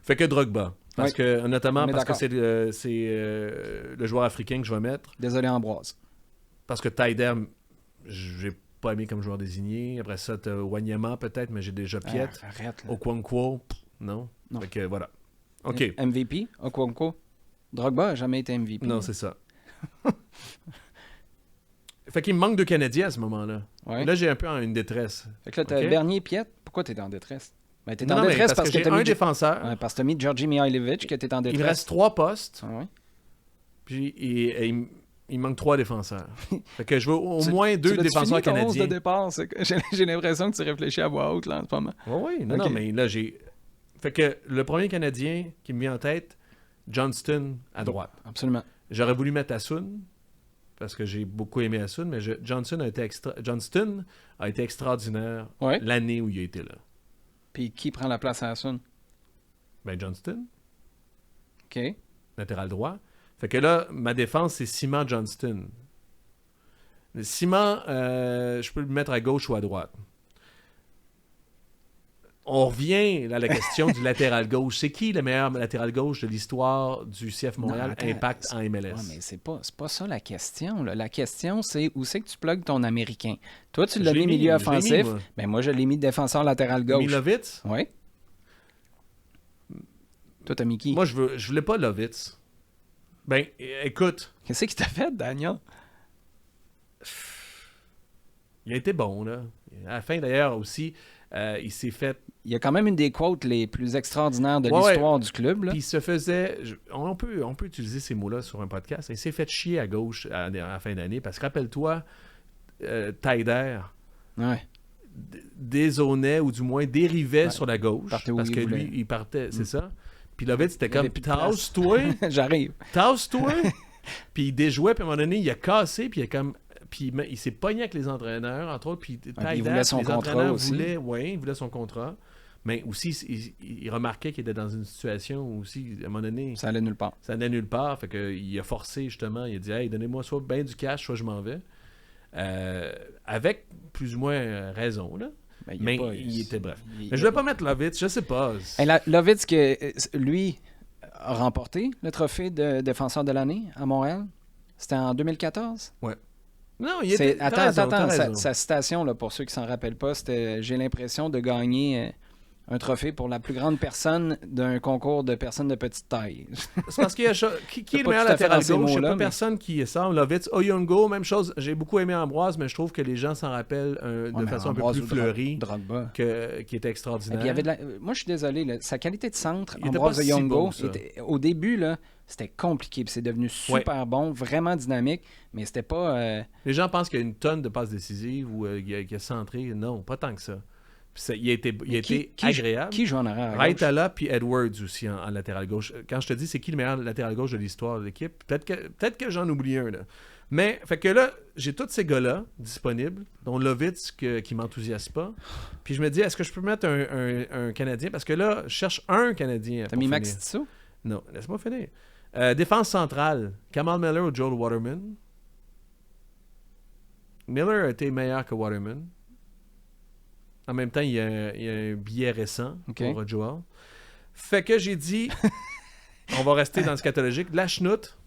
[SPEAKER 2] Fait que Drogba. Parce
[SPEAKER 1] Oui.
[SPEAKER 2] que, notamment
[SPEAKER 1] On est
[SPEAKER 2] parce que
[SPEAKER 1] d'accord.
[SPEAKER 2] c'est le joueur africain que je vais mettre.
[SPEAKER 1] Désolé, Ambroise.
[SPEAKER 2] Parce que Taider, j'ai pas aimé comme joueur désigné. Après ça, t'as Wanyama peut-être, mais j'ai déjà Piet.
[SPEAKER 1] Arrête. Là.
[SPEAKER 2] Okonkwo, non.
[SPEAKER 1] Non.
[SPEAKER 2] Fait que voilà. OK.
[SPEAKER 1] MVP, Okonkwo. Drogba n'a jamais été MVP.
[SPEAKER 2] Non, c'est ça. Fait qu'il me manque de Canadiens à ce moment-là.
[SPEAKER 1] Ouais.
[SPEAKER 2] Là, j'ai un peu une détresse.
[SPEAKER 1] Fait que là, t'as
[SPEAKER 2] OK.
[SPEAKER 1] Bernier et Piet. Pourquoi t'es en détresse? Ben, t'es
[SPEAKER 2] Non,
[SPEAKER 1] en
[SPEAKER 2] mais
[SPEAKER 1] détresse parce que
[SPEAKER 2] j'ai
[SPEAKER 1] t'as
[SPEAKER 2] un
[SPEAKER 1] mis...
[SPEAKER 2] défenseur.
[SPEAKER 1] Ouais, parce que t'as mis Georgi Mihailovic que t'es en détresse.
[SPEAKER 2] Il me reste 3 postes.
[SPEAKER 1] Ah ouais.
[SPEAKER 2] Puis il manque 3 défenseurs. Fait que je veux au moins 2
[SPEAKER 1] Tu l'as-tu
[SPEAKER 2] défenseurs
[SPEAKER 1] fini, ton 11
[SPEAKER 2] canadiens.
[SPEAKER 1] de départ? J'ai l'impression que tu réfléchis à voix haute là, en ce moment.
[SPEAKER 2] Oui, non,
[SPEAKER 1] Ok.
[SPEAKER 2] non, mais là, j'ai... Fait que le premier Canadien qui me vient en tête, Johnston à droite.
[SPEAKER 1] Absolument.
[SPEAKER 2] J'aurais voulu mettre Assoun, parce que j'ai beaucoup aimé Assoun, mais Johnston a été extraordinaire
[SPEAKER 1] Ouais.
[SPEAKER 2] l'année où il a été là.
[SPEAKER 1] Puis qui prend la place à Hassan?
[SPEAKER 2] Ben Johnston,
[SPEAKER 1] OK.
[SPEAKER 2] latéral droit. Fait que là, ma défense, c'est Simon Johnston. Simon, je peux le mettre à gauche ou à droite. On revient là, à la question du latéral gauche. C'est qui le meilleur latéral gauche de l'histoire du CF Montréal
[SPEAKER 1] Non, attends,
[SPEAKER 2] Impact en MLS?
[SPEAKER 1] Ouais, mais c'est pas ça la question. Là. La question, c'est où c'est que tu plugues ton Américain? Toi, tu l'as
[SPEAKER 2] Je l'ai
[SPEAKER 1] mis
[SPEAKER 2] mis,
[SPEAKER 1] milieu
[SPEAKER 2] je l'ai mis,
[SPEAKER 1] offensif.
[SPEAKER 2] moi.
[SPEAKER 1] Ben moi, je l'ai mis défenseur latéral gauche.
[SPEAKER 2] Milovitz?
[SPEAKER 1] Oui. Toi, t'as mis qui?
[SPEAKER 2] Moi, je voulais pas Lovitz. Ben, écoute,
[SPEAKER 1] Qu'est-ce qui t'a fait, Daniel?
[SPEAKER 2] il a été bon, là. À la fin, d'ailleurs, aussi, il s'est fait...
[SPEAKER 1] Il y a quand même une des quotes les plus extraordinaires de
[SPEAKER 2] Ouais,
[SPEAKER 1] l'histoire du club. Là.
[SPEAKER 2] Puis il se faisait... On peut utiliser ces mots-là sur un podcast. Il s'est fait chier à gauche à la fin d'année. Parce que, rappelle-toi, Taider
[SPEAKER 1] Ouais.
[SPEAKER 2] dézonait, ou du moins dérivait
[SPEAKER 1] Ouais.
[SPEAKER 2] sur la gauche.
[SPEAKER 1] Partait où
[SPEAKER 2] Parce
[SPEAKER 1] il
[SPEAKER 2] que
[SPEAKER 1] voulait.
[SPEAKER 2] lui, il partait, c'est ça. Puis Lovitz, c'était
[SPEAKER 1] Il y avait
[SPEAKER 2] comme,
[SPEAKER 1] plus de place.
[SPEAKER 2] tasse-toi,
[SPEAKER 1] J'arrive.
[SPEAKER 2] tasse-toi. Puis il déjouait, puis à un moment donné, il a cassé, puis il a comme... Puis il s'est pogné avec les entraîneurs, entre autres, puis
[SPEAKER 1] il
[SPEAKER 2] Taider,
[SPEAKER 1] voulait son
[SPEAKER 2] les
[SPEAKER 1] contrat
[SPEAKER 2] entraîneurs
[SPEAKER 1] aussi.
[SPEAKER 2] il voulait son contrat. Mais aussi, il remarquait qu'il était dans une situation où aussi, à un moment donné,
[SPEAKER 1] Ça allait nulle part.
[SPEAKER 2] ça n'allait nulle part. Fait qu'il a forcé, justement, il a dit « Hey, donnez-moi soit bien du cash, soit je m'en vais. » Avec plus ou moins raison, là.
[SPEAKER 1] Ben,
[SPEAKER 2] Mais
[SPEAKER 1] a pas-
[SPEAKER 2] il était bref.
[SPEAKER 1] il-
[SPEAKER 2] Mais je ne vais pas mettre Lovitz, je sais pas.
[SPEAKER 1] Hey, Lovitz, lui, a remporté le trophée de défenseur de l'année à Montréal. C'était en 2014?
[SPEAKER 2] Non, il était...
[SPEAKER 1] Attends,
[SPEAKER 2] t'as raison.
[SPEAKER 1] sa citation, là, pour ceux qui s'en rappellent pas, c'était « J'ai l'impression de gagner un trophée pour la plus grande personne d'un concours de personnes de petite taille.
[SPEAKER 2] C'est parce qu'il y a... Qui est le
[SPEAKER 1] pas
[SPEAKER 2] meilleur
[SPEAKER 1] tout à fait
[SPEAKER 2] latéral
[SPEAKER 1] dans ces
[SPEAKER 2] gauche? Il n'y a
[SPEAKER 1] mots-là,
[SPEAKER 2] pas
[SPEAKER 1] mais-
[SPEAKER 2] personne qui semble. Lovitz, Oyongo, même chose. J'ai beaucoup aimé Ambroise, mais je trouve que les gens s'en rappellent de façon un peu plus fleurie,
[SPEAKER 1] Drogba.
[SPEAKER 2] qui était
[SPEAKER 1] Et
[SPEAKER 2] extraordinaire.
[SPEAKER 1] puis, il y avait moi, je suis désolé, là, sa qualité de centre,
[SPEAKER 2] Il était
[SPEAKER 1] Ambroise
[SPEAKER 2] pas si
[SPEAKER 1] Oyongo,
[SPEAKER 2] bon, ça.
[SPEAKER 1] au début, là, c'était compliqué. Puis c'est devenu super bon, vraiment dynamique, mais c'était pas...
[SPEAKER 2] Les gens pensent qu'il y a une tonne de passes décisives ou qu'il a centré. Non, pas tant que ça. Puis il a été agréable.
[SPEAKER 1] Qui joue en arrière à gauche?
[SPEAKER 2] Raitala puis Edwards aussi en latéral gauche. Quand je te dis c'est qui le meilleur latéral gauche de l'histoire de l'équipe, peut-être que j'en oublie un. Là. Mais, fait que là, j'ai tous ces gars-là disponibles, dont Lovitz qui m'enthousiasme pas. Puis je me dis, est-ce que je peux mettre un Canadien? Parce que là, je cherche un Canadien.
[SPEAKER 1] T'as mis Max Tissot?
[SPEAKER 2] Non, laisse-moi finir. Défense centrale, Kamal Miller ou Joel Waterman. Miller a été meilleur que Waterman. En même temps, il y a un billet récent pour Joel. Fait que j'ai dit, on va rester dans le scatologique, la chenoute.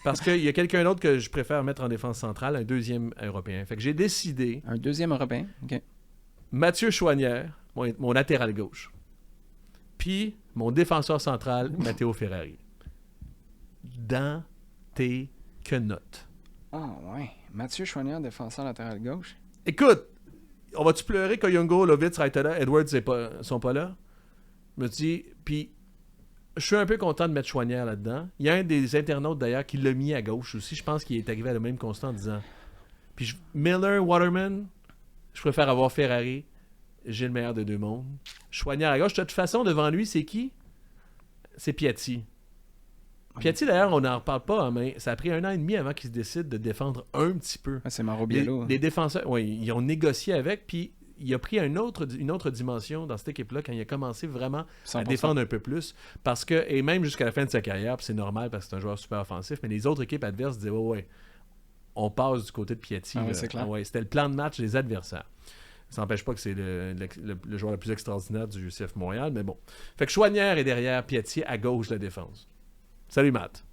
[SPEAKER 2] Parce qu'il y a quelqu'un d'autre que je préfère mettre en défense centrale, un deuxième européen. Fait que j'ai décidé...
[SPEAKER 1] Un deuxième européen, OK.
[SPEAKER 2] Mathieu Chouanière, mon latéral gauche. Puis mon défenseur central, Matteo Ferrari. Dans tes quenottes.
[SPEAKER 1] Ah, ouais. Mathieu Chouanière, défenseur latéral gauche.
[SPEAKER 2] Écoute, on va-tu pleurer qu'Oyongo, Lovitz, Raitala, Edwards sont pas là? Je me dis, puis je suis un peu content de mettre Chouanière là-dedans. Il y a un des internautes d'ailleurs qui l'a mis à gauche aussi. Je pense qu'il est arrivé à le même constat en disant, puis Miller, Waterman, je préfère avoir Ferrari. J'ai le meilleur de deux mondes. Chouanière à gauche. De toute façon, devant lui, c'est qui? C'est Piatti. Piatti, d'ailleurs, on n'en reparle pas, mais ça a pris 1 an et demi avant qu'il se décide de défendre un petit peu.
[SPEAKER 1] Ah, c'est Mauro Biello.
[SPEAKER 2] Les défenseurs, oui, ils ont négocié avec, puis il a pris une autre dimension dans cette équipe-là quand il a commencé vraiment
[SPEAKER 1] 100%.
[SPEAKER 2] à défendre un peu plus. Parce que, et même jusqu'à la fin de sa carrière, puis c'est normal parce que c'est un joueur super offensif, mais les autres équipes adverses disaient ouais, on passe du côté de Piatti.
[SPEAKER 1] Ah ouais,
[SPEAKER 2] là.
[SPEAKER 1] c'est clair.
[SPEAKER 2] Ah ouais, c'était le plan de match des adversaires. Ça n'empêche pas que c'est le joueur le plus extraordinaire du CF Montréal, mais bon. Fait que Choinière est derrière, Piatti à gauche de la défense. Salut Matt.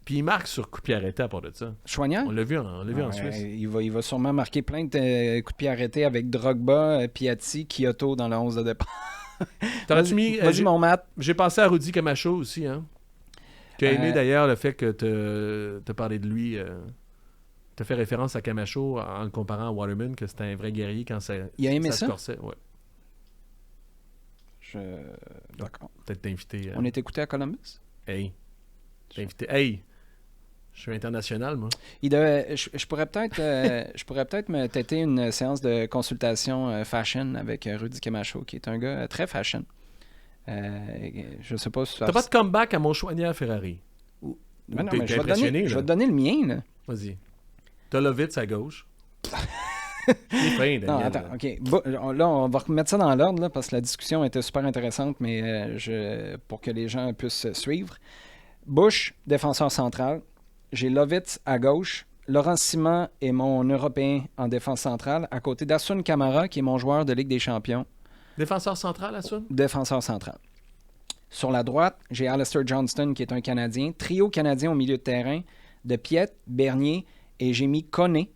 [SPEAKER 2] Puis il marque sur coup de pied arrêté à part de ça.
[SPEAKER 1] Choignard?
[SPEAKER 2] On l'a vu en Suisse.
[SPEAKER 1] Il va sûrement marquer plein de coups de pied arrêtés avec Drogba, Piatti, Kyoto dans le 11 de départ.
[SPEAKER 2] T'aurais-tu mis...
[SPEAKER 1] Vas-y, mon Matt.
[SPEAKER 2] J'ai pensé à Rudy Camacho aussi, hein. Qui a aimé d'ailleurs le fait que t'as parlé de lui. T'as fait référence à Camacho en le comparant à Waterman, que c'était un vrai guerrier quand ça
[SPEAKER 1] Il a aimé ça?
[SPEAKER 2] se corsait. Ouais.
[SPEAKER 1] D'accord.
[SPEAKER 2] Peut-être t'inviter.
[SPEAKER 1] On est écouté à Columbus?
[SPEAKER 2] Hey. T'inviter. Hey! Je suis international, moi.
[SPEAKER 1] Je pourrais peut-être me têter une séance de consultation fashion avec Rudy Camacho, qui est un gars très fashion. Je sais pas si ça...
[SPEAKER 2] T'as pas de comeback à mon Choinière Ferrari?
[SPEAKER 1] Mais non,
[SPEAKER 2] T'es
[SPEAKER 1] mais je vais
[SPEAKER 2] impressionné,
[SPEAKER 1] te
[SPEAKER 2] là.
[SPEAKER 1] donner le mien, là.
[SPEAKER 2] Vas-y. Tolovitz à gauche. Il est fin, Daniel.
[SPEAKER 1] Non, attends,
[SPEAKER 2] là.
[SPEAKER 1] OK. Là, on va remettre ça dans l'ordre, là, parce que la discussion était super intéressante, mais pour que les gens puissent suivre. Bush, défenseur central. J'ai Lovitz à gauche. Laurent Simon est mon Européen en défense centrale, à côté d'Assun Kamara, qui est mon joueur de Ligue des Champions,
[SPEAKER 2] Défenseur central, Assun?
[SPEAKER 1] défenseur central. Sur la droite, j'ai Alistair Johnston, qui est un Canadien. Trio canadien au milieu de terrain, de Piet, Bernier, et j'ai mis Koné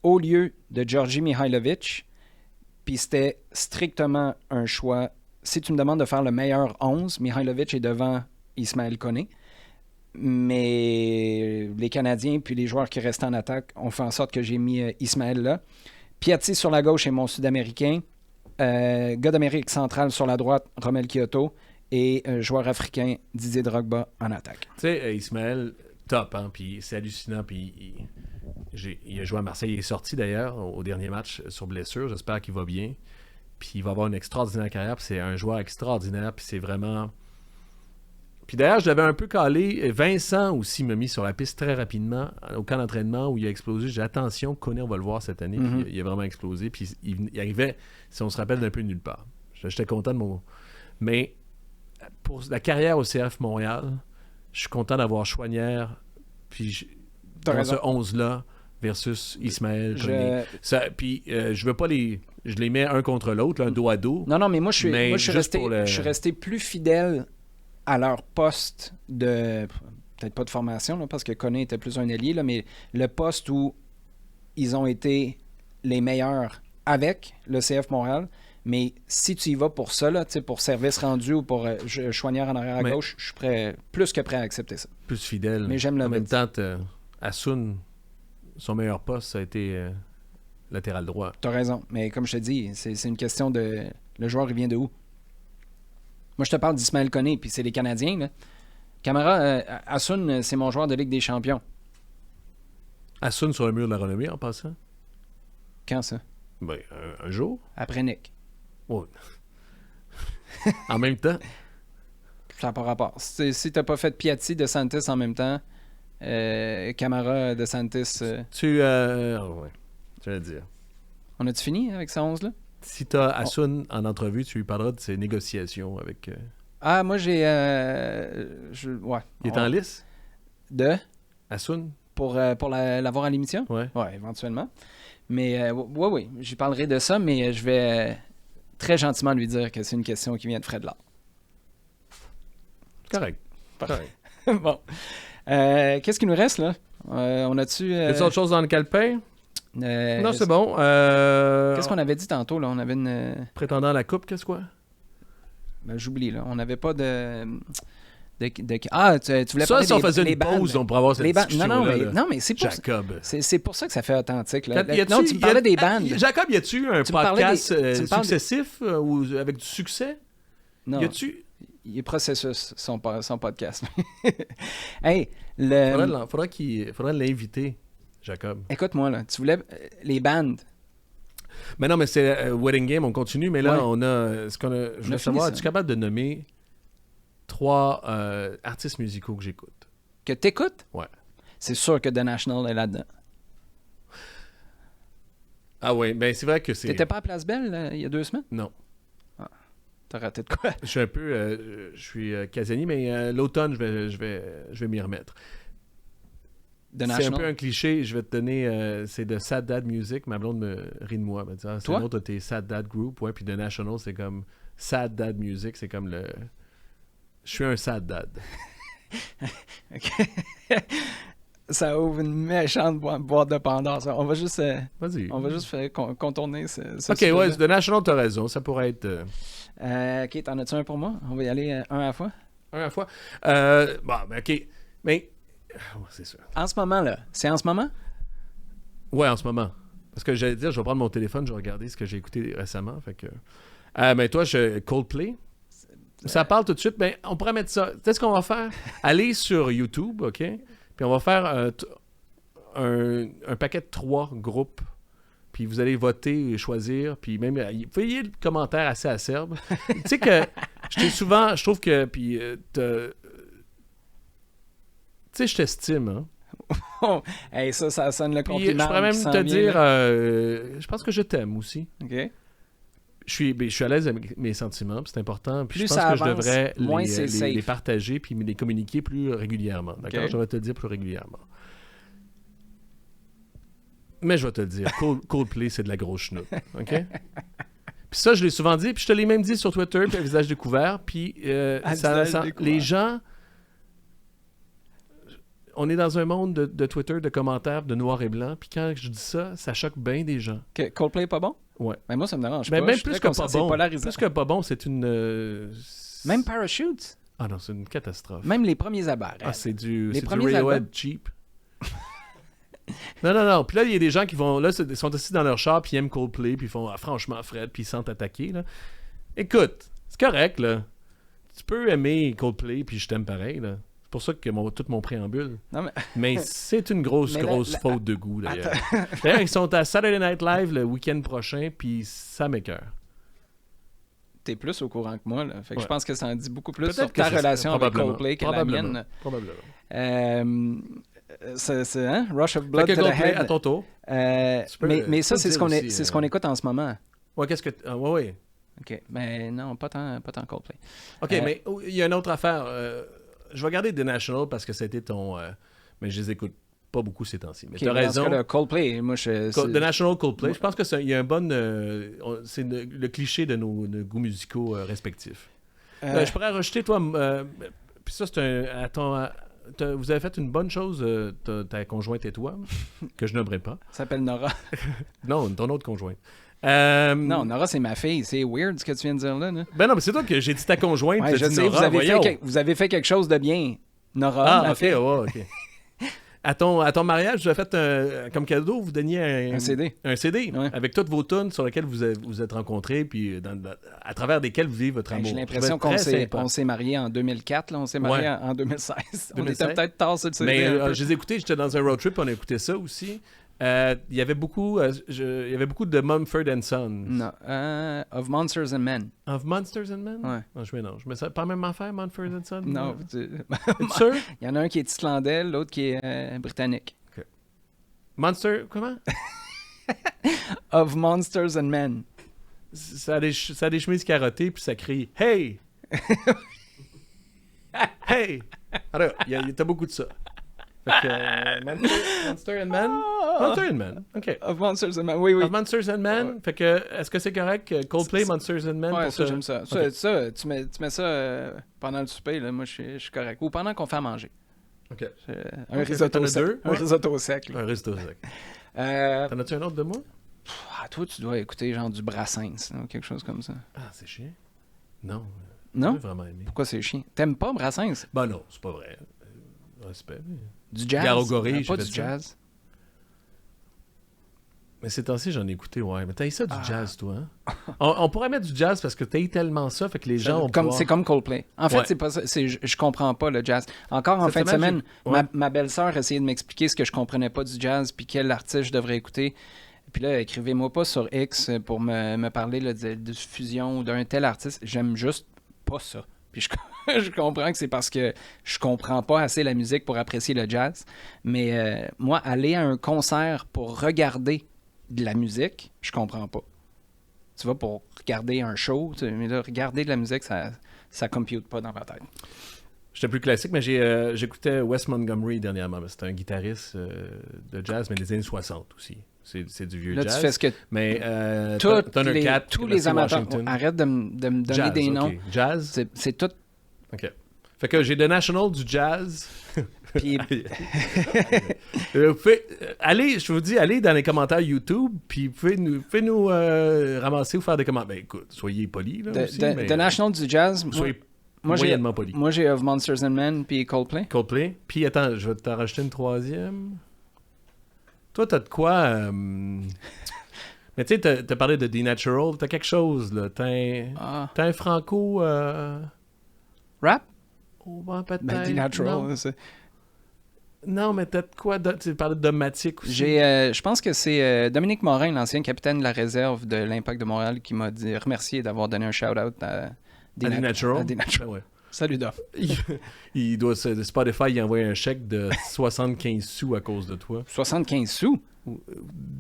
[SPEAKER 1] au lieu de Georgi Mihailovic. Puis c'était strictement un choix. Si tu me demandes de faire le meilleur 11, Mihailovic est devant Ismaël Koné. Mais les Canadiens puis les joueurs qui restent en attaque ont fait en sorte que j'ai mis Ismaël là. Piatti sur la gauche est mon Sud-Américain. Gars d'Amérique centrale sur la droite, Romel Kyoto. Et joueur africain, Didier Drogba en attaque.
[SPEAKER 2] Tu sais, Ismaël, top, hein, puis c'est hallucinant, puis il a joué à Marseille, il est sorti d'ailleurs au dernier match sur blessure, j'espère qu'il va bien, puis il va avoir une extraordinaire carrière, puis c'est un joueur extraordinaire, puis c'est vraiment... Puis d'ailleurs, je l'avais un peu calé, Vincent aussi m'a mis sur la piste très rapidement, au camp d'entraînement où il a explosé, j'ai dit attention, Koné, on va le voir cette année, puis il a vraiment explosé, puis il arrivait, si on se rappelle, d'un peu nulle part. J'étais content de mon... Mais... Pour la carrière au CF Montréal, je suis content d'avoir Choinière puis dans ce 11-là versus Ismaël. Puis je veux pas les... Je les mets un contre l'autre, là, dos à dos.
[SPEAKER 1] Non, mais moi, je suis resté plus fidèle à leur poste de... Peut-être pas de formation, là, parce que Koné était plus un ailier, là, mais le poste où ils ont été les meilleurs avec le CF Montréal. Mais si tu y vas pour ça, là, pour service rendu ou pour Choinière en arrière à gauche, je suis plus que prêt à accepter ça.
[SPEAKER 2] Plus fidèle.
[SPEAKER 1] Mais j'aime le
[SPEAKER 2] En même temps, Assun, son meilleur poste, ça a été latéral droit.
[SPEAKER 1] T'as raison. Mais comme je te dis, c'est une question de... Le joueur, il vient de où? Moi, je te parle d'Ismaël Koné, puis c'est les Canadiens. Là. Camara, Assun, c'est mon joueur de Ligue des Champions.
[SPEAKER 2] Assun sur le mur de la renommée, en passant?
[SPEAKER 1] Quand ça?
[SPEAKER 2] Ben, un jour.
[SPEAKER 1] Après Nick.
[SPEAKER 2] Oh. En même temps.
[SPEAKER 1] Ça n'a pas rapport. Si t'as pas fait Piatti de Santis en même temps, Camara de Santis...
[SPEAKER 2] Tu vas dire.
[SPEAKER 1] On a-tu fini avec ces 11-là?
[SPEAKER 2] Si t'as Assun en entrevue, tu lui parleras de ses négociations avec...
[SPEAKER 1] Ah, moi j'ai... ouais.
[SPEAKER 2] Il est en lice?
[SPEAKER 1] De?
[SPEAKER 2] Assun?
[SPEAKER 1] Pour l'avoir à l'émission?
[SPEAKER 2] Ouais.
[SPEAKER 1] Ouais, éventuellement. Mais oui, j'y parlerai de ça, mais je vais très gentiment lui dire que c'est une question qui vient de Fred Lard.
[SPEAKER 2] Correct.
[SPEAKER 1] Bon. Qu'est-ce qu'il nous reste, là? On a-tu...
[SPEAKER 2] Y a-t-il autre chose dans le calepin? Non, c'est bon.
[SPEAKER 1] Qu'est-ce qu'on avait dit tantôt, là? On avait une...
[SPEAKER 2] Prétendant à la coupe, qu'est-ce quoi?
[SPEAKER 1] Ben, j'oublie, là. On n'avait pas de... Ah, tu voulais parler
[SPEAKER 2] si on faisait
[SPEAKER 1] des
[SPEAKER 2] une pause, on pourrait avoir cette discussion-là.
[SPEAKER 1] Non, mais c'est pour
[SPEAKER 2] Jacob.
[SPEAKER 1] C'est pour ça que ça fait authentique. Là.
[SPEAKER 2] Tu
[SPEAKER 1] me parlais des bandes.
[SPEAKER 2] Jacob, y a-tu un podcast successif ou avec du succès?
[SPEAKER 1] Non.
[SPEAKER 2] Y a-tu...
[SPEAKER 1] Il est processus, son podcast. Hey,
[SPEAKER 2] faudrait l'inviter, Jacob.
[SPEAKER 1] Écoute-moi, là. Tu voulais les bandes.
[SPEAKER 2] Mais non, mais c'est Wedding Game, on continue, mais là, on a... Je voulais savoir, es-tu capable de nommer 3 artistes musicaux que j'écoute?
[SPEAKER 1] Que t'écoutes?
[SPEAKER 2] Ouais.
[SPEAKER 1] C'est sûr que The National est là-dedans.
[SPEAKER 2] Ah oui, ben c'est vrai que c'est...
[SPEAKER 1] T'étais pas à Place Belle il y a 2 semaines?
[SPEAKER 2] Non.
[SPEAKER 1] T'as raté de quoi?
[SPEAKER 2] Je suis un peu... je suis casanier, mais l'automne, je vais m'y remettre.
[SPEAKER 1] The
[SPEAKER 2] C'est un
[SPEAKER 1] National?
[SPEAKER 2] peu un cliché. Je vais te donner... c'est de Sad Dad Music. Ma blonde me rit de moi. Elle me dit, c'est
[SPEAKER 1] Toi?
[SPEAKER 2] un autre de tes Sad Dad Group. Ouais, puis The National, c'est comme... Sad Dad Music, c'est comme le... Je suis un Sad Dad.
[SPEAKER 1] OK. Ça ouvre une méchante boîte de Pandore. Ça. On va juste
[SPEAKER 2] Vas-y.
[SPEAKER 1] faire contourner ce
[SPEAKER 2] OK,
[SPEAKER 1] sujet-là.
[SPEAKER 2] ouais, The National, t'as raison. Ça pourrait être...
[SPEAKER 1] OK, t'en as-tu un pour moi? On va y aller un à la fois.
[SPEAKER 2] un à la fois. Bon, ben OK. Mais... c'est sûr.
[SPEAKER 1] En ce moment, là. C'est en ce moment?
[SPEAKER 2] Ouais, en ce moment. Parce que j'allais dire, je vais prendre mon téléphone, je vais regarder ce que j'ai écouté récemment. Fait que... ben toi, Coldplay. Ça parle tout de suite. Ben, on pourrait mettre ça. Tu sais ce qu'on va faire? Aller sur YouTube, OK? Puis on va faire un paquet de 3 groupes. Puis vous allez voter et choisir. Puis même, vous voyez le commentaire assez acerbe. Tu sais que, je trouve que, puis, tu sais, je t'estime, hein?
[SPEAKER 1] Oh, hey, ça sonne le
[SPEAKER 2] Puis,
[SPEAKER 1] compliment.
[SPEAKER 2] je pourrais même
[SPEAKER 1] qui s'en
[SPEAKER 2] te
[SPEAKER 1] vient,
[SPEAKER 2] dire,
[SPEAKER 1] là.
[SPEAKER 2] je pense que je t'aime aussi.
[SPEAKER 1] OK.
[SPEAKER 2] Je suis à l'aise avec mes sentiments, puis c'est important. Puis
[SPEAKER 1] Plus
[SPEAKER 2] je pense
[SPEAKER 1] ça
[SPEAKER 2] que je
[SPEAKER 1] avance,
[SPEAKER 2] devrais
[SPEAKER 1] moins c'est safe.
[SPEAKER 2] les partager puis les communiquer plus régulièrement. D'accord?
[SPEAKER 1] Ok.
[SPEAKER 2] Je vais te le dire plus régulièrement. Mais je vais te le dire, Coldplay, c'est de la grosse chenoute. OK? Puis ça, je l'ai souvent dit, puis je te l'ai même dit sur Twitter, puis à visage découvert, puis
[SPEAKER 1] visage découvert.
[SPEAKER 2] les gens... On est dans un monde de Twitter, de commentaires, de noir et blanc, puis quand je dis ça, ça choque bien des gens.
[SPEAKER 1] Que Coldplay est pas bon?
[SPEAKER 2] Ouais.
[SPEAKER 1] Mais moi, ça me dérange
[SPEAKER 2] Mais
[SPEAKER 1] pas.
[SPEAKER 2] même
[SPEAKER 1] Je suis
[SPEAKER 2] plus
[SPEAKER 1] très
[SPEAKER 2] que pas
[SPEAKER 1] conscient,
[SPEAKER 2] bon.
[SPEAKER 1] c'est polarisant.
[SPEAKER 2] Plus que pas bon, c'est une...
[SPEAKER 1] Même Parachutes?
[SPEAKER 2] Ah non, c'est une catastrophe.
[SPEAKER 1] Même les premiers abards.
[SPEAKER 2] Ah, c'est du
[SPEAKER 1] premiers
[SPEAKER 2] Radiohead
[SPEAKER 1] albums.
[SPEAKER 2] cheap. Non. Puis là, il y a des gens qui vont... Là, ils sont assis dans leur char, puis ils aiment Coldplay, puis ils font franchement Fred, puis ils sentent attaqués. Là. Écoute, c'est correct, là. Tu peux aimer Coldplay, puis je t'aime pareil, là. C'est pour ça que tout mon préambule.
[SPEAKER 1] Non, mais...
[SPEAKER 2] Mais c'est une grosse faute de goût, d'ailleurs. D'ailleurs, ils sont à Saturday Night Live le week-end prochain, puis ça m'écoeure.
[SPEAKER 1] T'es plus au courant que moi, là. Fait que
[SPEAKER 2] Ouais.
[SPEAKER 1] je pense que ça en dit beaucoup plus
[SPEAKER 2] Peut-être
[SPEAKER 1] sur
[SPEAKER 2] que
[SPEAKER 1] ta
[SPEAKER 2] c'est-
[SPEAKER 1] relation avec
[SPEAKER 2] probablement.
[SPEAKER 1] Coldplay que la mienne.
[SPEAKER 2] Probablement.
[SPEAKER 1] C'est hein? Rush of
[SPEAKER 2] Fait
[SPEAKER 1] Blood
[SPEAKER 2] que
[SPEAKER 1] to the
[SPEAKER 2] Coldplay,
[SPEAKER 1] Head.
[SPEAKER 2] à ton tour. Tu peux-
[SPEAKER 1] mais ça,
[SPEAKER 2] tu peux
[SPEAKER 1] c'est
[SPEAKER 2] le
[SPEAKER 1] ce
[SPEAKER 2] dire
[SPEAKER 1] qu'on
[SPEAKER 2] aussi,
[SPEAKER 1] c'est ce qu'on écoute en ce moment.
[SPEAKER 2] Ouais, qu'est-ce que... ouais.
[SPEAKER 1] OK. Mais non, pas tant Coldplay.
[SPEAKER 2] OK, mais il y a une autre affaire. Je vais regarder The National parce que c'était ton... mais je les écoute pas beaucoup ces temps-ci. Mais
[SPEAKER 1] OK,
[SPEAKER 2] t'as
[SPEAKER 1] mais dans ce
[SPEAKER 2] raison.
[SPEAKER 1] cas-là, Coldplay, moi,
[SPEAKER 2] The National Coldplay, je pense qu'il y a un bon... c'est le cliché de nos goûts musicaux respectifs. Je pourrais rajouter, toi... puis ça, c'est vous avez fait une bonne chose, ta conjointe et toi, que je nommerai pas.
[SPEAKER 1] Ça s'appelle Nora.
[SPEAKER 2] Non, ton autre conjointe.
[SPEAKER 1] Non, Nora, c'est ma fille. C'est weird ce que tu viens de dire là.
[SPEAKER 2] Ben non, mais c'est toi que j'ai dit ta conjointe.
[SPEAKER 1] Ouais,
[SPEAKER 2] t'as
[SPEAKER 1] je
[SPEAKER 2] dit
[SPEAKER 1] sais,
[SPEAKER 2] Nora, voyons.
[SPEAKER 1] vous avez fait quelque chose de bien. Nora, ma
[SPEAKER 2] Ah, ok,
[SPEAKER 1] fille.
[SPEAKER 2] ouais, ok. À ton mariage, vous avez fait comme cadeau, vous donniez
[SPEAKER 1] Un CD.
[SPEAKER 2] Un CD
[SPEAKER 1] Ouais.
[SPEAKER 2] avec toutes vos tunes sur lesquelles vous êtes rencontrés, puis à travers desquelles vous vivez votre
[SPEAKER 1] Ben,
[SPEAKER 2] amour.
[SPEAKER 1] j'ai
[SPEAKER 2] Je
[SPEAKER 1] l'impression
[SPEAKER 2] trouvais
[SPEAKER 1] qu'on
[SPEAKER 2] très sympa.
[SPEAKER 1] on s'est mariés en 2004. Là, on s'est mariés
[SPEAKER 2] Ouais.
[SPEAKER 1] en 2016. On
[SPEAKER 2] 2016.
[SPEAKER 1] était peut-être tard sur le CD.
[SPEAKER 2] Mais
[SPEAKER 1] un peu.
[SPEAKER 2] je les ai écoutés, j'étais dans un road trip, on a écouté ça aussi. Il y avait beaucoup de Mumford & Sons.
[SPEAKER 1] Non. Of Monsters and Men.
[SPEAKER 2] Of Monsters and Men?
[SPEAKER 1] Ouais.
[SPEAKER 2] Non, je mélange. Mais ça pas même affaire, Mumford & Sons?
[SPEAKER 1] Non.
[SPEAKER 2] Es-tu sûr?
[SPEAKER 1] Il y en a un qui est islandais, l'autre qui est britannique.
[SPEAKER 2] Monster, comment?
[SPEAKER 1] Of Monsters and Men.
[SPEAKER 2] Ça a des chemises carottées, puis ça crie « Hey! » Hey! Alors, t'as beaucoup de ça. Fait que, Monster and Men? Monster and Men, OK.
[SPEAKER 1] Of Monsters and Men, oui.
[SPEAKER 2] Of Monsters and Men? Fait que, est-ce que c'est correct? Coldplay, Monsters and Men?
[SPEAKER 1] Ouais,
[SPEAKER 2] pour
[SPEAKER 1] ça,
[SPEAKER 2] te-
[SPEAKER 1] j'aime ça.
[SPEAKER 2] Ok.
[SPEAKER 1] Ça, tu mets ça pendant le souper, là, moi, je suis correct. Ou pendant qu'on fait à manger.
[SPEAKER 2] OK.
[SPEAKER 1] Un
[SPEAKER 2] Ok,
[SPEAKER 1] risotto
[SPEAKER 2] t'en as
[SPEAKER 1] sec.
[SPEAKER 2] deux?
[SPEAKER 1] Un
[SPEAKER 2] Ouais.
[SPEAKER 1] risotto sec. là.
[SPEAKER 2] Un resto sec. T'en as-tu un autre de moi?
[SPEAKER 1] Toi, tu dois écouter genre du Brassens, là, ou quelque chose comme ça.
[SPEAKER 2] Ah, c'est chiant. Non.
[SPEAKER 1] Non?
[SPEAKER 2] J'ai vraiment aimé.
[SPEAKER 1] Pourquoi c'est chiant? T'aimes pas Brassens?
[SPEAKER 2] Ben non, c'est pas vrai. Respect. mais-
[SPEAKER 1] Du jazz?
[SPEAKER 2] Garogoré, j'ai
[SPEAKER 1] Pas
[SPEAKER 2] fait
[SPEAKER 1] du
[SPEAKER 2] ça.
[SPEAKER 1] jazz.
[SPEAKER 2] Mais ces temps-ci, j'en ai écouté, ouais. Mais t'as eu ça du jazz, toi, hein? on pourrait mettre du jazz parce que t'as eu tellement ça, fait que les gens ont
[SPEAKER 1] C'est comme Coldplay. En fait,
[SPEAKER 2] Ouais.
[SPEAKER 1] c'est pas ça. Je comprends pas le jazz. Encore en
[SPEAKER 2] Cette
[SPEAKER 1] fin de
[SPEAKER 2] semaine,
[SPEAKER 1] semaine,
[SPEAKER 2] j'ai-
[SPEAKER 1] ma belle-sœur essayait de m'expliquer ce que je comprenais pas du jazz puis quel artiste je devrais écouter. Puis là, écrivez-moi pas sur X pour me parler là, de fusion ou d'un tel artiste. J'aime juste pas ça. Puis je comprends que c'est parce que je comprends pas assez la musique pour apprécier le jazz. Mais moi, aller à un concert pour regarder de la musique, je comprends pas. Tu vas pour regarder un show, mais là, regarder de la musique, ça compute pas dans ma tête.
[SPEAKER 2] J'étais plus classique, mais j'écoutais Wes Montgomery dernièrement. C'était un guitariste de jazz, mais des années 60 aussi. C'est du vieux
[SPEAKER 1] Là,
[SPEAKER 2] jazz.
[SPEAKER 1] tu fais ce que
[SPEAKER 2] Mais
[SPEAKER 1] tous
[SPEAKER 2] tous
[SPEAKER 1] les amateurs... Arrête de me donner
[SPEAKER 2] jazz,
[SPEAKER 1] des noms.
[SPEAKER 2] okay. Jazz?
[SPEAKER 1] C'est tout...
[SPEAKER 2] OK. Fait que j'ai The National du jazz.
[SPEAKER 1] Puis...
[SPEAKER 2] allez, je vous dis, allez dans les commentaires YouTube, puis faites nous ramasser ou faire des commentaires. Ben écoute, soyez polis, là, aussi.
[SPEAKER 1] The National du jazz...
[SPEAKER 2] Soyez
[SPEAKER 1] Moi,
[SPEAKER 2] moyennement polis.
[SPEAKER 1] Moi, j'ai Of Monsters and Men puis Coldplay.
[SPEAKER 2] Coldplay. Puis attends, je vais t'en rajouter une troisième. Toi, t'as de quoi... Mais tu sais, t'as parlé de The Natural. T'as quelque chose, là. T'as un franco...
[SPEAKER 1] Rap?
[SPEAKER 2] Oh, ben, peut-être.
[SPEAKER 1] Ben, The Natural,
[SPEAKER 2] non, mais t'as de quoi... Tu parlais de Domatic aussi.
[SPEAKER 1] Je pense que c'est Dominique Morin, l'ancien capitaine de la réserve de l'Impact de Montréal, qui m'a remercié d'avoir donné un shout-out à
[SPEAKER 2] The Natural.
[SPEAKER 1] Ben ouais. Salut, Dom.
[SPEAKER 2] Il doit... Spotify, il a envoyé un chèque de 75 sous à cause de toi.
[SPEAKER 1] 75 sous?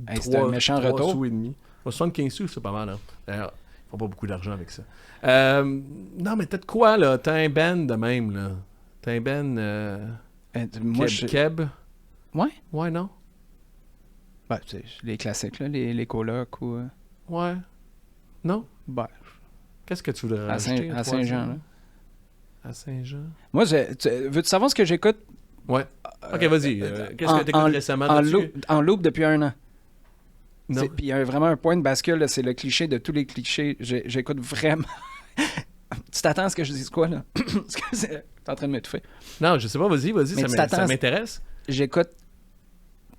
[SPEAKER 1] Hey, c'est un méchant
[SPEAKER 2] 3
[SPEAKER 1] retour.
[SPEAKER 2] sous et demi. 75 sous, c'est pas mal, hein. D'ailleurs, ils font pas beaucoup d'argent avec ça. Non, mais t'as de quoi, là? T'as un band de même, là. T'as un band...
[SPEAKER 1] moi,
[SPEAKER 2] Keb?
[SPEAKER 1] Ouais?
[SPEAKER 2] Ouais, non?
[SPEAKER 1] Ben, c'est les classiques, là, les colocs ou...
[SPEAKER 2] Ouais. Non?
[SPEAKER 1] Ben,
[SPEAKER 2] Qu'est-ce que tu voudrais rajouter?
[SPEAKER 1] à Saint-Jean, là.
[SPEAKER 2] À Saint-Jean?
[SPEAKER 1] Moi, veux-tu savoir ce que j'écoute?
[SPEAKER 2] Ouais. OK, vas-y. Qu'est-ce que t'écoutes récemment?
[SPEAKER 1] En loop depuis 1 an.
[SPEAKER 2] Non.
[SPEAKER 1] Puis il y a vraiment un point de bascule, là, c'est le cliché de tous les clichés. J'écoute vraiment... Tu t'attends à ce que je dise quoi, là? Parce que t'es en train de m'étouffer.
[SPEAKER 2] Non, je sais pas, vas-y,
[SPEAKER 1] Mais
[SPEAKER 2] ça m'intéresse.
[SPEAKER 1] J'écoute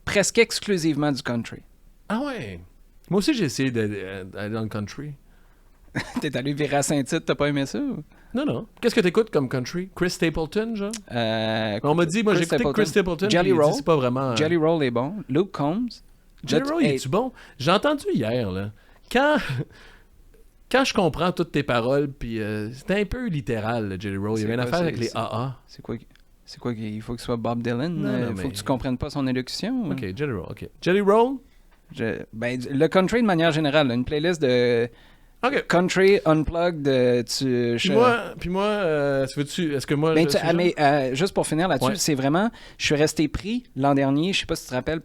[SPEAKER 1] presque exclusivement du country.
[SPEAKER 2] Ah ouais? Moi aussi, j'ai essayé d'aller dans le country.
[SPEAKER 1] T'es allé virer à Saint-Tite, t'as pas aimé ça? Ou?
[SPEAKER 2] Non. Qu'est-ce que t'écoutes comme country? Chris Stapleton, genre? On m'a dit, moi, j'ai écouté Chris Stapleton.
[SPEAKER 1] Jelly Roll.
[SPEAKER 2] C'est pas vraiment...
[SPEAKER 1] Jelly Roll est bon. Luke Combs.
[SPEAKER 2] Jelly Roll, est-tu bon? J'ai entendu hier, là. Quand je comprends toutes tes paroles, puis c'était un peu littéral, le Jelly Roll. Il y avait une affaire avec les AA.
[SPEAKER 1] C'est quoi qu'il faut que ce soit Bob Dylan?
[SPEAKER 2] Non,
[SPEAKER 1] faut que tu comprennes pas son élocution?
[SPEAKER 2] OK, Jelly Roll, OK. Jelly Roll?
[SPEAKER 1] Le country de manière générale, une playlist de country unplugged.
[SPEAKER 2] Puis moi, est-ce que moi...
[SPEAKER 1] juste pour finir là-dessus,
[SPEAKER 2] ouais.
[SPEAKER 1] C'est vraiment... Je suis resté pris l'an dernier, je sais pas si tu te rappelles,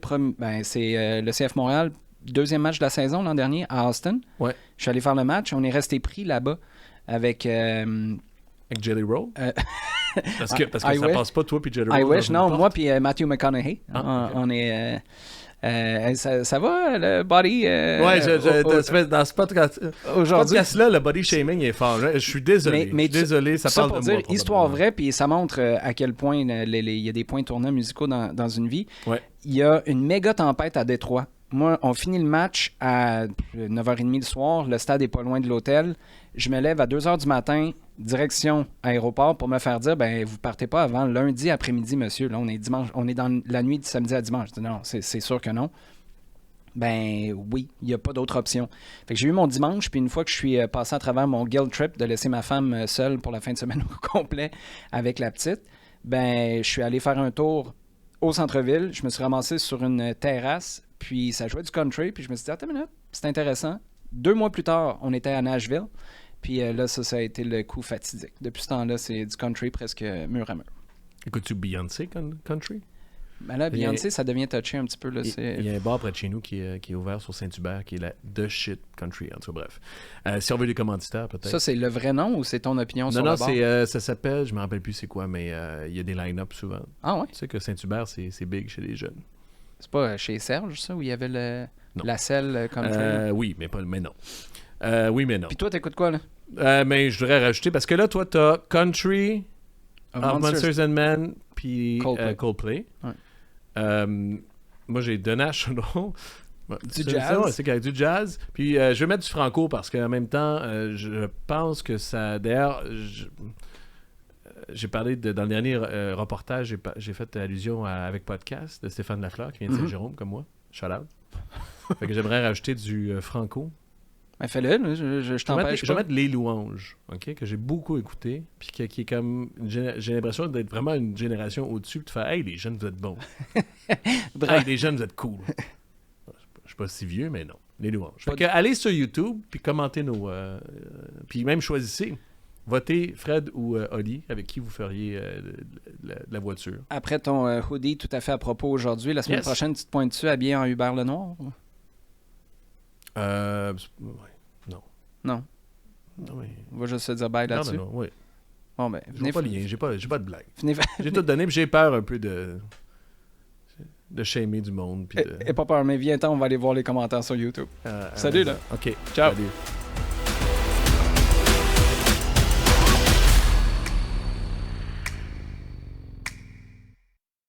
[SPEAKER 1] c'est le CF Montréal, deuxième match de la saison l'an dernier à Austin.
[SPEAKER 2] Ouais.
[SPEAKER 1] Je suis allé faire le match, on est resté pris là-bas avec...
[SPEAKER 2] Avec Jelly Roll? Parce que ça passe pas, toi puis Jelly Roll.
[SPEAKER 1] I wish, non, moi puis Matthew McConaughey. On est... ça va, le body?
[SPEAKER 2] Dans ce podcast-là, le body shaming est fort. Je suis désolé. Désolé, ça parle de moi.
[SPEAKER 1] Histoire vraie, puis ça montre à quel point il y a des points tournants musicaux dans une vie.
[SPEAKER 2] Ouais.
[SPEAKER 1] Il y a une méga tempête à Détroit. Moi, on finit le match à 9h30 le soir. Le stade est pas loin de l'hôtel. Je me lève à 2h du matin, direction aéroport, pour me faire dire, vous partez pas avant lundi après-midi, monsieur. Là, on est dimanche, on est dans la nuit de samedi à dimanche. Je dis, non, c'est sûr que non. Oui, il n'y a pas d'autre option. Fait que j'ai eu mon dimanche, puis une fois que je suis passé à travers mon guilt trip de laisser ma femme seule pour la fin de semaine au complet avec la petite, je suis allé faire un tour au centre-ville. Je me suis ramassé sur une terrasse, puis ça jouait du country, puis je me suis dit, attends une minute, c'est intéressant. 2 mois plus tard, on était à Nashville, puis là, ça a été le coup fatidique. Depuis ce temps-là, c'est du country presque mur à mur.
[SPEAKER 2] Écoutes-tu Beyoncé country?
[SPEAKER 1] Là, Beyoncé, ça devient touché un petit peu. Là,
[SPEAKER 2] il y a un bar près de chez nous qui est ouvert sur Saint-Hubert, qui est la The Shit Country. En tout cas, bref. Si on veut des commanditaires, peut-être.
[SPEAKER 1] Ça, c'est le vrai nom ou c'est ton opinion sur le bar?
[SPEAKER 2] Non, ça s'appelle, je me rappelle plus c'est quoi, mais il y a des line-up souvent.
[SPEAKER 1] Ah ouais?
[SPEAKER 2] Tu sais que Saint-Hubert, c'est big chez les jeunes.
[SPEAKER 1] C'est pas chez Serge, ça, où il y avait la selle country?
[SPEAKER 2] Oui, mais non. Oui, mais non.
[SPEAKER 1] Puis toi, t'écoutes quoi, là?
[SPEAKER 2] Mais je voudrais rajouter, parce que là, toi, t'as Country, Of Monsters and Men, puis Coldplay.
[SPEAKER 1] Ouais.
[SPEAKER 2] Moi, j'ai The National.
[SPEAKER 1] Du jazz.
[SPEAKER 2] C'est du jazz. Puis je vais mettre du franco parce qu'en même temps, je pense que ça... D'ailleurs, j'ai parlé dans le dernier reportage, j'ai fait allusion avec Podcast de Stéphane Lafleur qui vient de Saint-Jérôme, comme moi. Shout out. Fait que j'aimerais rajouter du franco.
[SPEAKER 1] Fais-le, je t'empêche pas.
[SPEAKER 2] Je vais mettre Les Louanges, OK, que j'ai beaucoup écouté, puis qui est comme... J'ai l'impression d'être vraiment une génération au-dessus, puis de faire « Hey, les jeunes, vous êtes bons. Hey, les jeunes, vous êtes cool. » suis pas si vieux, mais non. Les louanges.
[SPEAKER 1] Pas
[SPEAKER 2] Fait que allez sur YouTube, puis commentez puis même choisissez. Votez Fred ou Oli, avec qui vous feriez la voiture.
[SPEAKER 1] Après ton hoodie tout à fait à propos aujourd'hui, la semaine prochaine, tu te pointes dessus habillé en Hubert Lenoir?
[SPEAKER 2] Ouais, non.
[SPEAKER 1] Non.
[SPEAKER 2] Non, mais...
[SPEAKER 1] On va juste se dire bye là-dessus.
[SPEAKER 2] Non, oui.
[SPEAKER 1] Bon, ben,
[SPEAKER 2] Je vois pas le lien, j'ai pas de blague.
[SPEAKER 1] venez
[SPEAKER 2] J'ai tout donné, puis j'ai peur un peu de shamer du monde. Puis
[SPEAKER 1] Et pas peur, mais viens-t'en, on va aller voir les commentaires sur YouTube. Salut, là.
[SPEAKER 2] OK.
[SPEAKER 1] Ciao.
[SPEAKER 2] Salut.